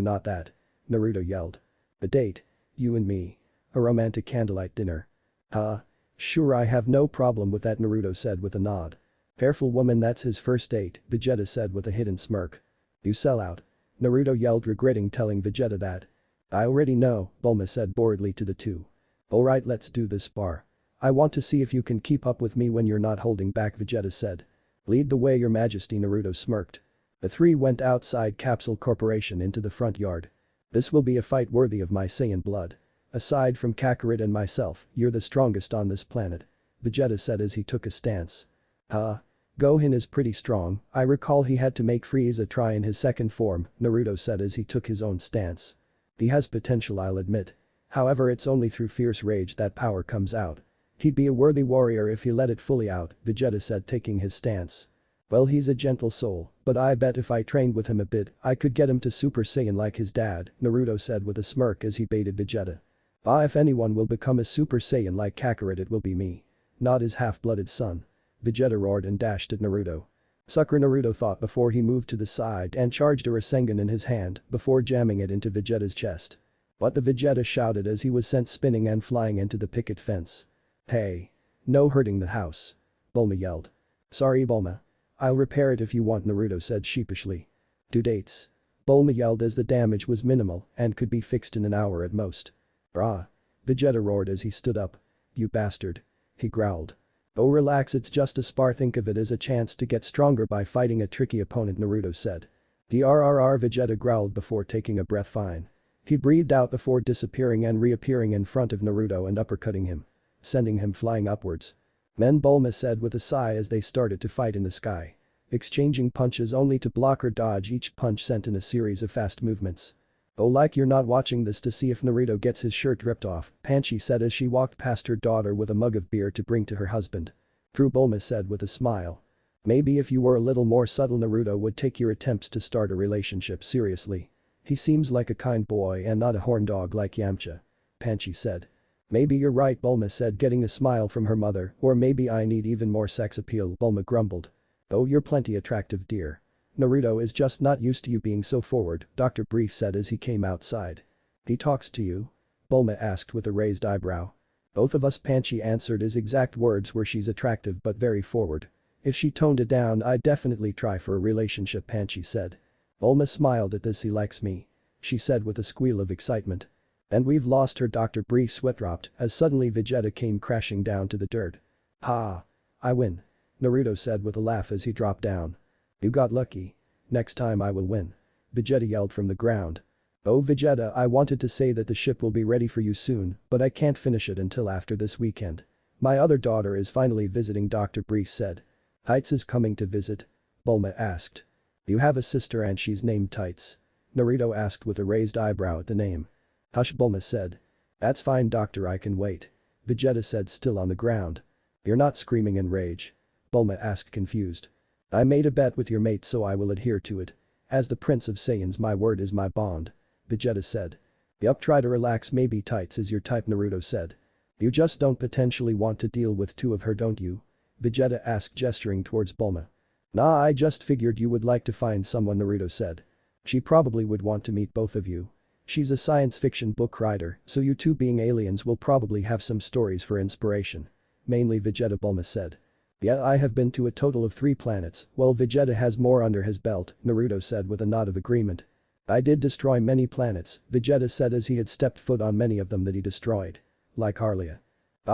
not that. Naruto yelled. A date. You and me. A romantic candlelight dinner. Huh? Sure, I have no problem with that, Naruto said with a nod. Careful, woman, that's his first date, Vegeta said with a hidden smirk. You sell out. Naruto yelled, regretting telling Vegeta that. I already know, Bulma said boredly to the two. Alright, let's do this spar. I want to see if you can keep up with me when you're not holding back, Vegeta said. Lead the way, your majesty, Naruto smirked. The three went outside Capsule Corporation into the front yard. This will be a fight worthy of my Saiyan blood. Aside from Kakarot and myself, you're the strongest on this planet. Vegeta said as he took a stance. Huh? Gohan is pretty strong, I recall he had to make Frieza try in his second form, Naruto said as he took his own stance. He has potential, I'll admit. However, it's only through fierce rage that power comes out. He'd be a worthy warrior if he let it fully out, Vegeta said, taking his stance. Well, he's a gentle soul, but I bet if I trained with him a bit, I could get him to Super Saiyan like his dad, Naruto said with a smirk as he baited Vegeta. If anyone will become a Super Saiyan like Kakarot, it will be me. Not his half-blooded son. Vegeta roared and dashed at Naruto. Sucker, Naruto thought before he moved to the side and charged a Rasengan in his hand before jamming it into Vegeta's chest. But the Vegeta shouted as he was sent spinning and flying into the picket fence. Hey. No hurting the house. Bulma yelled. Sorry, Bulma. I'll repair it if you want, Naruto said sheepishly. Due dates. Bulma yelled as the damage was minimal and could be fixed in an hour at most. Brah. Vegeta roared as he stood up. You bastard. He growled. Oh, relax, it's just a spar, think of it as a chance to get stronger by fighting a tricky opponent, Naruto said. DRRR, Vegeta growled before taking a breath. Fine. He breathed out before disappearing and reappearing in front of Naruto and uppercutting him. Sending him flying upwards. Men, Bulma said with a sigh as they started to fight in the sky. Exchanging punches only to block or dodge each punch sent in a series of fast movements. Oh, like you're not watching this to see if Naruto gets his shirt ripped off, Panchi said as she walked past her daughter with a mug of beer to bring to her husband. True, Bulma said with a smile. Maybe if you were a little more subtle, Naruto would take your attempts to start a relationship seriously. He seems like a kind boy and not a horn dog like Yamcha. Panchi said. Maybe you're right, Bulma said, getting a smile from her mother, or maybe I need even more sex appeal, Bulma grumbled. Oh, you're plenty attractive, dear. Naruto is just not used to you being so forward, Dr. Brief said as he came outside. He talks to you? Bulma asked with a raised eyebrow. Both of us, Panchi answered. His exact words were she's attractive but very forward. If she toned it down, I'd definitely try for a relationship, Panchi said. Bulma smiled at this. He likes me. She said with a squeal of excitement. And we've lost her, Dr. Brief sweat dropped as suddenly Vegeta came crashing down to the dirt. Ha! I win. Naruto said with a laugh as he dropped down. You got lucky. Next time I will win. Vegeta yelled from the ground. Oh, Vegeta, I wanted to say that the ship will be ready for you soon, but I can't finish it until after this weekend. My other daughter is finally visiting, Dr. Brief said. Tights is coming to visit? Bulma asked. You have a sister and she's named Tights? Naruto asked with a raised eyebrow at the name. Hush, Bulma said. That's fine, doctor, I can wait. Vegeta said, still on the ground. You're not screaming in rage? Bulma asked, confused. I made a bet with your mate, so I will adhere to it. As the Prince of Saiyans, my word is my bond. Vegeta said. Yup, try to relax, maybe Tights is your type, Naruto said. You just don't potentially want to deal with two of her, don't you? Vegeta asked, gesturing towards Bulma. Nah, I just figured you would like to find someone, Naruto said. She probably would want to meet both of you. She's a science fiction book writer, so you two being aliens will probably have some stories for inspiration. Mainly Vegeta, Bulma said. Yeah, I have been to a total of 3 planets, while Vegeta has more under his belt, Naruto said with a nod of agreement. I did destroy many planets, Vegeta said as he had stepped foot on many of them that he destroyed. Like Arlia.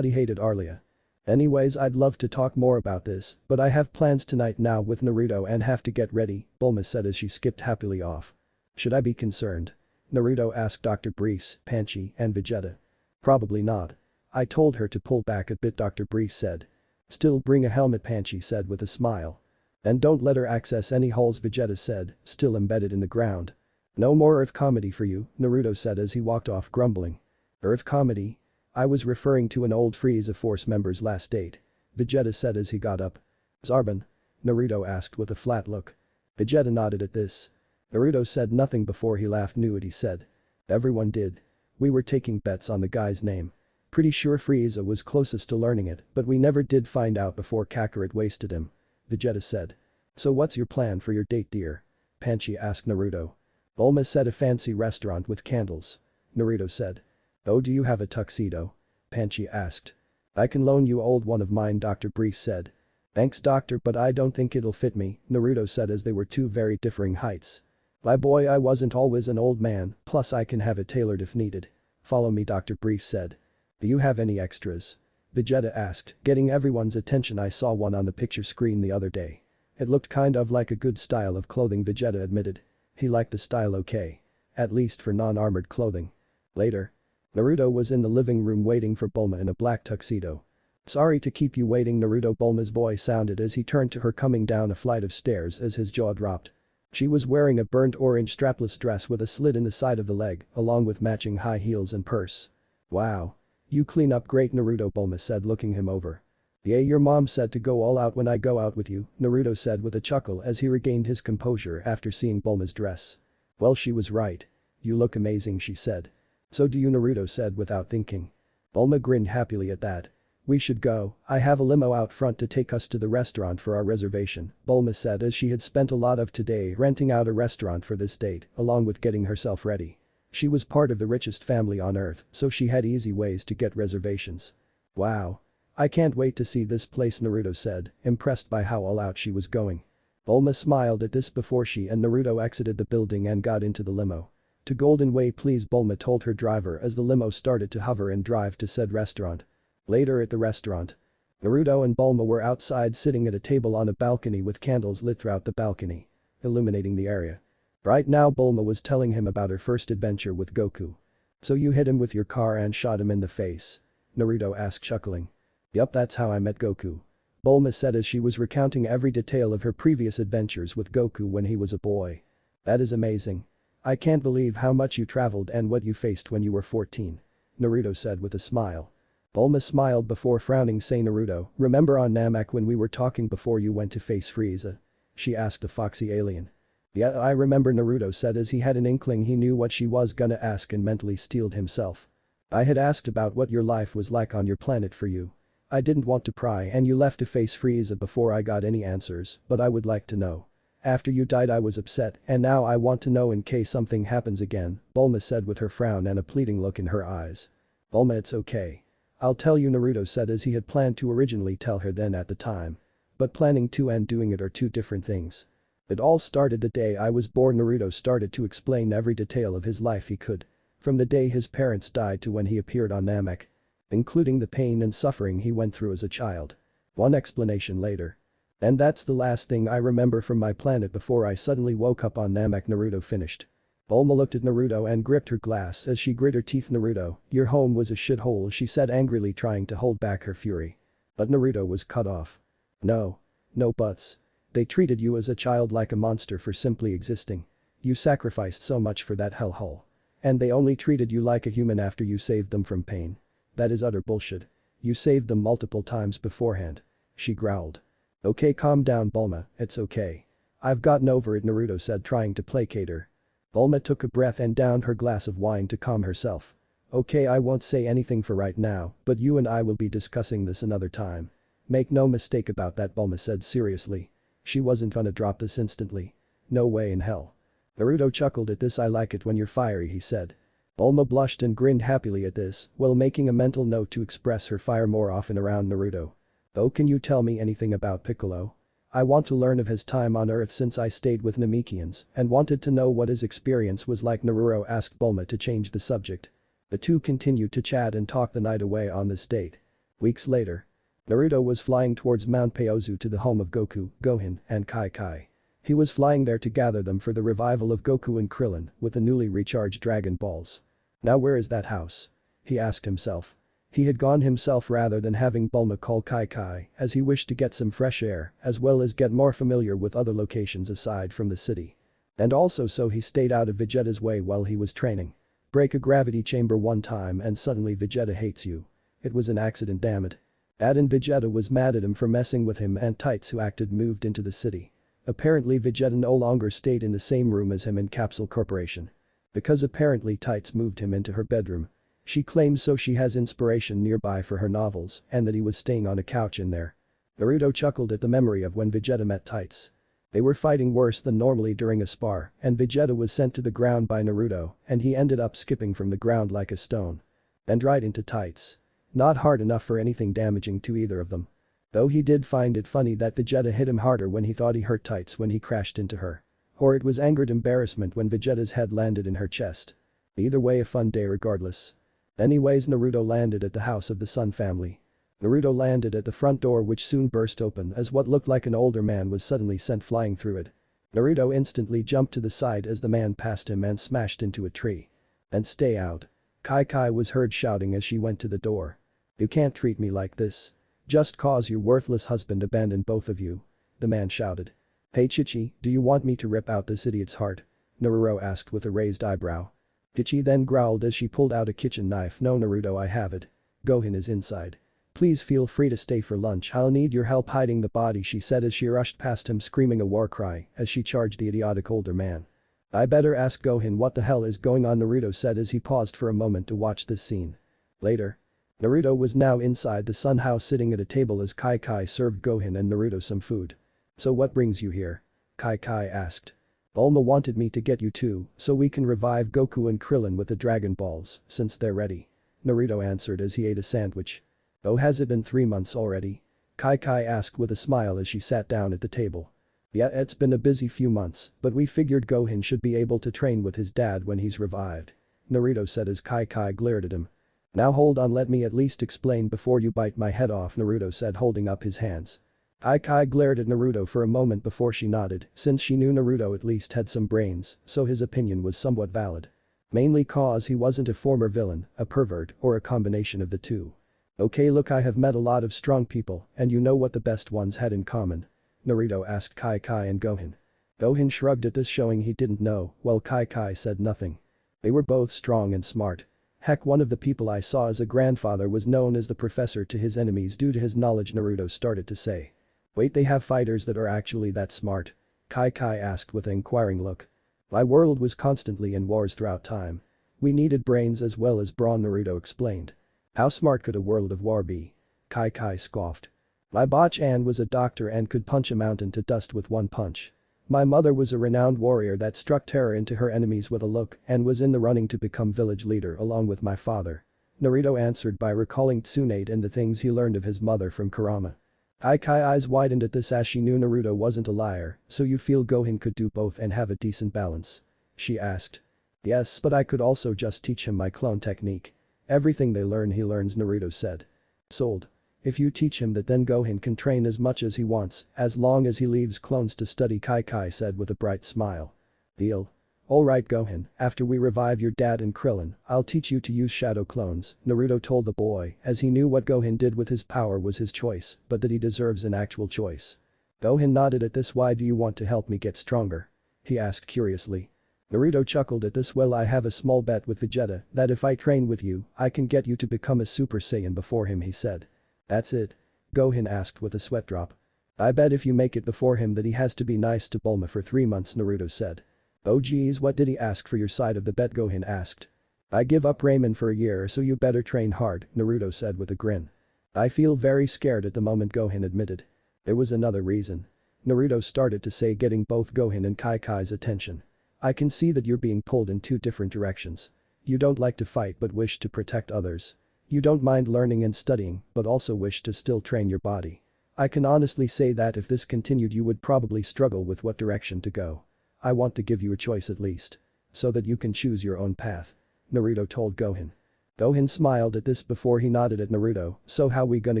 He hated Arlia. Anyways, I'd love to talk more about this, but I have plans tonight now with Naruto and have to get ready, Bulma said as she skipped happily off. Should I be concerned? Naruto asked Dr. Briefs, Panchi, and Vegeta. Probably not. I told her to pull back a bit, Dr. Briefs said. Still, bring a helmet, Panchi said with a smile. And don't let her access any holes, Vegeta said, still embedded in the ground. No more Earth comedy for you, Naruto said as he walked off grumbling. Earth comedy? I was referring to an old Frieza Force member's last date. Vegeta said as he got up. Zarbon? Naruto asked with a flat look. Vegeta nodded at this. Naruto said nothing before he laughed. Knew what he said. Everyone did. We were taking bets on the guy's name. Pretty sure Frieza was closest to learning it, but we never did find out before Kakarot wasted him. Vegeta said. So what's your plan for your date, dear? Panchi asked Naruto. Bulma said a fancy restaurant with candles. Naruto said. Oh, do you have a tuxedo? Panchi asked. I can loan you old one of mine, Dr. Brief said. Thanks doctor, but I don't think it'll fit me, Naruto said as they were two very differing heights. My boy, I wasn't always an old man, plus I can have it tailored if needed. Follow me, Dr. Brief said. Do you have any extras? Vegeta asked, getting everyone's attention. I saw one on the picture screen the other day. It looked kind of like a good style of clothing, Vegeta admitted. He liked the style okay. At least for non-armored clothing. Later. Naruto was in the living room waiting for Bulma in a black tuxedo. Sorry to keep you waiting, Naruto. Bulma's voice sounded as he turned to her coming down a flight of stairs as his jaw dropped. She was wearing a burnt orange strapless dress with a slit in the side of the leg, along with matching high heels and purse. Wow. You clean up great, Naruto, Bulma said, looking him over. Yeah, your mom said to go all out when I go out with you, Naruto said with a chuckle as he regained his composure after seeing Bulma's dress. Well, she was right. You look amazing, she said. So do you, Naruto said without thinking. Bulma grinned happily at that. We should go, I have a limo out front to take us to the restaurant for our reservation, Bulma said as she had spent a lot of today renting out a restaurant for this date, along with getting herself ready. She was part of the richest family on Earth, so she had easy ways to get reservations. Wow. I can't wait to see this place, Naruto said, impressed by how all out she was going. Bulma smiled at this before she and Naruto exited the building and got into the limo. To Golden Way please, Bulma told her driver as the limo started to hover and drive to said restaurant. Later at the restaurant. Naruto and Bulma were outside sitting at a table on a balcony with candles lit throughout the balcony, illuminating the area. Right now Bulma was telling him about her first adventure with Goku. So you hit him with your car and shot him in the face? Naruto asked, chuckling. Yup, that's how I met Goku. Bulma said as she was recounting every detail of her previous adventures with Goku when he was a boy. That is amazing. I can't believe how much you traveled and what you faced when you were 14. Naruto said with a smile. Bulma smiled before frowning, saying, Naruto, remember on Namek when we were talking before you went to face Frieza? She asked the foxy alien. Yeah, I remember, Naruto said as he had an inkling he knew what she was gonna ask and mentally steeled himself. I had asked about what your life was like on your planet for you. I didn't want to pry and you left to face Frieza before I got any answers, but I would like to know. After you died I was upset and now I want to know in case something happens again, Bulma said with her frown and a pleading look in her eyes. Bulma, it's okay. I'll tell you, Naruto said as he had planned to originally tell her then at the time. But planning to and doing it are two different things. It all started the day I was born. Naruto started to explain every detail of his life he could. From the day his parents died to when he appeared on Namek. Including the pain and suffering he went through as a child. One explanation later. And that's the last thing I remember from my planet before I suddenly woke up on Namek, Naruto finished. Bulma looked at Naruto and gripped her glass as she grit her teeth. Naruto, your home was a shithole, she said angrily, trying to hold back her fury. But Naruto was cut off. No. No buts. They treated you as a child like a monster for simply existing. You sacrificed so much for that hellhole. And they only treated you like a human after you saved them from pain. That is utter bullshit. You saved them multiple times beforehand. She growled. Okay, calm down, Bulma, it's okay. I've gotten over it, Naruto said, trying to placate her. Bulma took a breath and downed her glass of wine to calm herself. Okay, I won't say anything for right now, but you and I will be discussing this another time. Make no mistake about that, Bulma said seriously. She wasn't gonna drop this instantly. No way in hell. Naruto chuckled at this. I like it when you're fiery, he said. Bulma blushed and grinned happily at this, while making a mental note to express her fire more often around Naruto. Oh, can you tell me anything about Piccolo? I want to learn of his time on Earth since I stayed with Namekians and wanted to know what his experience was like, Naruto asked Bulma to change the subject. The two continued to chat and talk the night away on this date. Weeks later. Naruto was flying towards Mount Paozu to the home of Goku, Gohan, and Kai Kai. He was flying there to gather them for the revival of Goku and Krillin with the newly recharged Dragon Balls. Now where is that house? He asked himself. He had gone himself rather than having Bulma call Kai Kai as he wished to get some fresh air as well as get more familiar with other locations aside from the city. And also so he stayed out of Vegeta's way while he was training. Break a gravity chamber one time and suddenly Vegeta hates you. It was an accident, damn it. And Vegeta was mad at him for messing with him, and Tights, who acted, moved into the city. Apparently Vegeta no longer stayed in the same room as him in Capsule Corporation. Because apparently Tights moved him into her bedroom. She claims so she has inspiration nearby for her novels and that he was staying on a couch in there. Naruto chuckled at the memory of when Vegeta met Tights. They were fighting worse than normally during a spar, and Vegeta was sent to the ground by Naruto, and he ended up skipping from the ground like a stone. And right into Tights. Not hard enough for anything damaging to either of them. Though he did find it funny that Vegeta hit him harder when he thought he hurt Tights when he crashed into her. Or it was angered embarrassment when Vegeta's head landed in her chest. Either way, a fun day regardless. Anyways, Naruto landed at the house of the Sun family. Naruto landed at the front door, which soon burst open as what looked like an older man was suddenly sent flying through it. Naruto instantly jumped to the side as the man passed him and smashed into a tree. And stay out. Kai was heard shouting as she went to the door. You can't treat me like this. Just cause your worthless husband abandoned both of you. The man shouted. Hey Chichi, do you want me to rip out this idiot's heart? Naruto asked with a raised eyebrow. Chichi then growled as she pulled out a kitchen knife. No Naruto, I have it. Gohan is inside. Please feel free to stay for lunch, I'll need your help hiding the body, she said as she rushed past him screaming a war cry as she charged the idiotic older man. I better ask Gohan what the hell is going on, Naruto said as he paused for a moment to watch this scene. Later. Naruto was now inside the Sun house sitting at a table as Kai served Gohan and Naruto some food. So what brings you here? Kai asked. Bulma wanted me to get you too, so we can revive Goku and Krillin with the Dragon Balls, since they're ready. Naruto answered as he ate a sandwich. Oh, has it been 3 months already? Kai asked with a smile as she sat down at the table. Yeah, it's been a busy few months, but we figured Gohan should be able to train with his dad when he's revived. Naruto said as Kai glared at him. Now hold on, let me at least explain before you bite my head off, Naruto said holding up his hands. Kai glared at Naruto for a moment before she nodded, since she knew Naruto at least had some brains, so his opinion was somewhat valid. Mainly cause he wasn't a former villain, a pervert, or a combination of the two. Okay, look, I have met a lot of strong people, and you know what the best ones had in common? Naruto asked Kai and Gohan. Gohan shrugged at this, showing he didn't know, while Kai said nothing. They were both strong and smart. Heck, one of the people I saw as a grandfather was known as the professor to his enemies due to his knowledge, Naruto started to say. Wait, they have fighters that are actually that smart? Kai asked with an inquiring look. My world was constantly in wars throughout time. We needed brains as well as brawn, Naruto explained. How smart could a world of war be? Kai scoffed. My Bachan was a doctor and could punch a mountain to dust with one punch. My mother was a renowned warrior that struck terror into her enemies with a look and was in the running to become village leader along with my father. Naruto answered by recalling Tsunade and the things he learned of his mother from Kurama. Kai eyes widened at this as she knew Naruto wasn't a liar, so you feel Gohan could do both and have a decent balance? She asked. Yes, but I could also just teach him my clone technique. Everything they learn he learns, Naruto said. Sold. If you teach him that, then Gohan can train as much as he wants, as long as he leaves clones to study, Kai said with a bright smile. Deal. Alright Gohan, after we revive your dad and Krillin, I'll teach you to use shadow clones, Naruto told the boy as he knew what Gohan did with his power was his choice, but that he deserves an actual choice. Gohan nodded at this. Why do you want to help me get stronger? He asked curiously. Naruto chuckled at this. Well, I have a small bet with Vegeta that if I train with you, I can get you to become a Super Saiyan before him, he said. That's it? Gohan asked with a sweat drop. I bet if you make it before him that he has to be nice to Bulma for 3 months, Naruto said. Oh geez, what did he ask for your side of the bet? Gohan asked. I give up Ramen for a year, so you better train hard, Naruto said with a grin. I feel very scared at the moment, Gohan admitted. There was another reason. Naruto started to say, getting both Gohan and Kai's attention. I can see that you're being pulled in 2 different directions. You don't like to fight but wish to protect others. You don't mind learning and studying but also wish to still train your body. I can honestly say that if this continued you would probably struggle with what direction to go. I want to give you a choice at least. So that you can choose your own path. Naruto told Gohan. Gohan smiled at this before he nodded at Naruto. So how we gonna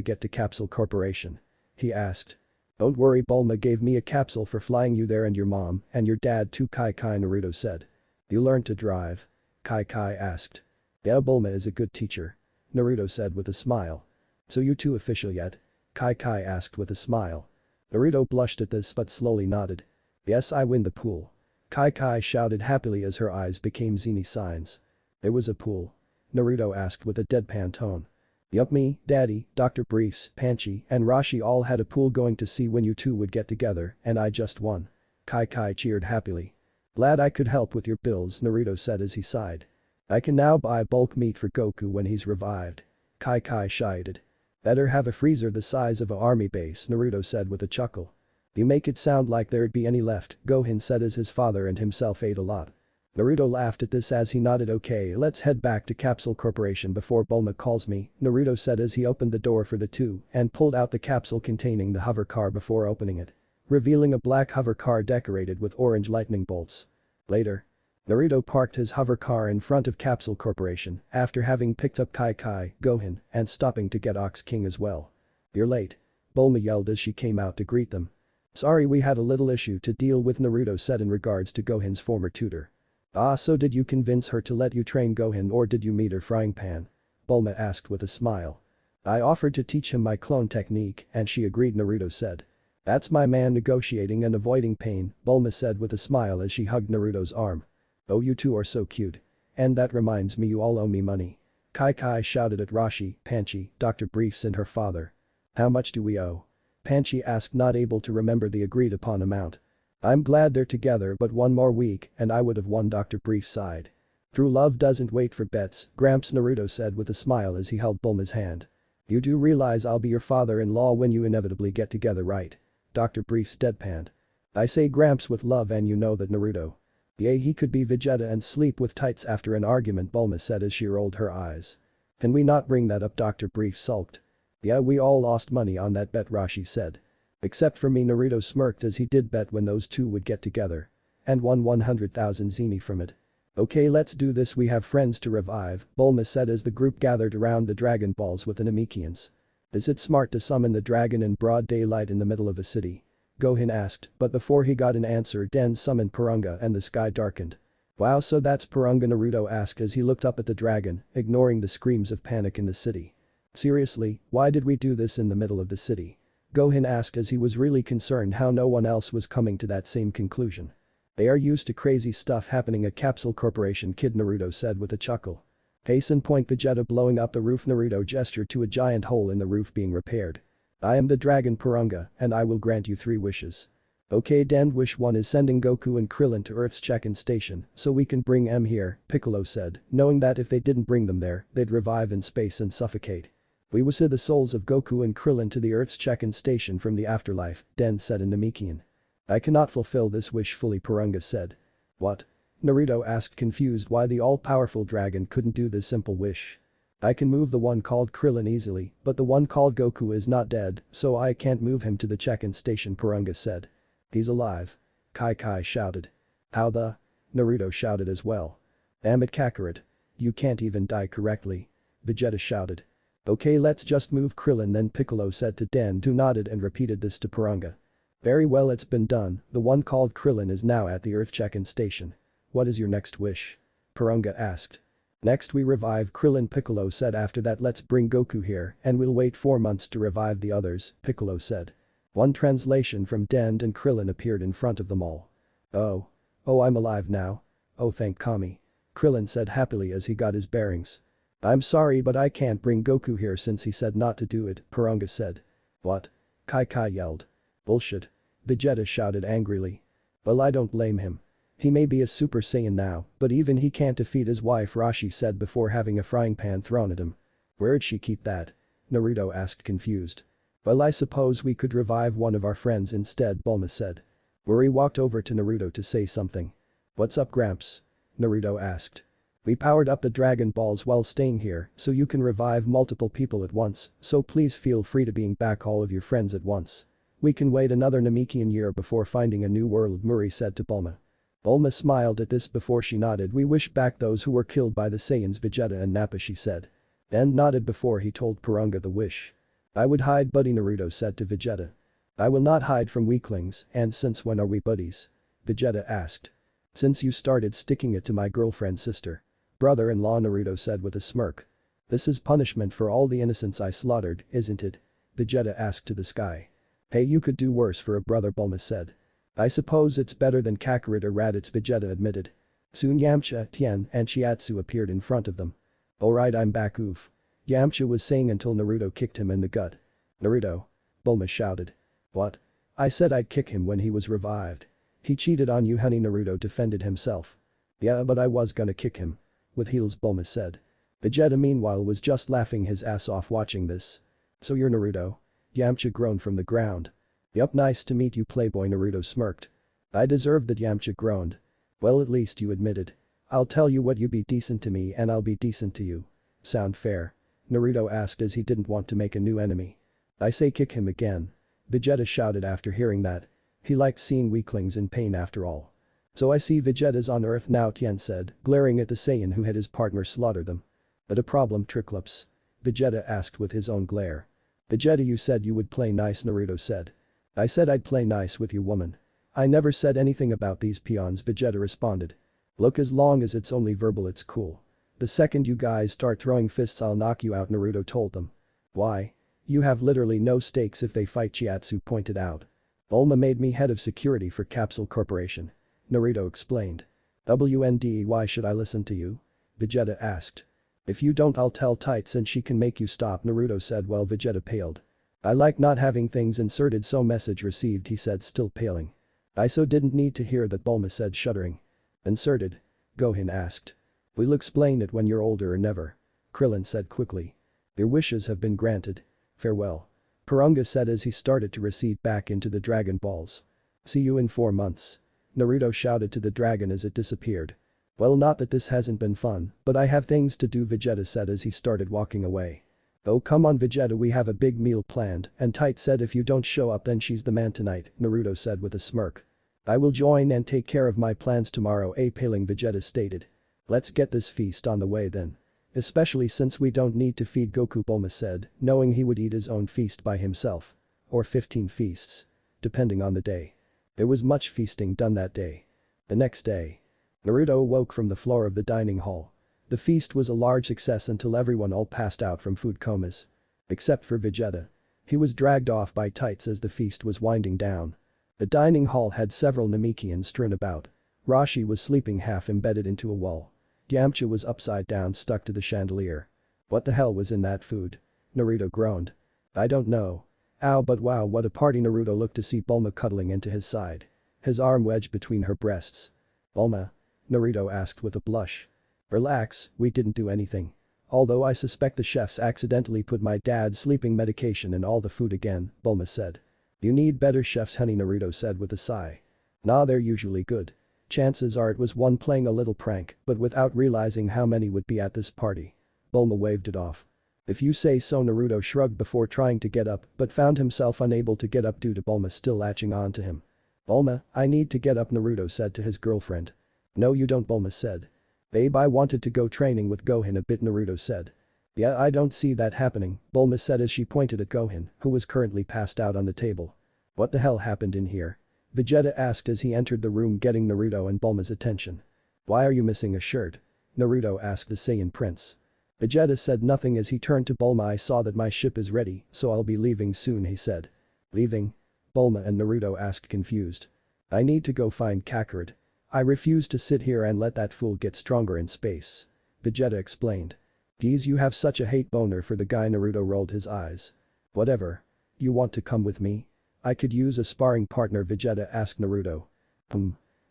get to Capsule Corporation? He asked. Don't worry, Bulma gave me a capsule for flying you there and your mom and your dad too, Kai, Naruto said. You learned to drive? Kai asked. Yeah, Bulma is a good teacher. Naruto said with a smile. So you two official yet? Kai asked with a smile. Naruto blushed at this but slowly nodded. Yes, I win the pool. Kai shouted happily as her eyes became zany signs. There was a pool. Naruto asked with a deadpan tone. Yup, me, Daddy, Dr. Briefs, Panchi, and Rashi all had a pool going to see when you two would get together, and I just won. Kai cheered happily. Glad I could help with your bills, Naruto said as he sighed. I can now buy bulk meat for Goku when he's revived. Kai shied. Better have a freezer the size of a army base, Naruto said with a chuckle. You make it sound like there'd be any left, Gohan said as his father and himself ate a lot. Naruto laughed at this as he nodded. Okay, let's head back to Capsule Corporation before Bulma calls me, Naruto said as he opened the door for the two and pulled out the capsule containing the hover car before opening it, revealing a black hover car decorated with orange lightning bolts. Later, Naruto parked his hover car in front of Capsule Corporation after having picked up Kai, Gohan, and stopping to get Ox King as well. You're late. Bulma yelled as she came out to greet them. Sorry, we had a little issue to deal with, Naruto said in regards to Gohan's former tutor. Ah, so did you convince her to let you train Gohan or did you meet her frying pan? Bulma asked with a smile. I offered to teach him my clone technique and she agreed, Naruto said. That's my man negotiating and avoiding pain, Bulma said with a smile as she hugged Naruto's arm. Oh, you two are so cute. And that reminds me, you all owe me money. Kai shouted at Rashi, Panchi, Dr. Briefs and her father. How much do we owe? Panchi asked, not able to remember the agreed upon amount. I'm glad they're together, but one more week and I would have won, Dr. Brief sighed. True love doesn't wait for bets, Gramps, Naruto said with a smile as he held Bulma's hand. You do realize I'll be your father-in-law when you inevitably get together, right? Dr. Briefs deadpanned. I say Gramps with love and you know that, Naruto. Yeah, he could be Vegeta and sleep with tights after an argument, Bulma said as she rolled her eyes. Can we not bring that up, Dr. Brief sulked. Yeah, we all lost money on that bet, Rashi said. Except for me, Naruto smirked as he did bet when those two would get together. And won 100,000 zeni from it. Okay, let's do this, we have friends to revive, Bulma said as the group gathered around the Dragon Balls with the Namekians. Is it smart to summon the dragon in broad daylight in the middle of a city? Gohan asked, but before he got an answer, Den summoned Purunga and the sky darkened. Wow, so that's Purunga, Naruto asked as he looked up at the dragon, ignoring the screams of panic in the city. Seriously, why did we do this in the middle of the city? Gohan asked as he was really concerned how no one else was coming to that same conclusion. They are used to crazy stuff happening at Capsule Corporation, kid, Naruto said with a chuckle. Case in point, Vegeta blowing up the roof, Naruto gestured to a giant hole in the roof being repaired. I am the dragon Purunga and I will grant you 3 wishes. Okay, Den, wish 1 is sending Goku and Krillin to Earth's check-in station so we can bring M here, Piccolo said, knowing that if they didn't bring them there, they'd revive in space and suffocate. We will send the souls of Goku and Krillin to the Earth's check-in station from the afterlife, Den said in Namekian. I cannot fulfill this wish fully, Purunga said. What? Naruto asked, confused why the all-powerful dragon couldn't do this simple wish. I can move the one called Krillin easily, but the one called Goku is not dead, so I can't move him to the check-in station, Purunga said. He's alive. Kai shouted. How the? Naruto shouted as well. Damn it, Kakarot. You can't even die correctly. Vegeta shouted. Okay, let's just move Krillin then, Piccolo said to Den, who nodded and repeated this to Purunga. Very well, it's been done, the one called Krillin is now at the Earth check-in station. What is your next wish? Purunga asked. Next we revive Krillin, Piccolo said. After that let's bring Goku here and we'll wait 4 months to revive the others, Piccolo said. One translation from Den and Krillin appeared in front of them all. Oh, I'm alive now. Oh, thank Kami. Krillin said happily as he got his bearings. I'm sorry but I can't bring Goku here since he said not to do it, Purunga said. What? Kai yelled. Bullshit. Vegeta shouted angrily. Well, I don't blame him. He may be a Super Saiyan now, but even he can't defeat his wife, Rashi said before having a frying pan thrown at him. Where'd she keep that? Naruto asked, confused. Well, I suppose we could revive one of our friends instead, Bulma said. Worry walked over to Naruto to say something. What's up, Gramps? Naruto asked. We powered up the Dragon Balls while staying here so you can revive multiple people at once, so please feel free to bring back all of your friends at once. We can wait another Namekian year before finding a new world, Murray said to Bulma. Bulma smiled at this before she nodded. We wish back those who were killed by the Saiyans Vegeta and Nappa, she said. And nodded before he told Purunga the wish. I would hide, buddy, Naruto said to Vegeta. I will not hide from weaklings, and since when are we buddies? Vegeta asked. Since you started sticking it to my girlfriend's sister. Brother-in-law, Naruto said with a smirk. This is punishment for all the innocents I slaughtered, isn't it? Vegeta asked to the sky. Hey, you could do worse for a brother, Bulma said. I suppose it's better than Kakarot or Raditz, Vegeta admitted. Soon Yamcha, Tien, and Chiatsu appeared in front of them. Alright, I'm back, oof. Yamcha was saying until Naruto kicked him in the gut. Naruto. Bulma shouted. What? I said I'd kick him when he was revived. He cheated on you, honey, Naruto defended himself. Yeah, but I was gonna kick him. With heels, Bulma said. Vegeta meanwhile was just laughing his ass off watching this. So you're Naruto? Yamcha groaned from the ground. Yup, nice to meet you, playboy, Naruto smirked. I deserve that, Yamcha groaned. Well, at least you admitted. I'll tell you what, you be decent to me and I'll be decent to you. Sound fair? Naruto asked as he didn't want to make a new enemy. I say kick him again. Vegeta shouted after hearing that. He likes seeing weaklings in pain after all. So I see Vegeta's on Earth now, Tien said, glaring at the Saiyan who had his partner slaughter them. But a problem, Triclops? Vegeta asked with his own glare. Vegeta, you said you would play nice, Naruto said. I said I'd play nice with you, woman. I never said anything about these peons, Vegeta responded. Look, as long as it's only verbal it's cool. The second you guys start throwing fists I'll knock you out, Naruto told them. Why? You have literally no stakes if they fight, Chiatsu pointed out. Bulma made me head of security for Capsule Corporation. Naruto explained. WND, why should I listen to you? Vegeta asked. If you don't I'll tell Tights and she can make you stop, Naruto said while Vegeta paled. I like not having things inserted, so message received, he said, still paling. I so didn't need to hear that, Bulma said, shuddering. Inserted? Gohan asked. We'll explain it when you're older or never. Krillin said quickly. Your wishes have been granted. Farewell. Porunga said as he started to recede back into the Dragon Balls. See you in 4 months. Naruto shouted to the dragon as it disappeared. Well, not that this hasn't been fun, but I have things to do, Vegeta said as he started walking away. Oh come on Vegeta, we have a big meal planned, and Tight said if you don't show up then she's the man tonight, Naruto said with a smirk. I will join and take care of my plans tomorrow, paling, Vegeta stated. Let's get this feast on the way then. Especially since we don't need to feed Goku, Bulma said, knowing he would eat his own feast by himself. Or 15 feasts. Depending on the day. There was much feasting done that day. The next day. Naruto awoke from the floor of the dining hall. The feast was a large success until everyone all passed out from food comas. Except for Vegeta. He was dragged off by Tights as the feast was winding down. The dining hall had several Namekians strewn about. Rashi was sleeping half embedded into a wall. Yamcha was upside down stuck to the chandelier. What the hell was in that food? Naruto groaned. I don't know. Ow, but wow, what a party. Naruto looked to see Bulma cuddling into his side. His arm wedged between her breasts. Bulma? Naruto asked with a blush. Relax, we didn't do anything. Although I suspect the chefs accidentally put my dad's sleeping medication in all the food again, Bulma said. You need better chefs, honey, Naruto said with a sigh. Nah, they're usually good. Chances are it was one playing a little prank, but without realizing how many would be at this party. Bulma waved it off. If you say so, Naruto shrugged before trying to get up but found himself unable to get up due to Bulma still latching on to him. Bulma, I need to get up, Naruto said to his girlfriend. No you don't, Bulma said. Babe, I wanted to go training with Gohan a bit, Naruto said. Yeah, I don't see that happening, Bulma said as she pointed at Gohan, who was currently passed out on the table. What the hell happened in here? Vegeta asked as he entered the room, getting Naruto and Bulma's attention. Why are you missing a shirt? Naruto asked the Saiyan prince. Vegeta said nothing as he turned to Bulma. I saw that my ship is ready, so I'll be leaving soon, he said. Leaving? Bulma and Naruto asked confused. I need to go find Kakarot. I refuse to sit here and let that fool get stronger in space. Vegeta explained. Geez, you have such a hate boner for the guy. Naruto rolled his eyes. Whatever. You want to come with me? I could use a sparring partner, Vegeta asked Naruto.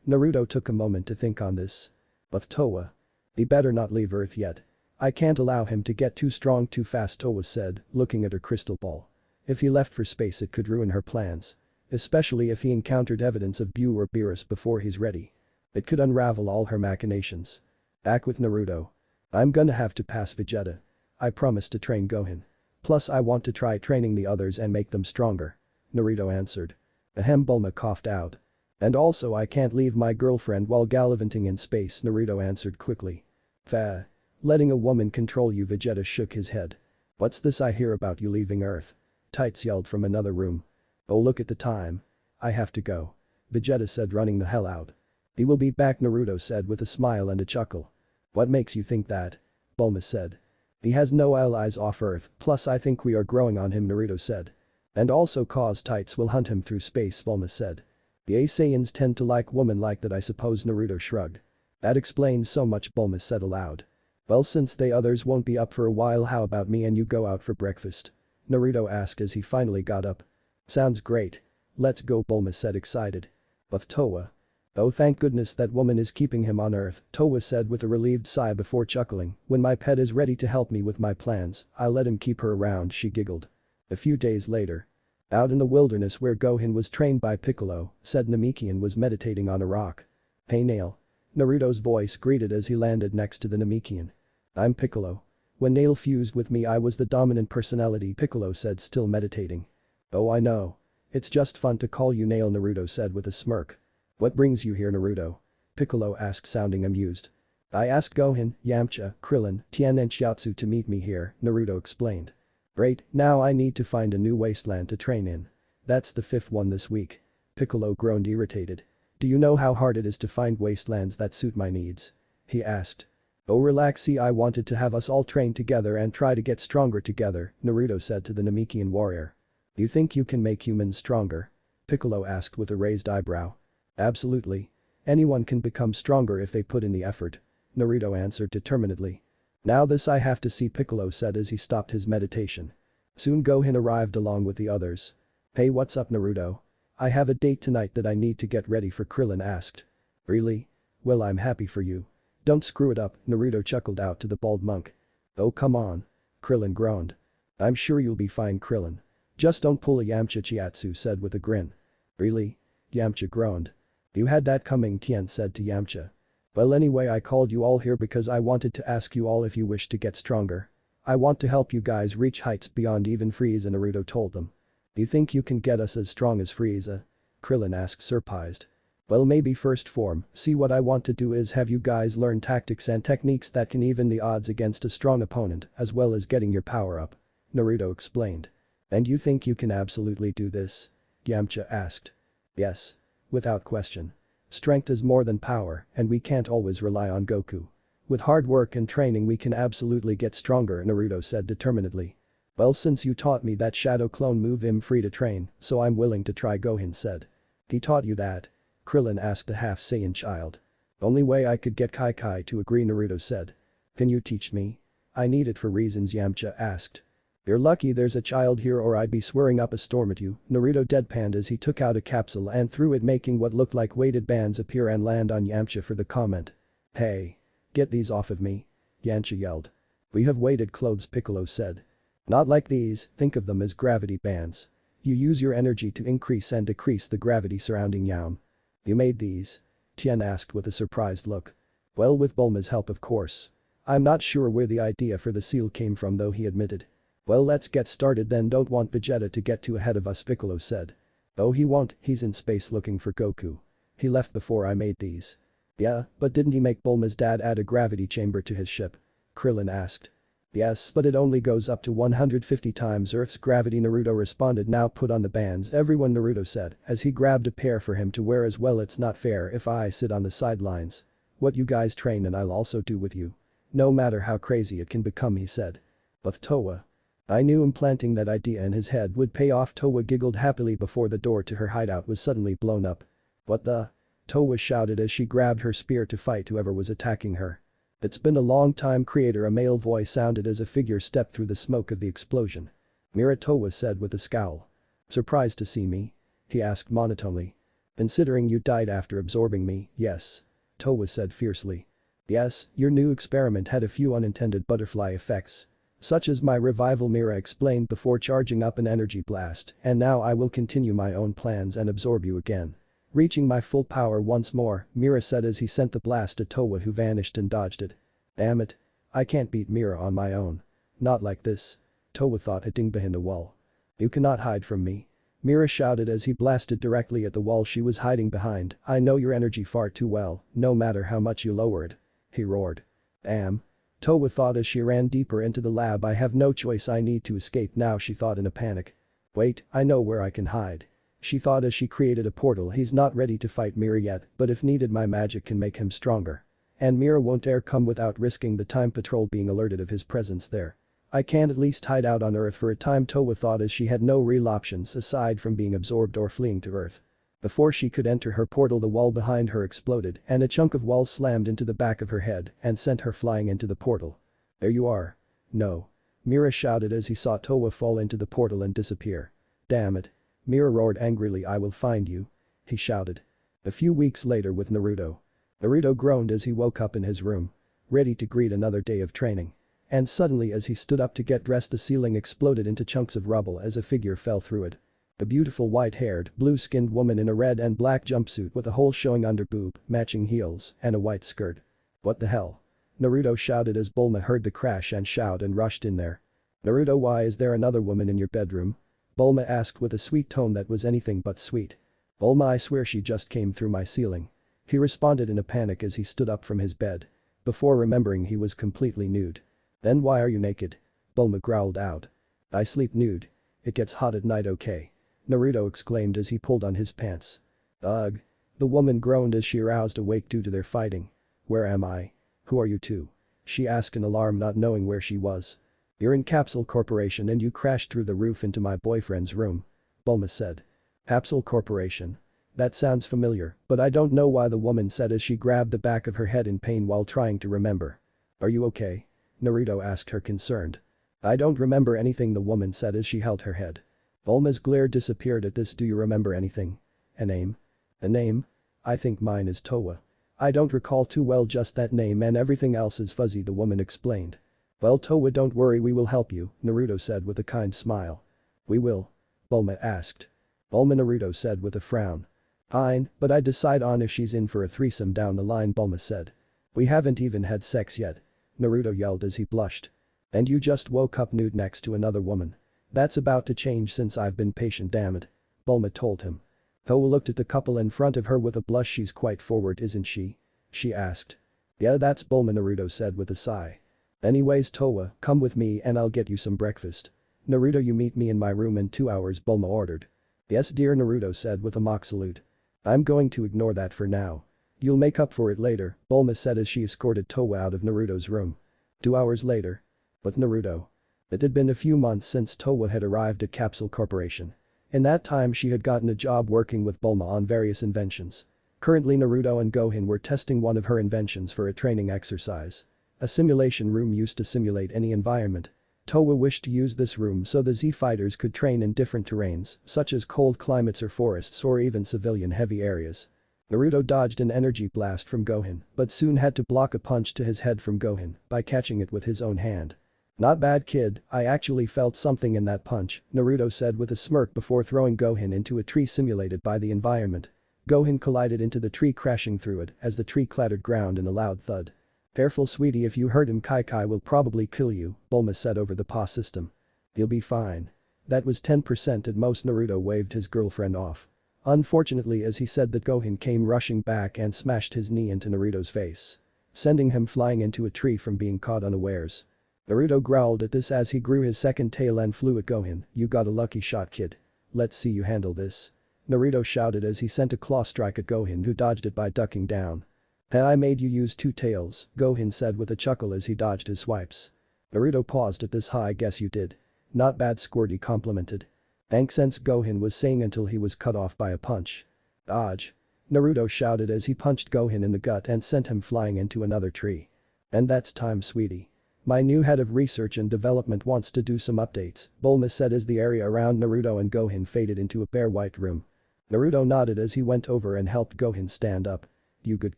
Naruto took a moment to think on this. But Towa. He better not leave Earth yet. I can't allow him to get too strong too fast, Towa said, looking at her crystal ball. If he left for space it could ruin her plans. Especially if he encountered evidence of Bu or Beerus before he's ready. It could unravel all her machinations. Back with Naruto. I'm gonna have to pass, Vegeta. I promised to train Gohan. Plus I want to try training the others and make them stronger. Naruto answered. Ahem, Bulma coughed out. And also I can't leave my girlfriend while gallivanting in space, Naruto answered quickly. Fa. Letting a woman control you, Vegeta shook his head. What's this I hear about you leaving Earth? Tights yelled from another room. Oh, look at the time. I have to go. Vegeta said, running the hell out. He will be back, Naruto said with a smile and a chuckle. What makes you think that? Bulma said. He has no allies off Earth, plus I think we are growing on him, Naruto said. And also cause Tights will hunt him through space, Bulma said. The Saiyans tend to like women like that, I suppose, Naruto shrugged. That explains so much, Bulma said aloud. Well, since they others won't be up for a while, how about me and you go out for breakfast? Naruto asked as he finally got up. Sounds great. Let's go, Bulma said excited. But Towa. Oh, thank goodness that woman is keeping him on Earth, Towa said with a relieved sigh before chuckling. When my pet is ready to help me with my plans, I'll let him keep her around, she giggled. A few days later. Out in the wilderness where Gohan was trained by Piccolo, said Namekian was meditating on a rock. Hey Nail. Naruto's voice greeted as he landed next to the Namekian. I'm Piccolo. When Nail fused with me I was the dominant personality, Piccolo said, still meditating. Oh, I know. It's just fun to call you Nail, Naruto said with a smirk. What brings you here, Naruto? Piccolo asked, sounding amused. I asked Gohan, Yamcha, Krillin, Tien and Chiaotzu to meet me here, Naruto explained. Great, now I need to find a new wasteland to train in. That's the 5th one this week. Piccolo groaned, irritated. Do you know how hard it is to find wastelands that suit my needs? He asked. Oh, relax, see, I wanted to have us all train together and try to get stronger together, Naruto said to the Namekian warrior. You think you can make humans stronger? Piccolo asked with a raised eyebrow. Absolutely. Anyone can become stronger if they put in the effort, Naruto answered determinedly. Now this I have to see, Piccolo said as he stopped his meditation. Soon Gohan arrived along with the others. Hey, what's up, Naruto? I have a date tonight that I need to get ready for, Krillin asked. Really? Well, I'm happy for you. Don't screw it up, Naruto chuckled out to the bald monk. Oh, come on. Krillin groaned. I'm sure you'll be fine, Krillin. Just don't pull a Yamcha, Chiaotzu said with a grin. Really? Yamcha groaned. You had that coming, Tien said to Yamcha. Well, anyway, I called you all here because I wanted to ask you all if you wish to get stronger. I want to help you guys reach heights beyond even Frieza, Naruto told them. Do you think you can get us as strong as Frieza? Krillin asked, surprised. Well, maybe first form. See, what I want to do is have you guys learn tactics and techniques that can even the odds against a strong opponent as well as getting your power up, Naruto explained. And you think you can absolutely do this? Yamcha asked. Yes. Without question. Strength is more than power, and we can't always rely on Goku. With hard work and training we can absolutely get stronger, Naruto said determinedly. Well, since you taught me that shadow clone move, I'm free to train, so I'm willing to try, Gohan said. He taught you that? Krillin asked the half Saiyan child. Only way I could get Kai to agree, Naruto said. Can you teach me? I need it for reasons, Yamcha asked. You're lucky there's a child here or I'd be swearing up a storm at you, Naruto deadpanned as he took out a capsule and threw it, making what looked like weighted bands appear and land on Yamcha for the comment. Hey. Get these off of me. Yamcha yelled. We have weighted clothes, Piccolo said. Not like these, think of them as gravity bands. You use your energy to increase and decrease the gravity surrounding Yam. You made these? Tien asked with a surprised look. Well, with Bulma's help, of course. I'm not sure where the idea for the seal came from though, he admitted. Well, let's get started then, don't want Vegeta to get too ahead of us, Piccolo said. Oh, he won't, he's in space looking for Goku. He left before I made these. Yeah, but didn't he make Bulma's dad add a gravity chamber to his ship? Krillin asked. Yes, but it only goes up to 150 times Earth's gravity, Naruto responded. Now put on the bands, everyone, Naruto said as he grabbed a pair for him to wear as well. It's not fair if I sit on the sidelines. What you guys train and I'll also do with you. No matter how crazy it can become, he said. But Towa. I knew implanting that idea in his head would pay off, Towa giggled happily before the door to her hideout was suddenly blown up. What the? Towa shouted as she grabbed her spear to fight whoever was attacking her. It's been a long time, creator, a male voice sounded as a figure stepped through the smoke of the explosion. Mira, Towa said with a scowl. Surprised to see me? He asked monotonely. Considering you died after absorbing me, yes. Towa said fiercely. Yes, your new experiment had a few unintended butterfly effects. Such as my revival, Mira explained before charging up an energy blast, and now I will continue my own plans and absorb you again. Reaching my full power once more, Mira said as he sent the blast at Towa, who vanished and dodged it. Damn it. I can't beat Mira on my own. Not like this. Towa thought, hitting behind a wall. You cannot hide from me. Mira shouted as he blasted directly at the wall she was hiding behind. I know your energy far too well, no matter how much you lower it. He roared. Damn. Towa thought as she ran deeper into the lab. I have no choice, I need to escape now, she thought in a panic. Wait, I know where I can hide. She thought as she created a portal. He's not ready to fight Mira yet, but if needed my magic can make him stronger. And Mira won't dare come without risking the time patrol being alerted of his presence there. I can at least hide out on Earth for a time, Towa thought as she had no real options aside from being absorbed or fleeing to Earth. Before she could enter her portal, the wall behind her exploded and a chunk of wall slammed into the back of her head and sent her flying into the portal. "There you are." "No." Mira shouted as he saw Towa fall into the portal and disappear. "Damn it." Mira roared angrily. "I will find you," he shouted. A few weeks later with Naruto. Naruto groaned as he woke up in his room. Ready to greet another day of training. And suddenly as he stood up to get dressed, the ceiling exploded into chunks of rubble as a figure fell through it. A beautiful white-haired, blue-skinned woman in a red and black jumpsuit with a hole showing under boob, matching heels, and a white skirt. "What the hell?" Naruto shouted as Bulma heard the crash and shout and rushed in there. "Naruto, why is there another woman in your bedroom?" Bulma asked with a sweet tone that was anything but sweet. "Bulma, I swear she just came through my ceiling," he responded in a panic as he stood up from his bed. Before remembering he was completely nude. "Then why are you naked?" Bulma growled out. "I sleep nude. It gets hot at night, okay?" Naruto exclaimed as he pulled on his pants. "Ugh." The woman groaned as she aroused awake due to their fighting. "Where am I? Who are you two?" she asked in alarm, not knowing where she was. "You're in Capsule Corporation and you crashed through the roof into my boyfriend's room," Bulma said. "Capsule Corporation? That sounds familiar, but I don't know why," the woman said as she grabbed the back of her head in pain while trying to remember. "Are you okay?" Naruto asked her, concerned. "I don't remember anything," the woman said as she held her head. Bulma's glare disappeared at this. "Do you remember anything? A name?" "A name? I think mine is Towa. I don't recall too well, just that name and everything else is fuzzy," the woman explained. "Well, Towa, don't worry, we will help you," Naruto said with a kind smile. "We will?" Bulma asked. "Bulma," Naruto said with a frown. "Fine, but I'd decide on if she's in for a threesome down the line," Bulma said. "We haven't even had sex yet," Naruto yelled as he blushed. "And you just woke up nude next to another woman. That's about to change since I've been patient, damn it," Bulma told him. Towa looked at the couple in front of her with a blush. "She's quite forward, isn't she?" she asked. "Yeah, that's Bulma," Naruto said with a sigh. "Anyways, Towa, come with me and I'll get you some breakfast." "Naruto, you meet me in my room in 2 hours," Bulma ordered. "Yes dear," Naruto said with a mock salute. "I'm going to ignore that for now. You'll make up for it later," Bulma said as she escorted Towa out of Naruto's room. 2 hours later. With Naruto. It had been a few months since Towa had arrived at Capsule Corporation. In that time she had gotten a job working with Bulma on various inventions. Currently Naruto and Gohan were testing one of her inventions for a training exercise. A simulation room used to simulate any environment. Towa wished to use this room so the Z fighters could train in different terrains, such as cold climates or forests or even civilian heavy areas. Naruto dodged an energy blast from Gohan, but soon had to block a punch to his head from Gohan by catching it with his own hand. "Not bad, kid, I actually felt something in that punch," Naruto said with a smirk before throwing Gohan into a tree simulated by the environment. Gohan collided into the tree, crashing through it as the tree clattered ground in a loud thud. "Careful, sweetie, if you hurt him, Kai will probably kill you," Bulma said over the PA system. "He'll be fine." That was 10% at most. Naruto waved his girlfriend off. Unfortunately, as he said that, Gohan came rushing back and smashed his knee into Naruto's face, sending him flying into a tree from being caught unawares. Naruto growled at this as he grew his second tail and flew at Gohan. "You got a lucky shot, kid. Let's see you handle this." Naruto shouted as he sent a claw strike at Gohan, who dodged it by ducking down. "I made you use 2 tails," Gohan said with a chuckle as he dodged his swipes. Naruto paused at this. "I guess you did. Not bad, Squirty complimented." "Thanks," Gohan was saying until he was cut off by a punch. "Dodge!" Naruto shouted as he punched Gohan in the gut and sent him flying into another tree. "And that's time, sweetie. My new head of research and development wants to do some updates," Bulma said as the area around Naruto and Gohan faded into a bare white room. Naruto nodded as he went over and helped Gohan stand up. "You good,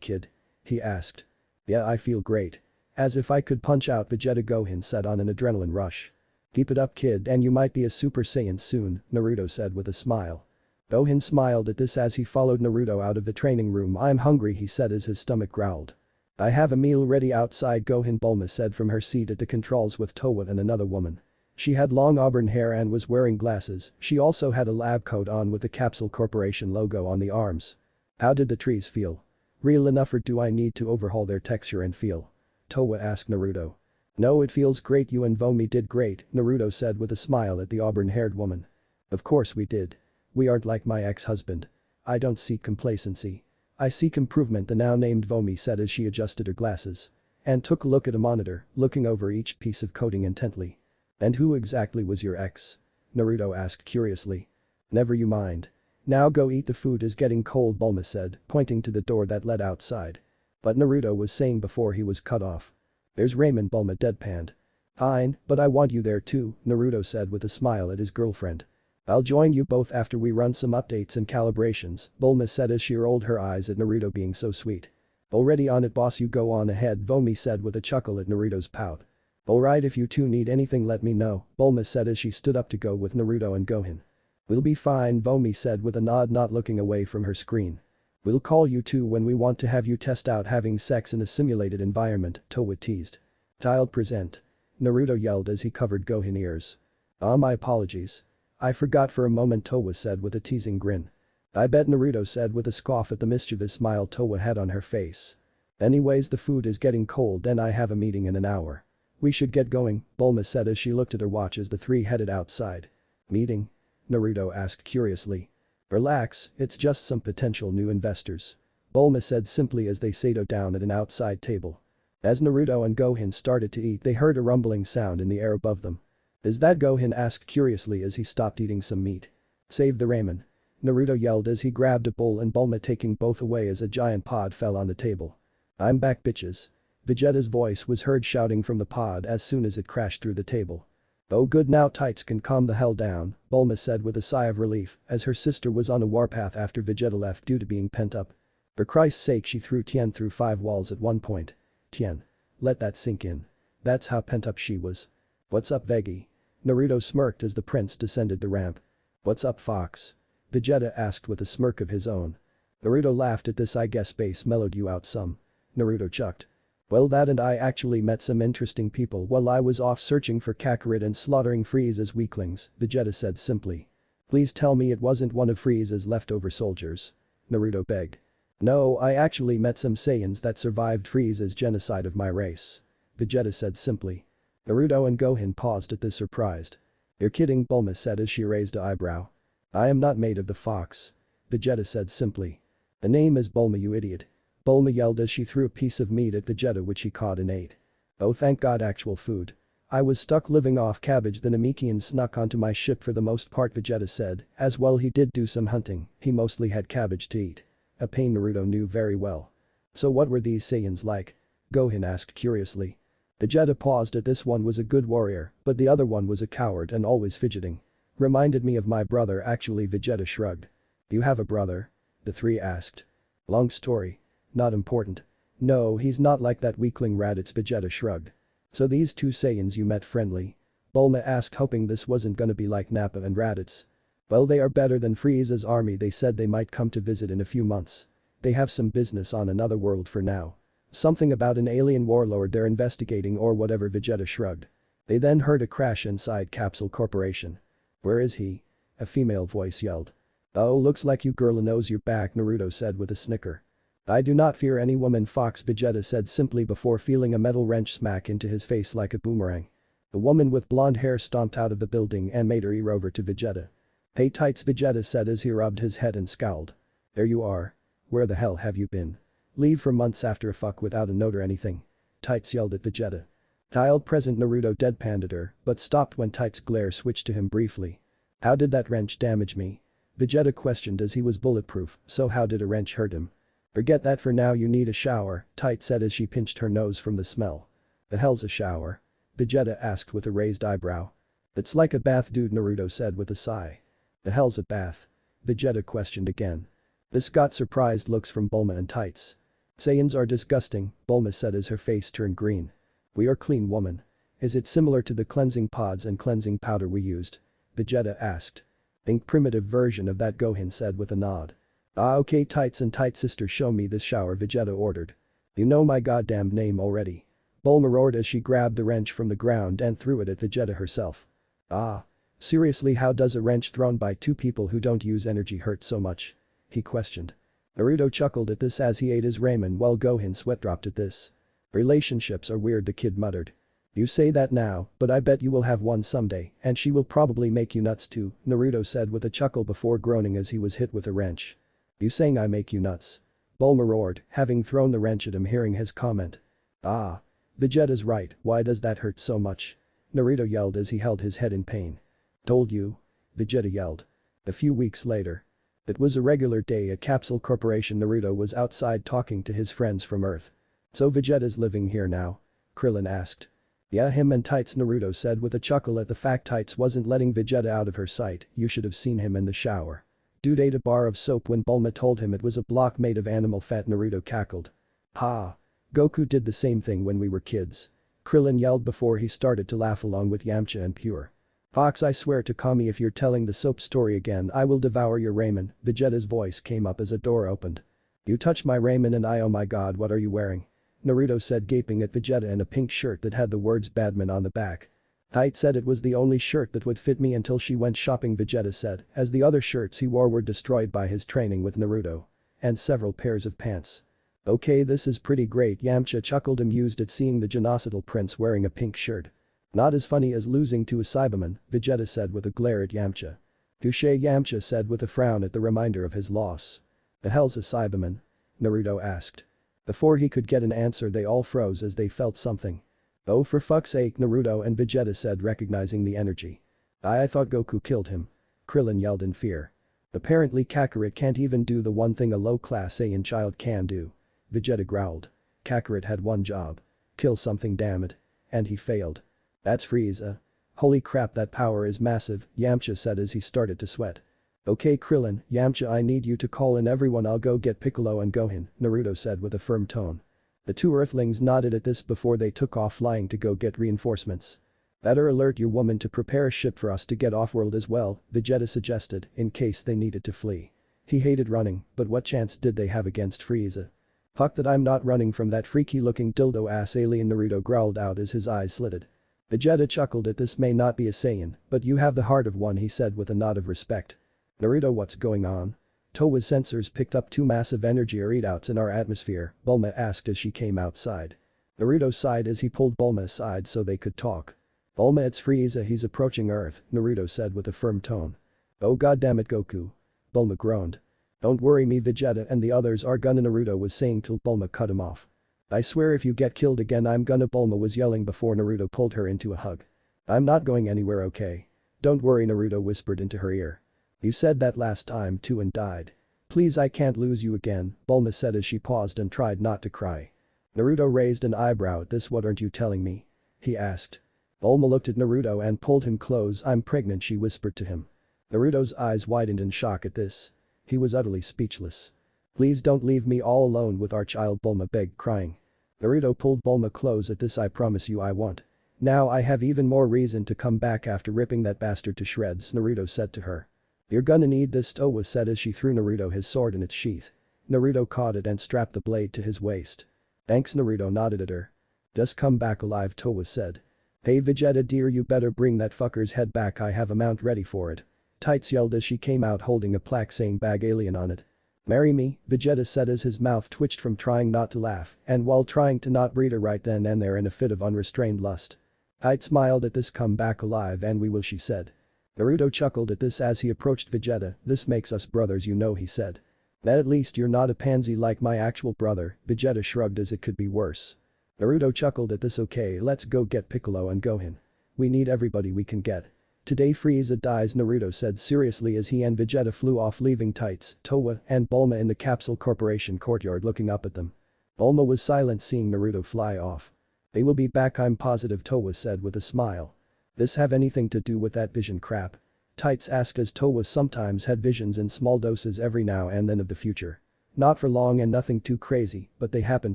kid?" he asked. "Yeah, I feel great. As if I could punch out Vegeta," Gohan said on an adrenaline rush. "Keep it up, kid, and you might be a Super Saiyan soon," Naruto said with a smile. Gohan smiled at this as he followed Naruto out of the training room. "I'm hungry," he said as his stomach growled. "I have a meal ready outside, Gohan," Bulma said from her seat at the controls with Towa and another woman. She had long auburn hair and was wearing glasses. She also had a lab coat on with the Capsule Corporation logo on the arms. "How did the trees feel? Real enough, or do I need to overhaul their texture and feel?" Towa asked Naruto. "No, it feels great. You and Vomi did great," Naruto said with a smile at the auburn-haired woman. "Of course we did. We aren't like my ex-husband. I don't seek complacency. I seek improvement," the now named Vomi said as she adjusted her glasses and took a look at a monitor, looking over each piece of coding intently. "And who exactly was your ex?" Naruto asked curiously. "Never you mind. Now go eat, the food is getting cold, Bulma said, pointing to the door that led outside. But Naruto was saying before he was cut off. There's ramen, Bulma deadpanned. Fine, but I want you there too, Naruto said with a smile at his girlfriend. I'll join you both after we run some updates and calibrations, Bulma said as she rolled her eyes at Naruto being so sweet. Already on it, boss, you go on ahead, Vomi said with a chuckle at Naruto's pout. Alright, if you two need anything let me know, Bulma said as she stood up to go with Naruto and Gohan. We'll be fine, Vomi said with a nod, not looking away from her screen. We'll call you two when we want to have you test out having sex in a simulated environment, Towa teased. Child present. Naruto yelled as he covered Gohan's ears. My apologies. I forgot for a moment, Towa said with a teasing grin. I bet, Naruto said with a scoff at the mischievous smile Towa had on her face. Anyways, the food is getting cold and I have a meeting in an hour. We should get going, Bulma said as she looked at her watch as the three headed outside. Meeting? Naruto asked curiously. Relax, it's just some potential new investors. Bulma said simply as they sat down at an outside table. As Naruto and Gohan started to eat, they heard a rumbling sound in the air above them. Is that, Gohan asked curiously as he stopped eating some meat. Save the ramen. Naruto yelled as he grabbed a bowl and Bulma taking both away as a giant pod fell on the table. I'm back, bitches. Vegeta's voice was heard shouting from the pod as soon as it crashed through the table. Oh good, now Tights can calm the hell down, Bulma said with a sigh of relief as her sister was on a warpath after Vegeta left due to being pent up. For Christ's sake, she threw Tien through 5 walls at one point. Tien. Let that sink in. That's how pent up she was. What's up, Veggie? Naruto smirked as the prince descended the ramp. What's up, Fox? Vegeta asked with a smirk of his own. Naruto laughed at this. I guess bass mellowed you out some. Naruto chucked. Well, that and I actually met some interesting people while I was off searching for Kakarot and slaughtering Frieza's weaklings, Vegeta said simply. Please tell me it wasn't one of Frieza's leftover soldiers. Naruto begged. No, I actually met some Saiyans that survived Frieza's genocide of my race. Vegeta said simply. Naruto and Gohan paused at this, surprised. You're kidding, Bulma said as she raised an eyebrow. I am not made of the fox. Vegeta said simply. The name is Bulma, you idiot. Bulma yelled as she threw a piece of meat at Vegeta which he caught and ate. Oh thank God, actual food. I was stuck living off cabbage, the Namekians snuck onto my ship for the most part, Vegeta said, as well he did do some hunting, he mostly had cabbage to eat. A pain Naruto knew very well. So what were these Saiyans like? Gohan asked curiously. Vegeta paused at this. One was a good warrior, but the other one was a coward and always fidgeting. Reminded me of my brother actually, Vegeta shrugged. You have a brother? The three asked. Long story. Not important. No, he's not like that weakling Raditz, Vegeta shrugged. So these two Saiyans you met friendly? Bulma asked, hoping this wasn't gonna be like Nappa and Raditz. Well, they are better than Frieza's army. They said they might come to visit in a few months. They have some business on another world for now. Something about an alien warlord they're investigating or whatever, Vegeta shrugged. They then heard a crash inside Capsule Corporation. Where is he? A female voice yelled. Oh, looks like you girl knows you're back, Naruto said with a snicker. I do not fear any woman, Fox, Vegeta said simply before feeling a metal wrench smack into his face like a boomerang. The woman with blonde hair stomped out of the building and made her ear over to Vegeta. Hey Tights, Vegeta said as he rubbed his head and scowled. There you are. Where the hell have you been? Leave for months after a fuck without a note or anything. Tights yelled at Vegeta. Child present, Naruto deadpanned at her but stopped when Tights' glare switched to him briefly. How did that wrench damage me? Vegeta questioned as he was bulletproof, so how did a wrench hurt him? Forget that for now, you need a shower, Tights said as she pinched her nose from the smell. The hell's a shower? Vegeta asked with a raised eyebrow. It's like a bath, dude, Naruto said with a sigh. The hell's a bath? Vegeta questioned again. This got surprised looks from Bulma and Tights. Saiyans are disgusting, Bulma said as her face turned green. We are clean, woman. Is it similar to the cleansing pods and cleansing powder we used? Vegeta asked. Think primitive version of that, Gohan said with a nod. Ah okay, Tights and Tight sister, show me this shower, Vegeta ordered. You know my goddamn name already. Bulma roared as she grabbed the wrench from the ground and threw it at Vegeta herself. Ah. Seriously, how does a wrench thrown by two people who don't use energy hurt so much? He questioned. Naruto chuckled at this as he ate his ramen while Gohan sweat dropped at this. Relationships are weird, the kid muttered. You say that now, but I bet you will have one someday and she will probably make you nuts too, Naruto said with a chuckle before groaning as he was hit with a wrench. You saying I make you nuts? Bulma roared, having thrown the wrench at him hearing his comment. Ah. Vegeta's right, why does that hurt so much? Naruto yelled as he held his head in pain. Told you. Vegeta yelled. A few weeks later. It was a regular day at Capsule Corporation. Naruto was outside talking to his friends from Earth. "So Vegeta's living here now?" Krillin asked. "Yeah, him and Tights," Naruto said with a chuckle at the fact Tights wasn't letting Vegeta out of her sight. "You should have seen him in the shower. Dude ate a bar of soap when Bulma told him it was a block made of animal fat." Naruto cackled. "Ha. Goku did the same thing when we were kids." Krillin yelled before he started to laugh along with Yamcha and Pure. "Fox, I swear to Kami, if you're telling the soap story again I will devour your ramen." Vegeta's voice came up as a door opened. "You touch my ramen and oh my god, what are you wearing?" Naruto said, gaping at Vegeta in a pink shirt that had the words Badman on the back. "Tight said it was the only shirt that would fit me until she went shopping," Vegeta said, as the other shirts he wore were destroyed by his training with Naruto. "And several pairs of pants." "Okay, this is pretty great." Yamcha chuckled, amused at seeing the genocidal prince wearing a pink shirt. "Not as funny as losing to a Cyberman," Vegeta said with a glare at Yamcha. "Touché," Yamcha said with a frown at the reminder of his loss. "The hell's a Cyberman?" Naruto asked. Before he could get an answer they all froze as they felt something. "Oh, for fuck's sake," Naruto and Vegeta said, recognizing the energy. I thought Goku killed him." Krillin yelled in fear. "Apparently Kakarot can't even do the one thing a low-class Saiyan child can do." Vegeta growled. "Kakarot had one job. Kill something, damn it. And he failed." "That's Frieza. Holy crap, that power is massive," Yamcha said as he started to sweat. "Okay Krillin, Yamcha, I need you to call in everyone. I'll go get Piccolo and Gohan," Naruto said with a firm tone. The two Earthlings nodded at this before they took off flying to go get reinforcements. "Better alert your woman to prepare a ship for us to get off-world as well," Vegeta suggested, in case they needed to flee. He hated running, but what chance did they have against Frieza? "Fuck that, I'm not running from that freaky-looking dildo-ass alien," Naruto growled out as his eyes slitted. Vegeta chuckled at this. "May not be a Saiyan, but you have the heart of one," he said with a nod of respect. "Naruto, what's going on?" "Towa's sensors picked up two massive energy readouts in our atmosphere," Bulma asked as she came outside. Naruto sighed as he pulled Bulma aside so they could talk. "Bulma, it's Frieza, he's approaching Earth," Naruto said with a firm tone. "Oh goddammit Goku." Bulma groaned. "Don't worry me, Vegeta and the others are gonna," Naruto was saying till Bulma cut him off. "I swear if you get killed again I'm gonna," Bulma was yelling before Naruto pulled her into a hug. "I'm not going anywhere, okay? Don't worry," Naruto whispered into her ear. "You said that last time too and died. Please, I can't lose you again," Bulma said as she paused and tried not to cry. Naruto raised an eyebrow at this. "What aren't you telling me?" he asked. Bulma looked at Naruto and pulled him close. "I'm pregnant," she whispered to him. Naruto's eyes widened in shock at this. He was utterly speechless. "Please don't leave me all alone with our child," Bulma begged, crying. Naruto pulled Bulma close at this. "I promise you I won't. Now I have even more reason to come back after ripping that bastard to shreds," Naruto said to her. "You're gonna need this," Towa said as she threw Naruto his sword in its sheath. Naruto caught it and strapped the blade to his waist. "Thanks," Naruto nodded at her. "Just come back alive," Towa said. "Hey Vegeta dear, you better bring that fucker's head back. I have a mount ready for it." Tights yelled as she came out holding a plaque saying "Bag Alien" on it. "Marry me," Vegeta said as his mouth twitched from trying not to laugh and while trying to not breed her right then and there in a fit of unrestrained lust. Tights smiled at this. "Come back alive and we will," she said. Naruto chuckled at this as he approached Vegeta. "This makes us brothers, you know," he said. "At least you're not a pansy like my actual brother," Vegeta shrugged as it could be worse. Naruto chuckled at this. "Okay, let's go get Piccolo and Gohan. We need everybody we can get. Today Frieza dies," Naruto said seriously as he and Vegeta flew off, leaving Tights, Towa, and Bulma in the Capsule Corporation courtyard looking up at them. Bulma was silent seeing Naruto fly off. "They will be back, I'm positive," Towa said with a smile. "This have anything to do with that vision crap?" Tights asked as Towa sometimes had visions in small doses every now and then of the future. "Not for long and nothing too crazy, but they happen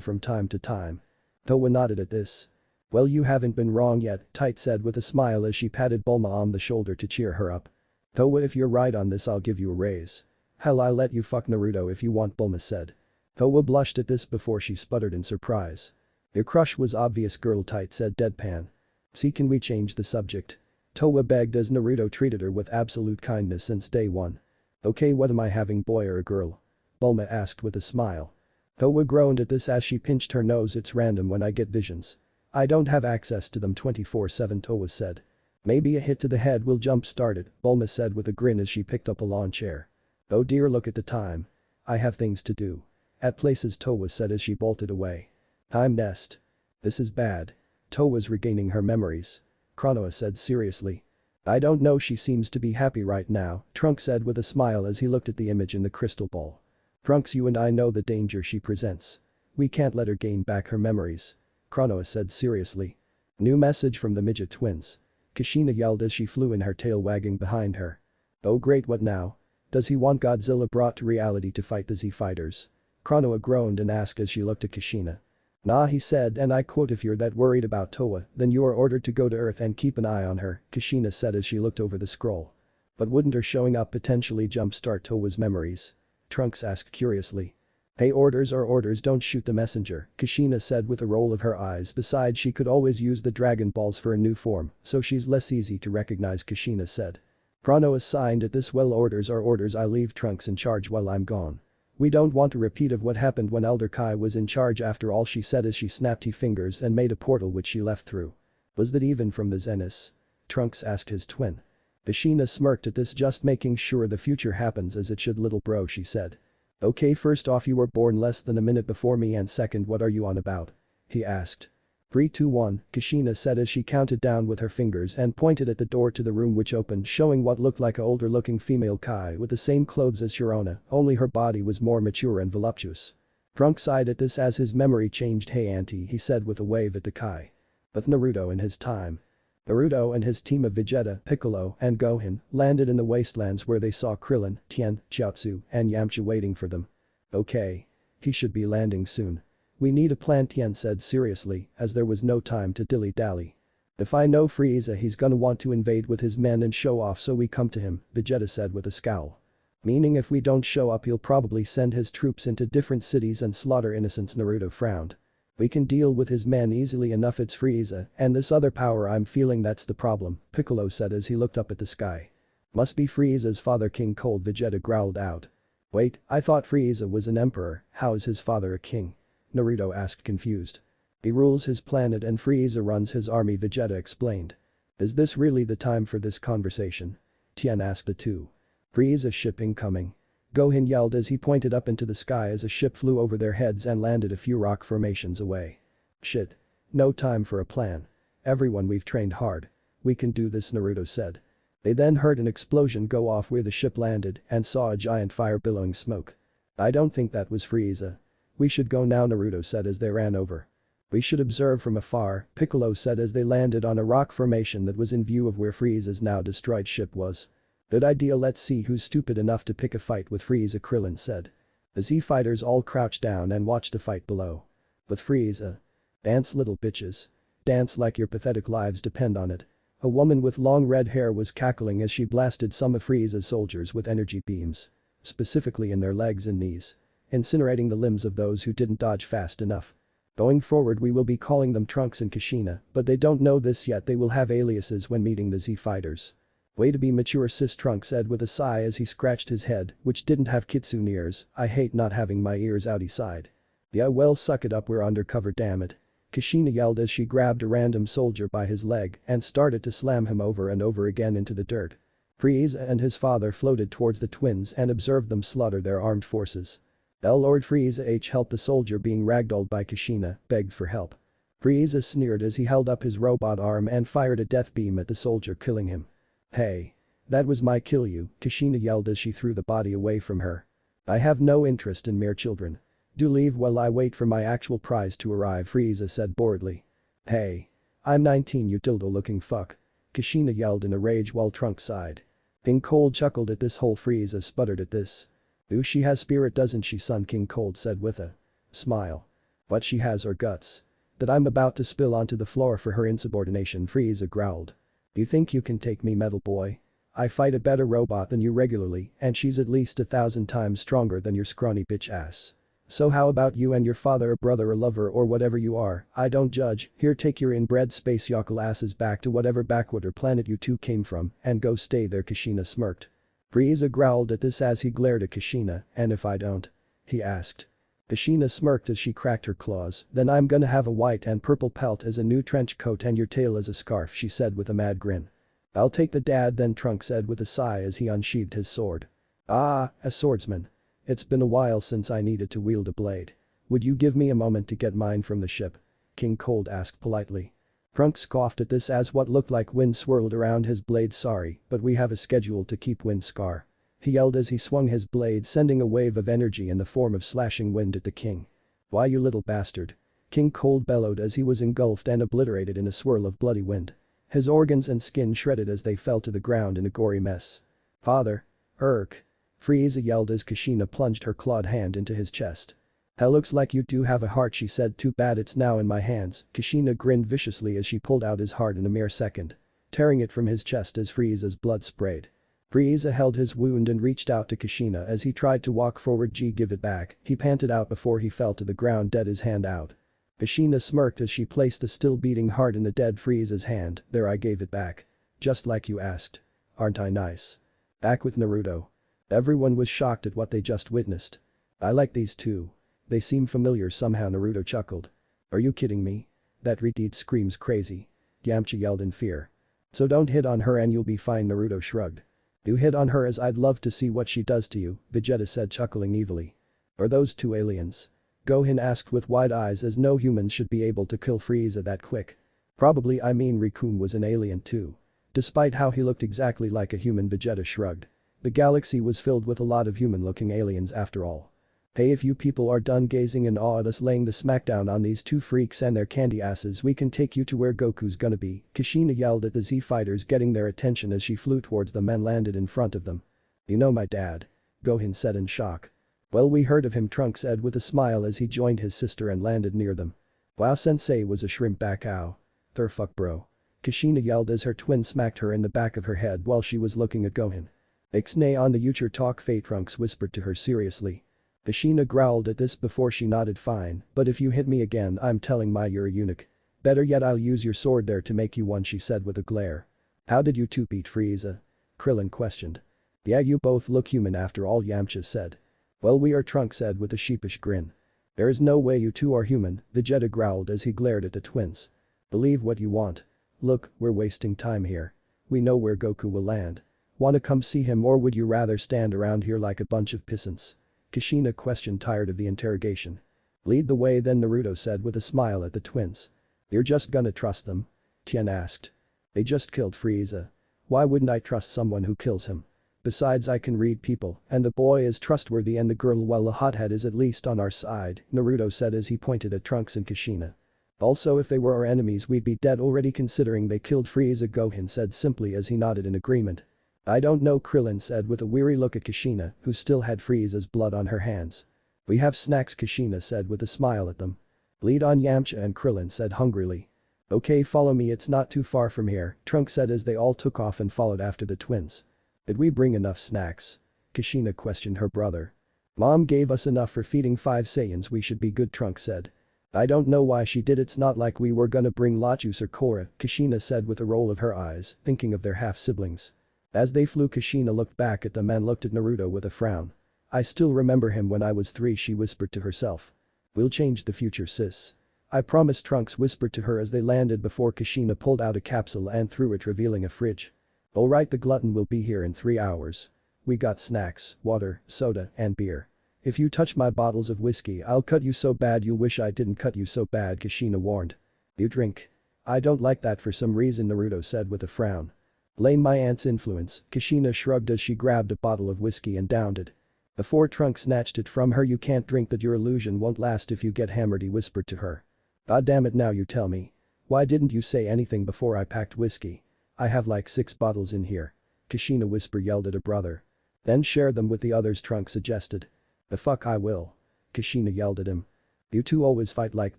from time to time." Towa nodded at this. "Well, you haven't been wrong yet," Tights said with a smile as she patted Bulma on the shoulder to cheer her up. "Towa, if you're right on this I'll give you a raise." "Hell, I'll let you fuck Naruto if you want," Bulma said. Towa blushed at this before she sputtered in surprise. "Your crush was obvious, girl," Tights said deadpan. "See, can we change the subject?" Towa begged as Naruto treated her with absolute kindness since day one. "Okay, what am I having, boy or a girl?" Bulma asked with a smile. Towa groaned at this as she pinched her nose. "It's random when I get visions. I don't have access to them 24/7, Towa said. "Maybe a hit to the head will jumpstart it," Bulma said with a grin as she picked up a lawn chair. "Oh dear, look at the time. I have things to do." "At places," Towa said as she bolted away. "Time nest. This is bad." Towa's regaining her memories. Kranoa said seriously. I don't know, she seems to be happy right now, Trunks said with a smile as he looked at the image in the crystal ball. Trunks, you and I know the danger she presents. We can't let her gain back her memories. Chronoa said seriously. New message from the midget twins. Kushina yelled as she flew in her tail wagging behind her. Oh great, what now? Does he want Godzilla brought to reality to fight the Z fighters? Chronoa groaned and asked as she looked at Kushina. Nah, he said, and I quote, if you're that worried about Towa, then you are ordered to go to Earth and keep an eye on her, Kushina said as she looked over the scroll. But wouldn't her showing up potentially jumpstart Towa's memories? Trunks asked curiously. Hey, orders are orders, don't shoot the messenger, Kushina said with a roll of her eyes. Besides, she could always use the Dragon Balls for a new form, so she's less easy to recognize, Kushina said. Chronoa signed at this. Well, orders are orders, I leave Trunks in charge while I'm gone. We don't want a repeat of what happened when Elder Kai was in charge after all, she said as she snapped her fingers and made a portal which she left through. Was that even from the Zenith? Trunks asked his twin. Kushina smirked at this, just making sure the future happens as it should, little bro, she said. Okay, first off, you were born less than a minute before me, and second, what are you on about? He asked. 3, 2, 1, Kushina said as she counted down with her fingers and pointed at the door to the room, which opened, showing what looked like a older looking female Kai with the same clothes as Sharona, only her body was more mature and voluptuous. Trunks sighed at this as his memory changed. Hey auntie, he said with a wave at the Kai. With Naruto in his time. Naruto and his team of Vegeta, Piccolo, and Gohan landed in the wastelands where they saw Krillin, Tien, Chiaotzu, and Yamcha waiting for them. Okay. He should be landing soon. We need a plan, Tien said seriously, as there was no time to dilly-dally. If I know Frieza, he's gonna want to invade with his men and show off, so we come to him, Vegeta said with a scowl. Meaning if we don't show up, he'll probably send his troops into different cities and slaughter innocents, Naruto frowned. We can deal with his men easily enough, it's Frieza and this other power I'm feeling that's the problem, Piccolo said as he looked up at the sky. Must be Frieza's father, King Cold, Vegeta growled out. Wait, I thought Frieza was an emperor, how is his father a king? Naruto asked confused. He rules his planet and Frieza runs his army, Vegeta explained. Is this really the time for this conversation? Tien asked the two. Frieza's ship incoming. Gohan yelled as he pointed up into the sky as a ship flew over their heads and landed a few rock formations away. Shit. No time for a plan. Everyone, we've trained hard. We can do this, Naruto said. They then heard an explosion go off where the ship landed and saw a giant fire billowing smoke. I don't think that was Frieza. We should go now, Naruto said as they ran over. We should observe from afar, Piccolo said as they landed on a rock formation that was in view of where Frieza's now destroyed ship was. Good idea, let's see who's stupid enough to pick a fight with Frieza, Krillin said. The Z fighters all crouched down and watched the fight below. With Frieza. Dance, little bitches. Dance like your pathetic lives depend on it. A woman with long red hair was cackling as she blasted some of Frieza's soldiers with energy beams. Specifically in their legs and knees. Incinerating the limbs of those who didn't dodge fast enough. Going forward, we will be calling them Trunks and Kushina, but they don't know this yet. They will have aliases when meeting the Z fighters. Way to be mature, sis, Trunks said with a sigh as he scratched his head, which didn't have kitsune ears. I hate not having my ears out, he sighed. Yeah, well, suck it up, we're undercover, damn it. Kushina yelled as she grabbed a random soldier by his leg and started to slam him over and over again into the dirt. Frieza and his father floated towards the twins and observed them slaughter their armed forces. Lord Frieza helped the soldier being ragdolled by Kushina, begged for help. Frieza sneered as he held up his robot arm and fired a death beam at the soldier, killing him. Hey. That was my kill you, Kushina yelled as she threw the body away from her. I have no interest in mere children. Do leave while I wait for my actual prize to arrive, Frieza said boredly. Hey. I'm 19, you dildo-looking fuck. Kushina yelled in a rage while Trunks sighed. King Cold chuckled at this whole. Frieza sputtered at this. Ooh, she has spirit, doesn't she, son, King Cold said with a smile. But she has her guts. That I'm about to spill onto the floor for her insubordination, Frieza growled. You think you can take me, metal boy? I fight a better robot than you regularly, and she's at least 1,000 times stronger than your scrawny bitch ass. So how about you and your father, or brother, or lover, or whatever you are? I don't judge. Here, take your inbred space yokel asses back to whatever backwater planet you two came from and go stay there, Kushina smirked. Frieza growled at this as he glared at Kushina. And if I don't? He asked. Kushina smirked as she cracked her claws. Then I'm gonna have a white and purple pelt as a new trench coat and your tail as a scarf, she said with a mad grin. I'll take the dad then, Trunks said with a sigh as he unsheathed his sword. Ah, a swordsman. It's been a while since I needed to wield a blade. Would you give me a moment to get mine from the ship? King Cold asked politely. Trunks scoffed at this as what looked like wind swirled around his blade. Sorry, but we have a schedule to keep, wind scar. He yelled as he swung his blade, sending a wave of energy in the form of slashing wind at the king. Why, you little bastard. King Cold bellowed as he was engulfed and obliterated in a swirl of bloody wind. His organs and skin shredded as they fell to the ground in a gory mess. Father. Urk. Frieza yelled as Kushina plunged her clawed hand into his chest. Hell, looks like you do have a heart, she said. Too bad it's now in my hands. Kushina grinned viciously as she pulled out his heart in a mere second, tearing it from his chest as Frieza's blood sprayed. Frieza held his wound and reached out to Kushina as he tried to walk forward. Give it back, he panted out before he fell to the ground dead, his hand out. Kushina smirked as she placed the still beating heart in the dead Frieza's hand. There, I gave it back. Just like you asked. Aren't I nice? Back with Naruto. Everyone was shocked at what they just witnessed. I like these two. They seem familiar somehow, Naruto chuckled. Are you kidding me? That retard screams crazy. Yamcha yelled in fear. So don't hit on her and you'll be fine, Naruto shrugged. You hit on her, as I'd love to see what she does to you, Vegeta said, chuckling evilly. Are those two aliens? Gohan asked with wide eyes, as no humans should be able to kill Frieza that quick. Probably, I mean Rikun was an alien too. Despite how he looked exactly like a human, Vegeta shrugged. The galaxy was filled with a lot of human-looking aliens after all. Hey, if you people are done gazing in awe at us laying the smackdown on these two freaks and their candy asses, we can take you to where Goku's gonna be, Kushina yelled at the Z fighters, getting their attention as she flew towards them and landed in front of them. You know my dad? Gohan said in shock. Well, we heard of him, Trunks said with a smile as he joined his sister and landed near them. Wow, sensei was a shrimp back, ow. Fuck bro. Kushina yelled as her twin smacked her in the back of her head while she was looking at Gohan. Ixnay on the future talk, Fate, Trunks whispered to her seriously. Kushina growled at this before she nodded. Fine, but if you hit me again, I'm telling you're a eunuch. Better yet, I'll use your sword there to make you one, she said with a glare. How did you two beat Frieza? Krillin questioned. Yeah, you both look human after all, Yamcha said. Well, we are, Trunks said with a sheepish grin. There is no way you two are human, Vegeta growled as he glared at the twins. Believe what you want. Look, we're wasting time here. We know where Goku will land. Wanna come see him, or would you rather stand around here like a bunch of pissants? Kushina questioned, tired of the interrogation. Lead the way then, Naruto said with a smile at the twins. You're just gonna trust them? Tien asked. They just killed Frieza. Why wouldn't I trust someone who kills him? Besides, I can read people, and the boy is trustworthy and the girl, well, the hothead is at least on our side, Naruto said as he pointed at Trunks and Kushina. Also, if they were our enemies, we'd be dead already considering they killed Frieza, Gohan said simply as he nodded in agreement. I don't know, Krillin said with a weary look at Kushina, who still had Frieza's blood on her hands. We have snacks, Kushina said with a smile at them. Lead on, Yamcha and Krillin said hungrily. Okay, follow me, it's not too far from here, Trunks said as they all took off and followed after the twins. Did we bring enough snacks? Kushina questioned her brother. Mom gave us enough for feeding 5 Saiyans, we should be good, Trunks said. I don't know why she did, it's not like we were gonna bring Lachus or Korra, Kushina said with a roll of her eyes, thinking of their half-siblings. As they flew, Kushina looked back at them and looked at Naruto with a frown. I still remember him when I was 3, she whispered to herself. We'll change the future, sis. I promise, Trunks whispered to her as they landed before Kushina pulled out a capsule and threw it, revealing a fridge. Alright, the glutton will be here in 3 hours. We got snacks, water, soda, and beer. If you touch my bottles of whiskey, I'll cut you so bad you'll wish I didn't cut you so bad, Kushina warned. You drink? I don't like that for some reason, Naruto said with a frown. Blame my aunt's influence, Kushina shrugged as she grabbed a bottle of whiskey and downed it. Before Trunks snatched it from her, you can't drink that, your illusion won't last if you get hammered, he whispered to her. God damn it, now you tell me. Why didn't you say anything before I packed whiskey? I have like 6 bottles in here. Kushina yelled at her brother. Then share them with the others, Trunks suggested. The fuck I will. Kushina yelled at him. You two always fight like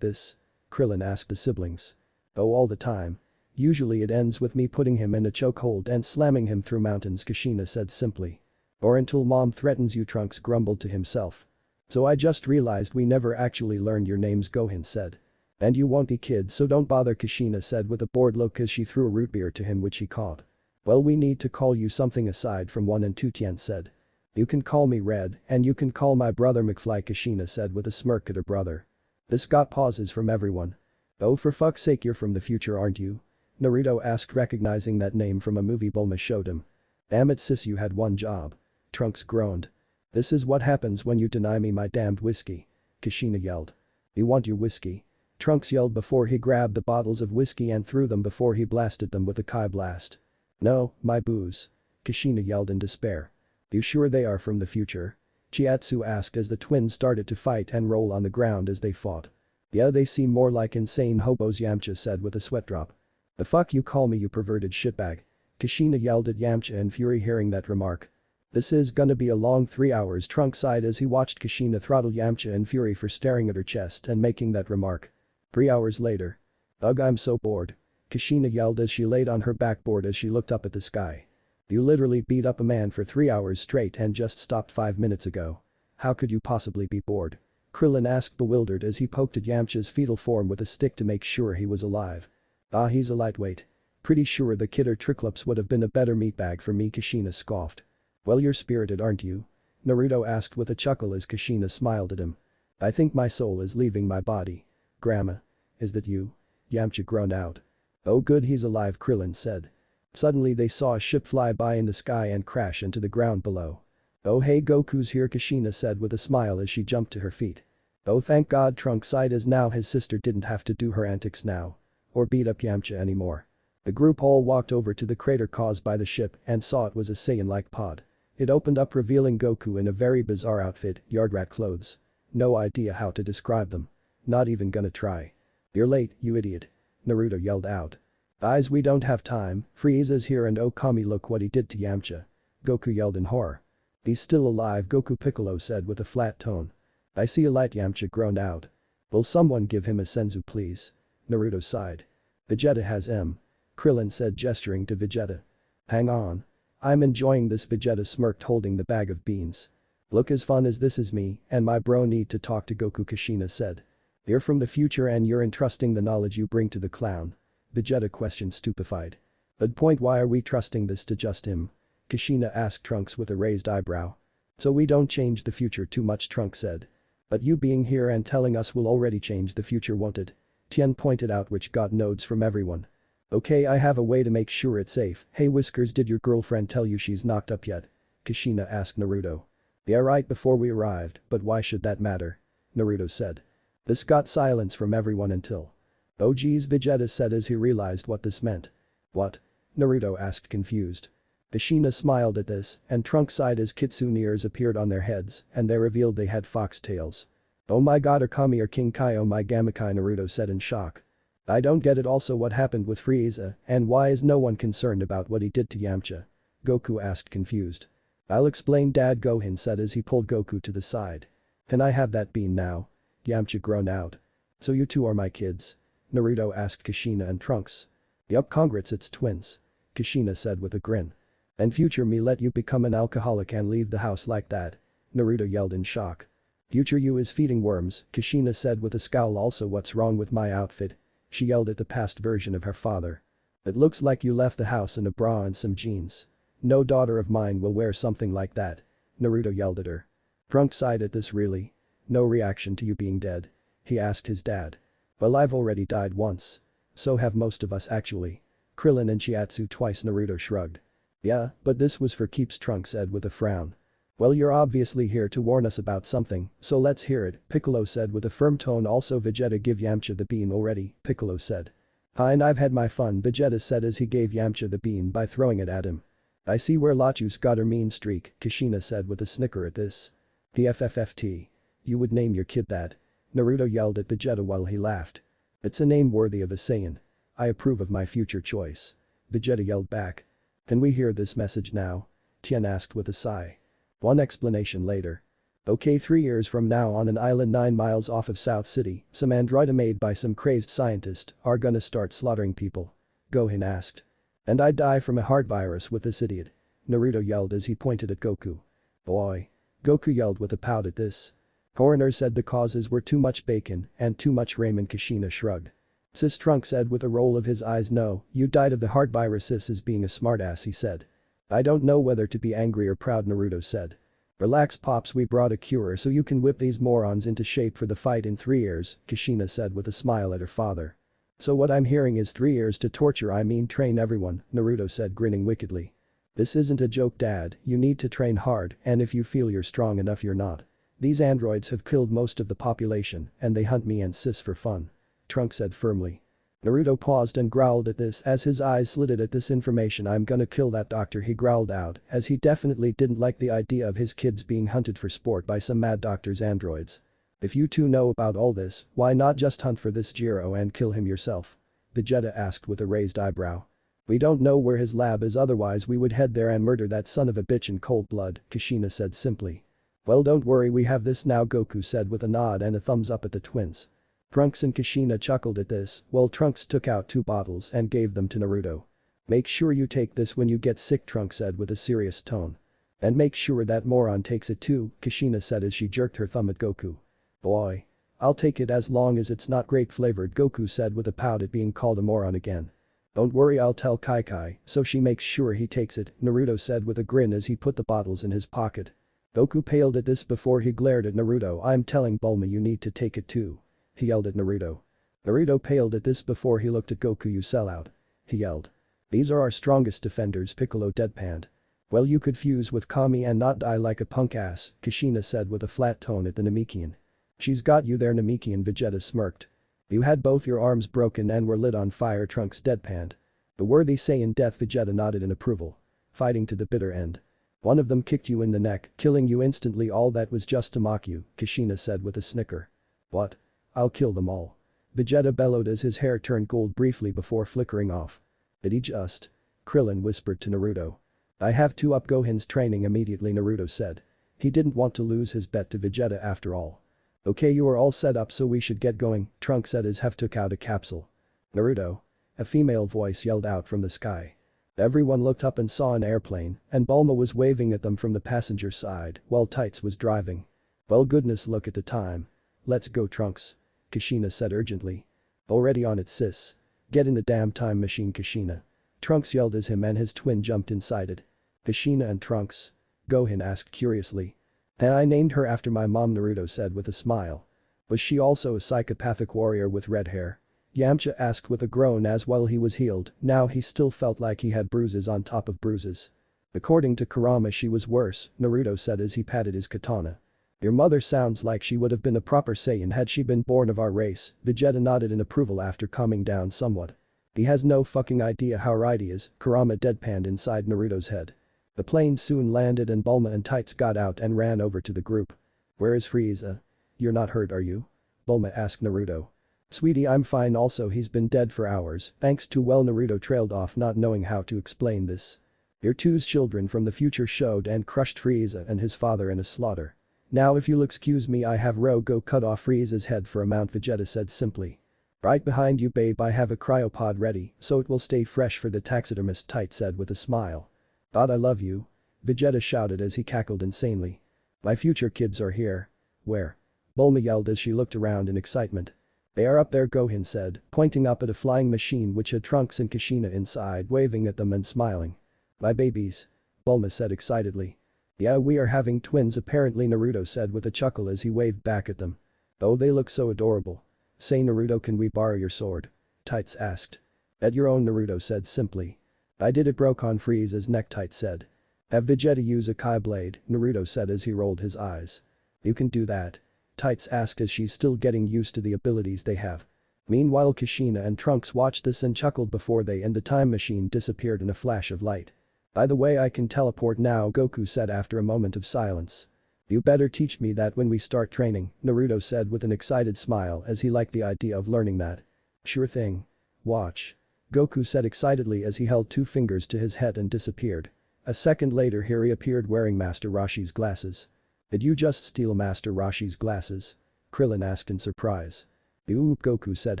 this? Krillin asked the siblings. Oh, all the time. Usually it ends with me putting him in a chokehold and slamming him through mountains, Kushina said simply. Or until mom threatens you, Trunks grumbled to himself. So I just realized we never actually learned your names, Gohan said. And you won't be, kid, so don't bother, Kushina said with a bored look as she threw a root beer to him, which he caught. Well, we need to call you something aside from 1 and 2, Tien said. You can call me Red, and you can call my brother McFly, Kushina said with a smirk at her brother. This got pauses from everyone. Oh, for fuck's sake, you're from the future, aren't you? Naruto asked, recognizing that name from a movie Bulma showed him. Damn it, sis, you had one job. Trunks groaned. This is what happens when you deny me my damned whiskey. Kushina yelled. You want your whiskey? Trunks yelled before he grabbed the bottles of whiskey and threw them before he blasted them with a Kai blast. No, my booze. Kushina yelled in despair. You sure they are from the future? Chiatsu asked as the twins started to fight and roll on the ground as they fought. Yeah, they seem more like insane hobos, Yamcha said with a sweat drop. The fuck you call me, you perverted shitbag? Kushina yelled at Yamcha in fury hearing that remark. This is gonna be a long 3 hours, Trunks sighed as he watched Kushina throttle Yamcha in fury for staring at her chest and making that remark. 3 hours later. Ugh, I'm so bored. Kushina yelled as she laid on her backboard as she looked up at the sky. You literally beat up a man for 3 hours straight and just stopped 5 minutes ago. How could you possibly be bored? Krillin asked bewildered as he poked at Yamcha's fetal form with a stick to make sure he was alive. Ah, he's a lightweight. Pretty sure the kidder Triclops would have been a better meatbag for me, Kushina scoffed. Well, you're spirited, aren't you? Naruto asked with a chuckle as Kushina smiled at him. I think my soul is leaving my body. Grandma. Is that you? Yamcha groaned out. Oh good, he's alive, Krillin said. Suddenly they saw a ship fly by in the sky and crash into the ground below. Oh hey, Goku's here, Kushina said with a smile as she jumped to her feet. Oh thank God, Trunks sighed as now his sister didn't have to do her antics now. Or beat up Yamcha anymore. The group all walked over to the crater caused by the ship and saw it was a Saiyan-like pod. It opened up revealing Goku in a very bizarre outfit, yardrat clothes. No idea how to describe them. Not even gonna try. You're late, you idiot. Naruto yelled out. Guys, we don't have time, Frieza's here and Okami, look what he did to Yamcha. Goku yelled in horror. He's still alive, Goku, Piccolo said with a flat tone. I see a light, Yamcha groaned out. Will someone give him a senzu please? Naruto sighed. Vegeta has M. Krillin said gesturing to Vegeta. Hang on. I'm enjoying this, Vegeta smirked holding the bag of beans. Look, as fun as this is, me and my bro need to talk to Goku, Kushina said. You're from the future and you're entrusting the knowledge you bring to the clown. Vegeta questioned stupefied. Good point, why are we trusting this to just him? Kushina asked Trunks with a raised eyebrow. So we don't change the future too much, Trunks said. But you being here and telling us will already change the future, won't it? Tien pointed out, which got nods from everyone. Okay, I have a way to make sure it's safe. Hey Whiskers, did your girlfriend tell you she's knocked up yet? Kushina asked Naruto. Yeah, right before we arrived, but why should that matter? Naruto said. This got silence from everyone until. Oh geez, Vegeta said as he realized what this meant. What? Naruto asked confused. Kushina smiled at this and Trunks sighed as kitsune ears appeared on their heads and they revealed they had fox tails. Oh my god, Okami or King Kai, oh my Gamakai, Naruto said in shock. I don't get it, also what happened with Frieza and why is no one concerned about what he did to Yamcha? Goku asked confused. I'll explain, Dad, Gohan said as he pulled Goku to the side. Can I have that bean now? Yamcha groaned out. So you two are my kids? Naruto asked Kushina and Trunks. Yup, congrats, it's twins. Kushina said with a grin. And future me let you become an alcoholic and leave the house like that? Naruto yelled in shock. Future you is feeding worms, Kushina said with a scowl. Also, what's wrong with my outfit? She yelled at the past version of her father. It looks like you left the house in a bra and some jeans. No daughter of mine will wear something like that. Naruto yelled at her. Trunks sighed at this. Really? No reaction to you being dead? He asked his dad. Well, I've already died once. So have most of us actually. Krillin and Chiatsu twice. Naruto shrugged. Yeah, but this was for keeps, Trunks said with a frown. Well, you're obviously here to warn us about something, so let's hear it, Piccolo said with a firm tone. Also, Vegeta, give Yamcha the bean already, Piccolo said. Fine, I've had my fun, Vegeta said as he gave Yamcha the bean by throwing it at him. I see where Lachus got her mean streak, Kushina said with a snicker at this. PFFFT. You would name your kid that? Naruto yelled at Vegeta while he laughed. It's a name worthy of a Saiyan. I approve of my future choice. Vegeta yelled back. Can we hear this message now? Tien asked with a sigh. One explanation later. Okay, 3 years from now on an island 9 miles off of South City, some android made by some crazed scientist are gonna start slaughtering people. Gohan asked. And I die from a heart virus with this idiot. Naruto yelled as he pointed at Goku. Boy. Goku yelled with a pout at this. Coroner said the causes were too much bacon and too much ramen, Kushina shrugged. Sis, Trunks said with a roll of his eyes. No, you died of the heart virus. Sis is being a smartass, he said. I don't know whether to be angry or proud, Naruto said. Relax, Pops, we brought a cure so you can whip these morons into shape for the fight in 3 years, Kushina said with a smile at her father. So what I'm hearing is 3 years to torture, I mean train everyone, Naruto said, grinning wickedly. This isn't a joke, Dad, you need to train hard, and if you feel you're strong enough, you're not. These androids have killed most of the population and they hunt me and Sis for fun. Trunks said firmly. Naruto paused and growled at this as his eyes slitted at this information. I'm gonna kill that doctor, he growled out, as he definitely didn't like the idea of his kids being hunted for sport by some mad doctor's androids. If you two know about all this, why not just hunt for this Jiro and kill him yourself? Vegeta asked with a raised eyebrow. We don't know where his lab is, otherwise we would head there and murder that son of a bitch in cold blood, Kushina said simply. Well, don't worry, we have this now, Goku said with a nod and a thumbs up at the twins. Trunks and Kushina chuckled at this, while Trunks took out 2 bottles and gave them to Naruto. Make sure you take this when you get sick, Trunks said with a serious tone. And make sure that moron takes it too, Kushina said as she jerked her thumb at Goku. Boy. I'll take it as long as it's not grape flavored, Goku said with a pout at being called a moron again. Don't worry, I'll tell Kai, so she makes sure he takes it, Naruto said with a grin as he put the bottles in his pocket. Goku paled at this before he glared at Naruto. I'm telling Bulma you need to take it too. He yelled at Naruto. Naruto paled at this before he looked at Goku. You sellout. He yelled. These are our strongest defenders, Piccolo deadpanned. Well, you could fuse with Kami and not die like a punk ass, Kushina said with a flat tone at the Namekian. She's got you there, Namekian, Vegeta smirked. You had both your arms broken and were lit on fire, Trunks deadpanned. The worthy Saiyan death, Vegeta nodded in approval. Fighting to the bitter end. One of them kicked you in the neck, killing you instantly. All that was just to mock you, Kushina said with a snicker. What? I'll kill them all. Vegeta bellowed as his hair turned gold briefly before flickering off. Did he just? Krillin whispered to Naruto. I have to up Gohan's training immediately, Naruto said. He didn't want to lose his bet to Vegeta after all. Okay, you are all set up, so we should get going, Trunks said as Hef took out a capsule. Naruto. A female voice yelled out from the sky. Everyone looked up and saw an airplane, and Bulma was waving at them from the passenger side while Tights was driving. Well, goodness, look at the time. Let's go, Trunks. Kushina said urgently. Already on it, sis. Get in the damn time machine, Kushina. Trunks yelled as him and his twin jumped inside it. Kushina and Trunks? Gohan asked curiously. And I named her after my mom, Naruto said with a smile. Was she also a psychopathic warrior with red hair? Yamcha asked with a groan as while he was healed, now he still felt like he had bruises on top of bruises. According to Kurama, she was worse, Naruto said as he patted his katana. Your mother sounds like she would have been a proper Saiyan had she been born of our race, Vegeta nodded in approval after calming down somewhat. He has no fucking idea how right he is, Kurama deadpanned inside Naruto's head. The plane soon landed and Bulma and Tights got out and ran over to the group. Where is Frieza? You're not hurt, are you? Bulma asked Naruto. Sweetie, I'm fine also, he's been dead for hours, thanks to well, Naruto trailed off not knowing how to explain this. Your two's children from the future showed and crushed Frieza and his father in a slaughter. Now if you'll excuse me, I have Ro go cut off Frieza's head for a mount, Vegeta said simply. Right behind you, babe, I have a cryopod ready so it will stay fresh for the taxidermist, Tights said with a smile. God, I love you. Vegeta shouted as he cackled insanely. My future kids are here. Where? Bulma yelled as she looked around in excitement. They are up there, Gohan said, pointing up at a flying machine which had Trunks and Kushina inside, waving at them and smiling. My babies. Bulma said excitedly. Yeah, we are having twins apparently, Naruto said with a chuckle as he waved back at them. Oh, they look so adorable. Say, Naruto, can we borrow your sword? Tights asked. At your own, Naruto said simply. I did, it broke on Frieza's neck, Tights said. Have Vegeta use a Kai blade, Naruto said as he rolled his eyes. You can do that? Tights asked as she's still getting used to the abilities they have. Meanwhile, Kushina and Trunks watched this and chuckled before they and the time machine disappeared in a flash of light. By the way, I can teleport now, Goku said after a moment of silence. You better teach me that when we start training, Naruto said with an excited smile as he liked the idea of learning that. Sure thing. Watch. Goku said excitedly as he held 2 fingers to his head and disappeared. A second later he reappeared wearing Master Roshi's glasses. Did you just steal Master Roshi's glasses? Krillin asked in surprise. Oop, Goku said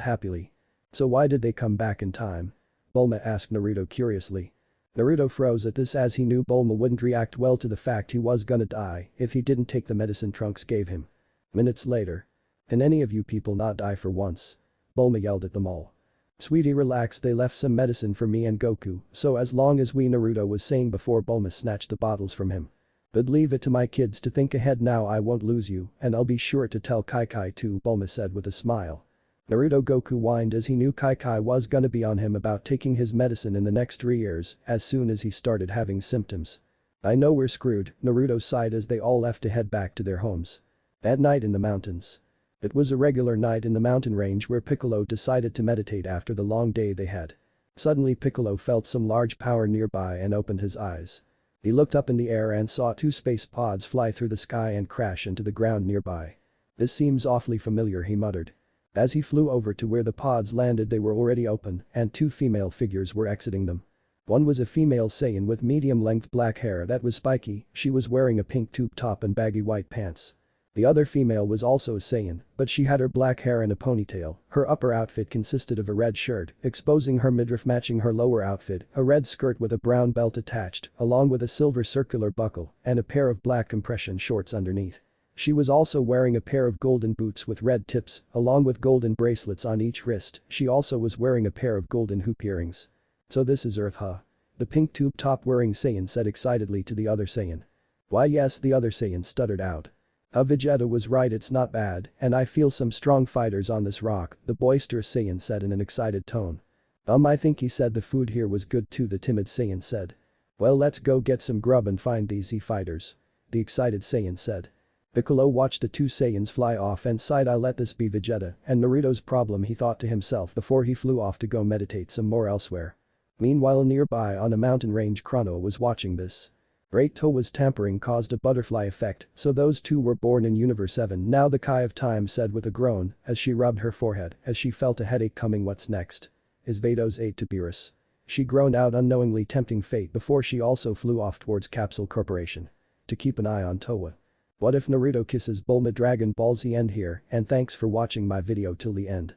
happily. So why did they come back in time? Bulma asked Naruto curiously. Naruto froze at this as he knew Bulma wouldn't react well to the fact he was gonna die if he didn't take the medicine Trunks gave him. Minutes later. Can any of you people not die for once? Bulma yelled at them all. Sweetie, relax, they left some medicine for me and Goku, so as long as we, Naruto was saying before Bulma snatched the bottles from him. But leave it to my kids to think ahead now, I won't lose you and I'll be sure to tell Kai too, Bulma said with a smile. Naruto Goku whined as he knew Kai was gonna be on him about taking his medicine in the next 3 years as soon as he started having symptoms. I know we're screwed, Naruto sighed as they all left to head back to their homes. At night in the mountains. It was a regular night in the mountain range where Piccolo decided to meditate after the long day they had. Suddenly Piccolo felt some large power nearby and opened his eyes. He looked up in the air and saw 2 space pods fly through the sky and crash into the ground nearby. "This seems awfully familiar," he muttered. As he flew over to where the pods landed, they were already open and 2 female figures were exiting them. One was a female Saiyan with medium-length black hair that was spiky, she was wearing a pink tube top and baggy white pants. The other female was also a Saiyan, but she had her black hair in a ponytail. Her upper outfit consisted of a red shirt, exposing her midriff matching her lower outfit, a red skirt with a brown belt attached, along with a silver circular buckle, and a pair of black compression shorts underneath. She was also wearing a pair of golden boots with red tips, along with golden bracelets on each wrist. She also was wearing a pair of golden hoop earrings. "So this is Earth, huh?" the pink tube top wearing Saiyan said excitedly to the other Saiyan. "Why yes," the other Saiyan stuttered out. Vegeta was right, it's not bad, and I feel some strong fighters on this rock," the boisterous Saiyan said in an excited tone. I think he said the food here was good too," the timid Saiyan said. "Well, let's go get some grub and find these Z fighters," the excited Saiyan said. Piccolo watched the 2 Saiyans fly off and sighed, "I let this be Vegeta and Naruto's problem," he thought to himself before he flew off to go meditate some more elsewhere. Meanwhile, nearby on a mountain range, Chrono was watching this. Great Towa's tampering caused a butterfly effect, so those 2 were born in Universe 7 now, the Kai of Time said with a groan as she rubbed her forehead as she felt a headache coming. "What's next? Is Vados 8 to Beerus?" She groaned out, unknowingly tempting fate before she also flew off towards Capsule Corporation to keep an eye on Towa. What if Naruto kisses Bulma? Dragon Ball Z end here, and thanks for watching my video till the end.